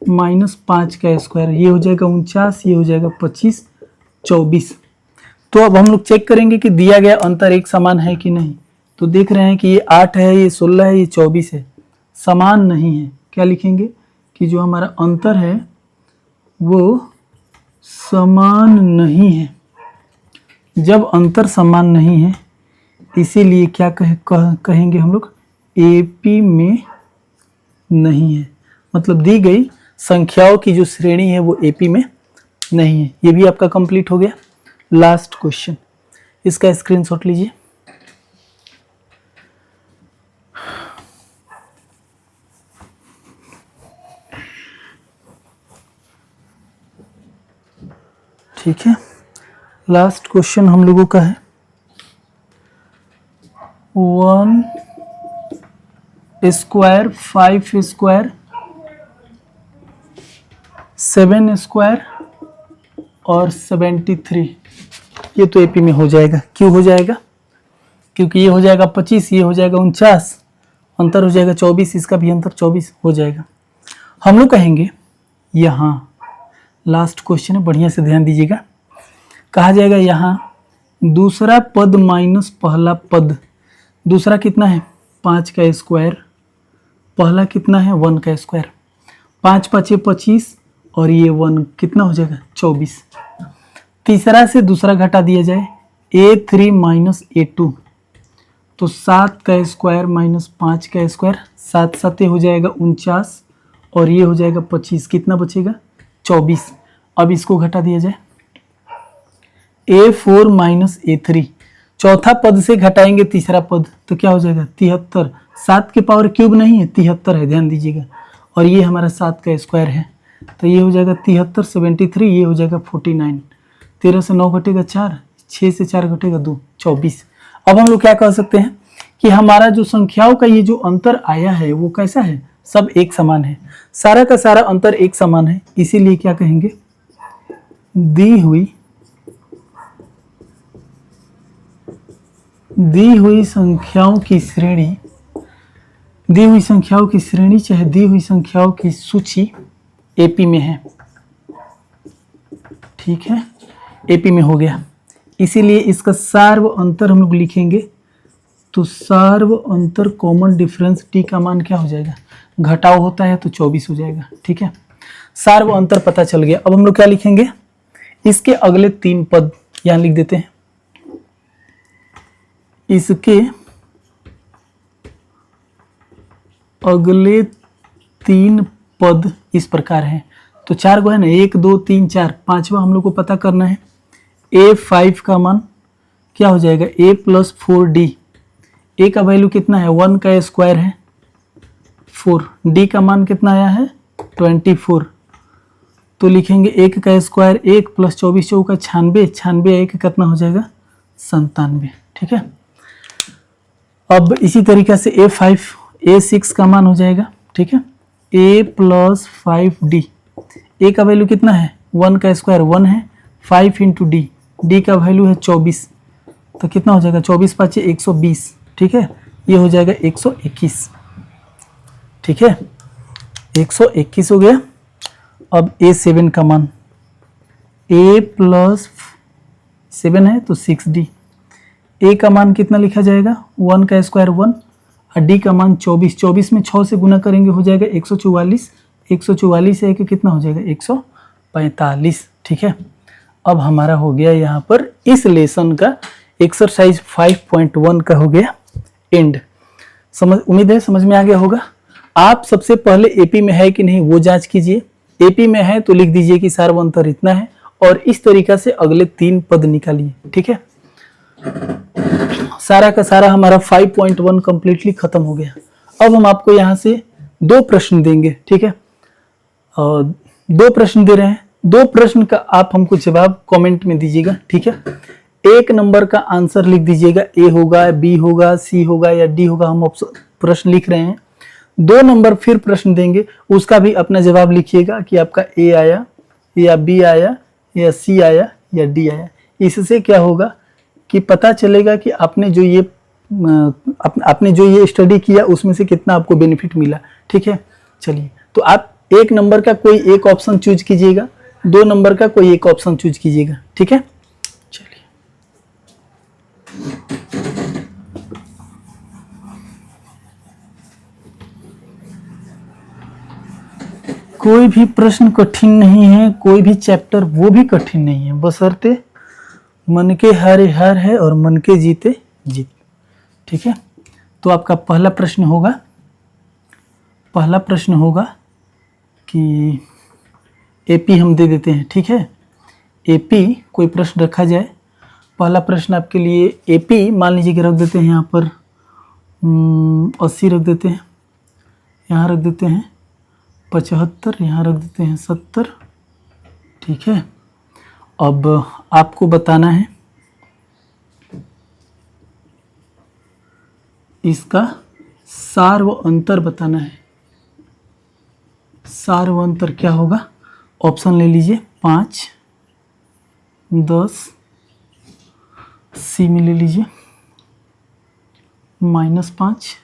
माइनस 5 का स्क्वायर, ये हो जाएगा 49, ये हो जाएगा 25, 24। तो अब हम लोग चेक करेंगे कि दिया गया अंतर एक समान है कि नहीं। तो देख रहे हैं कि ये 8 है, ये 16 है, ये 24 है, समान नहीं है। क्या लिखेंगे कि जो हमारा अंतर है वो समान नहीं है। जब अंतर समान नहीं है इसीलिए क्या कहेंगे हम लोग, AP में नहीं है, मतलब दी गई संख्याओं की जो श्रेणी है वो AP में नहीं है। ये भी आपका कंप्लीट हो गया। लास्ट क्वेश्चन, इसका स्क्रीनशॉट लीजिए। ठीक है, लास्ट क्वेश्चन हम लोगों का है 1² 5² 7² और 73। ये तो AP में हो जाएगा। क्यों हो जाएगा, क्योंकि ये हो जाएगा 25, ये हो जाएगा 49, अंतर हो जाएगा 24, इसका भी अंतर 24 हो जाएगा। हम लोग कहेंगे यहाँ लास्ट क्वेश्चन है, बढ़िया से ध्यान दीजिएगा। कहा जाएगा यहाँ दूसरा पद माइनस पहला पद, दूसरा कितना है 5 का स्क्वायर, पहला कितना है 1 का स्क्वायर, 5 5 25 और ये 1 कितना हो जाएगा 24। तीसरा से दूसरा घटा दिया जाए, A3 माइनस A2, तो 7 का स्क्वायर माइनस 5 का स्क्वायर, 7 7 हो जाएगा 49 और ये हो जाएगा 25, कितना बचेगा 24। अब इसको घटा दिया जाए, A4 माइनस A3, चौथा पद से घटाएंगे तीसरा पद तो क्या हो जाएगा 73, 7 के पावर क्यूब नहीं है 73 है, ध्यान दीजिएगा, और ये हमारा 7 का स्क्वायर है, तो ये हो जाएगा 73 73, ये हो जाएगा 49, 13 से 9 घटेगा 4, 6 से 4 घटेगा 2, 24। अब हम लोग क्या कह सकते हैं कि हमारा जो संख्याओं का ये जो अंतर आया है वो कैसा है, सब एक समान है, सारा का सारा अंतर एक समान है, इसीलिए क्या कहेंगे, दी हुई संख्याओं की श्रेणी, दी हुई संख्याओं की श्रेणी चाहे दी हुई संख्याओं की सूची एपी में है, ठीक है, एपी में हो गया, इसीलिए इसका सार्व अंतर हम लोग लिखेंगे, तो सार्व अंतर कॉमन डिफरेंस टी का मान क्या हो जाएगा, घटाव होता है तो 24 हो जाएगा, ठीक है, सार्व अंतर पता चल गया। अब हम लोग क्या लिखेंगे, इसके अगले 3 पद यहां लिख देते हैं, इसके अगले 3 पद इस प्रकार हैं, तो 4 गो है ना, 1 2 3 4, 5वां हम लोग को पता करना है, A5 का मान क्या हो जाएगा, A प्लस 4D, A का वैल्यू कितना है 1 का स्क्वायर है 4, D का मान कितना आया है 24, तो लिखेंगे 1 का स्क्वायर 1 प्लस 24 चौका 96, 96 1 कितना हो जाएगा 97, ठीक है। अब इसी तरीके से A5 A6 का मान हो जाएगा, ठीक है, A प्लस 5D, A का वैल्यू कितना है 1 का स्क्वायर 1 है, 5 इंटू D, D का वैल्यू है 24, तो कितना हो जाएगा 24 5 120, ठीक है, ये हो जाएगा 121, ठीक है, 121 हो गया। अब A7 का मान, A प्लस 7 है तो 6D, A का मान कितना लिखा जाएगा 1 का स्क्वायर 1 और D का मान 24, 24 में 6 से गुना करेंगे हो जाएगा 144, 144 से एक कितना हो जाएगा 145, ठीक है। अब हमारा हो गया यहाँ पर इस लेसन का एक्सरसाइज 5.1 का हो गया एंड। उम्मीद है समझ में आ गया होगा। आप सबसे पहले एपी में है कि नहीं वो जांच कीजिए, एपी में है तो लिख दीजिए कि सार्व अंतर इतना है और इस तरीका से अगले 3 पद निकालिए, ठीक है। सारा का सारा हमारा 5.1 कंप्लीटली खत्म हो गया। अब हम आपको यहाँ से 2 प्रश्न देंगे, ठीक है, 2 प्रश्न दे रहे हैं, 2 प्रश्न का आप हमको जवाब कमेंट में दीजिएगा, ठीक है। 1 नंबर का आंसर लिख दीजिएगा, ए होगा, बी होगा, सी होगा या डी होगा, हम प्रश्न लिख रहे हैं। 2 नंबर फिर प्रश्न देंगे, उसका भी अपना जवाब लिखिएगा कि आपका ए आया या बी आया या सी आया या डी आया। इससे क्या होगा कि पता चलेगा कि आपने जो ये स्टडी किया उसमें से कितना आपको बेनिफिट मिला, ठीक है। चलिए, तो आप 1 नंबर का कोई एक ऑप्शन चूज कीजिएगा, 2 नंबर का कोई एक ऑप्शन चूज कीजिएगा, ठीक है। चलिए, कोई भी प्रश्न कठिन नहीं है, कोई भी चैप्टर वो भी कठिन नहीं है, बशर्ते मन के हारे हार है और मन के जीते जीत, ठीक है। तो आपका पहला प्रश्न होगा कि एपी हम दे देते हैं, ठीक है। एपी कोई प्रश्न रखा जाए, पहला प्रश्न आपके लिए एपी मान लीजिए कि रख देते हैं यहाँ पर 80 रख देते हैं, यहाँ रख देते हैं 75, यहाँ रख देते हैं 70, ठीक है। अब आपको बताना है इसका सार्व अंतर बताना है। सार्व अंतर क्या होगा, ऑप्शन ले लीजिए 5, 10, सी में ले लीजिए -5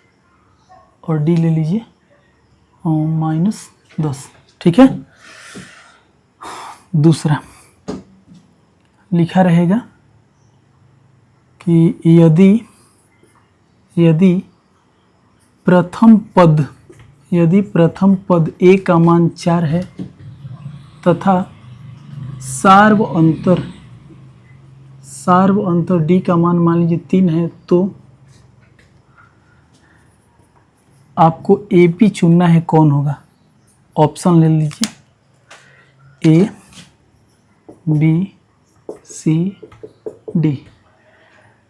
और डी ले लीजिए -10, ठीक है। दूसरा लिखा रहेगा कि यदि प्रथम पद ए का मान 4 है तथा सार्व अंतर सार्व अंतर डी का मान लीजिए 3 है, तो आपको ए पी चुनना है, कौन होगा? ऑप्शन ले लीजिए, ए बी सी डी,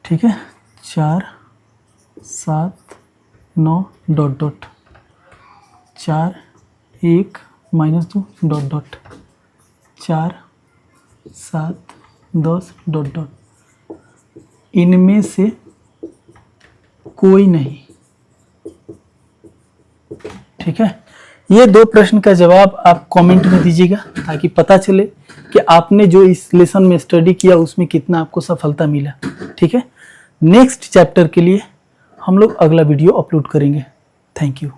ठीक है। 4 7 9 dot dot, 4 1 -2 dot dot, 4 7 10 dot dot. इनमें से कोई नहीं, ठीक है। ये 2 प्रश्न का जवाब आप कमेंट में दीजिएगा, ताकि पता चले कि आपने जो इस लेसन में स्टडी किया उसमें कितना आपको सफलता मिला, ठीक है। नेक्स्ट चैप्टर के लिए हम लोग अगला वीडियो अपलोड करेंगे। Thank you.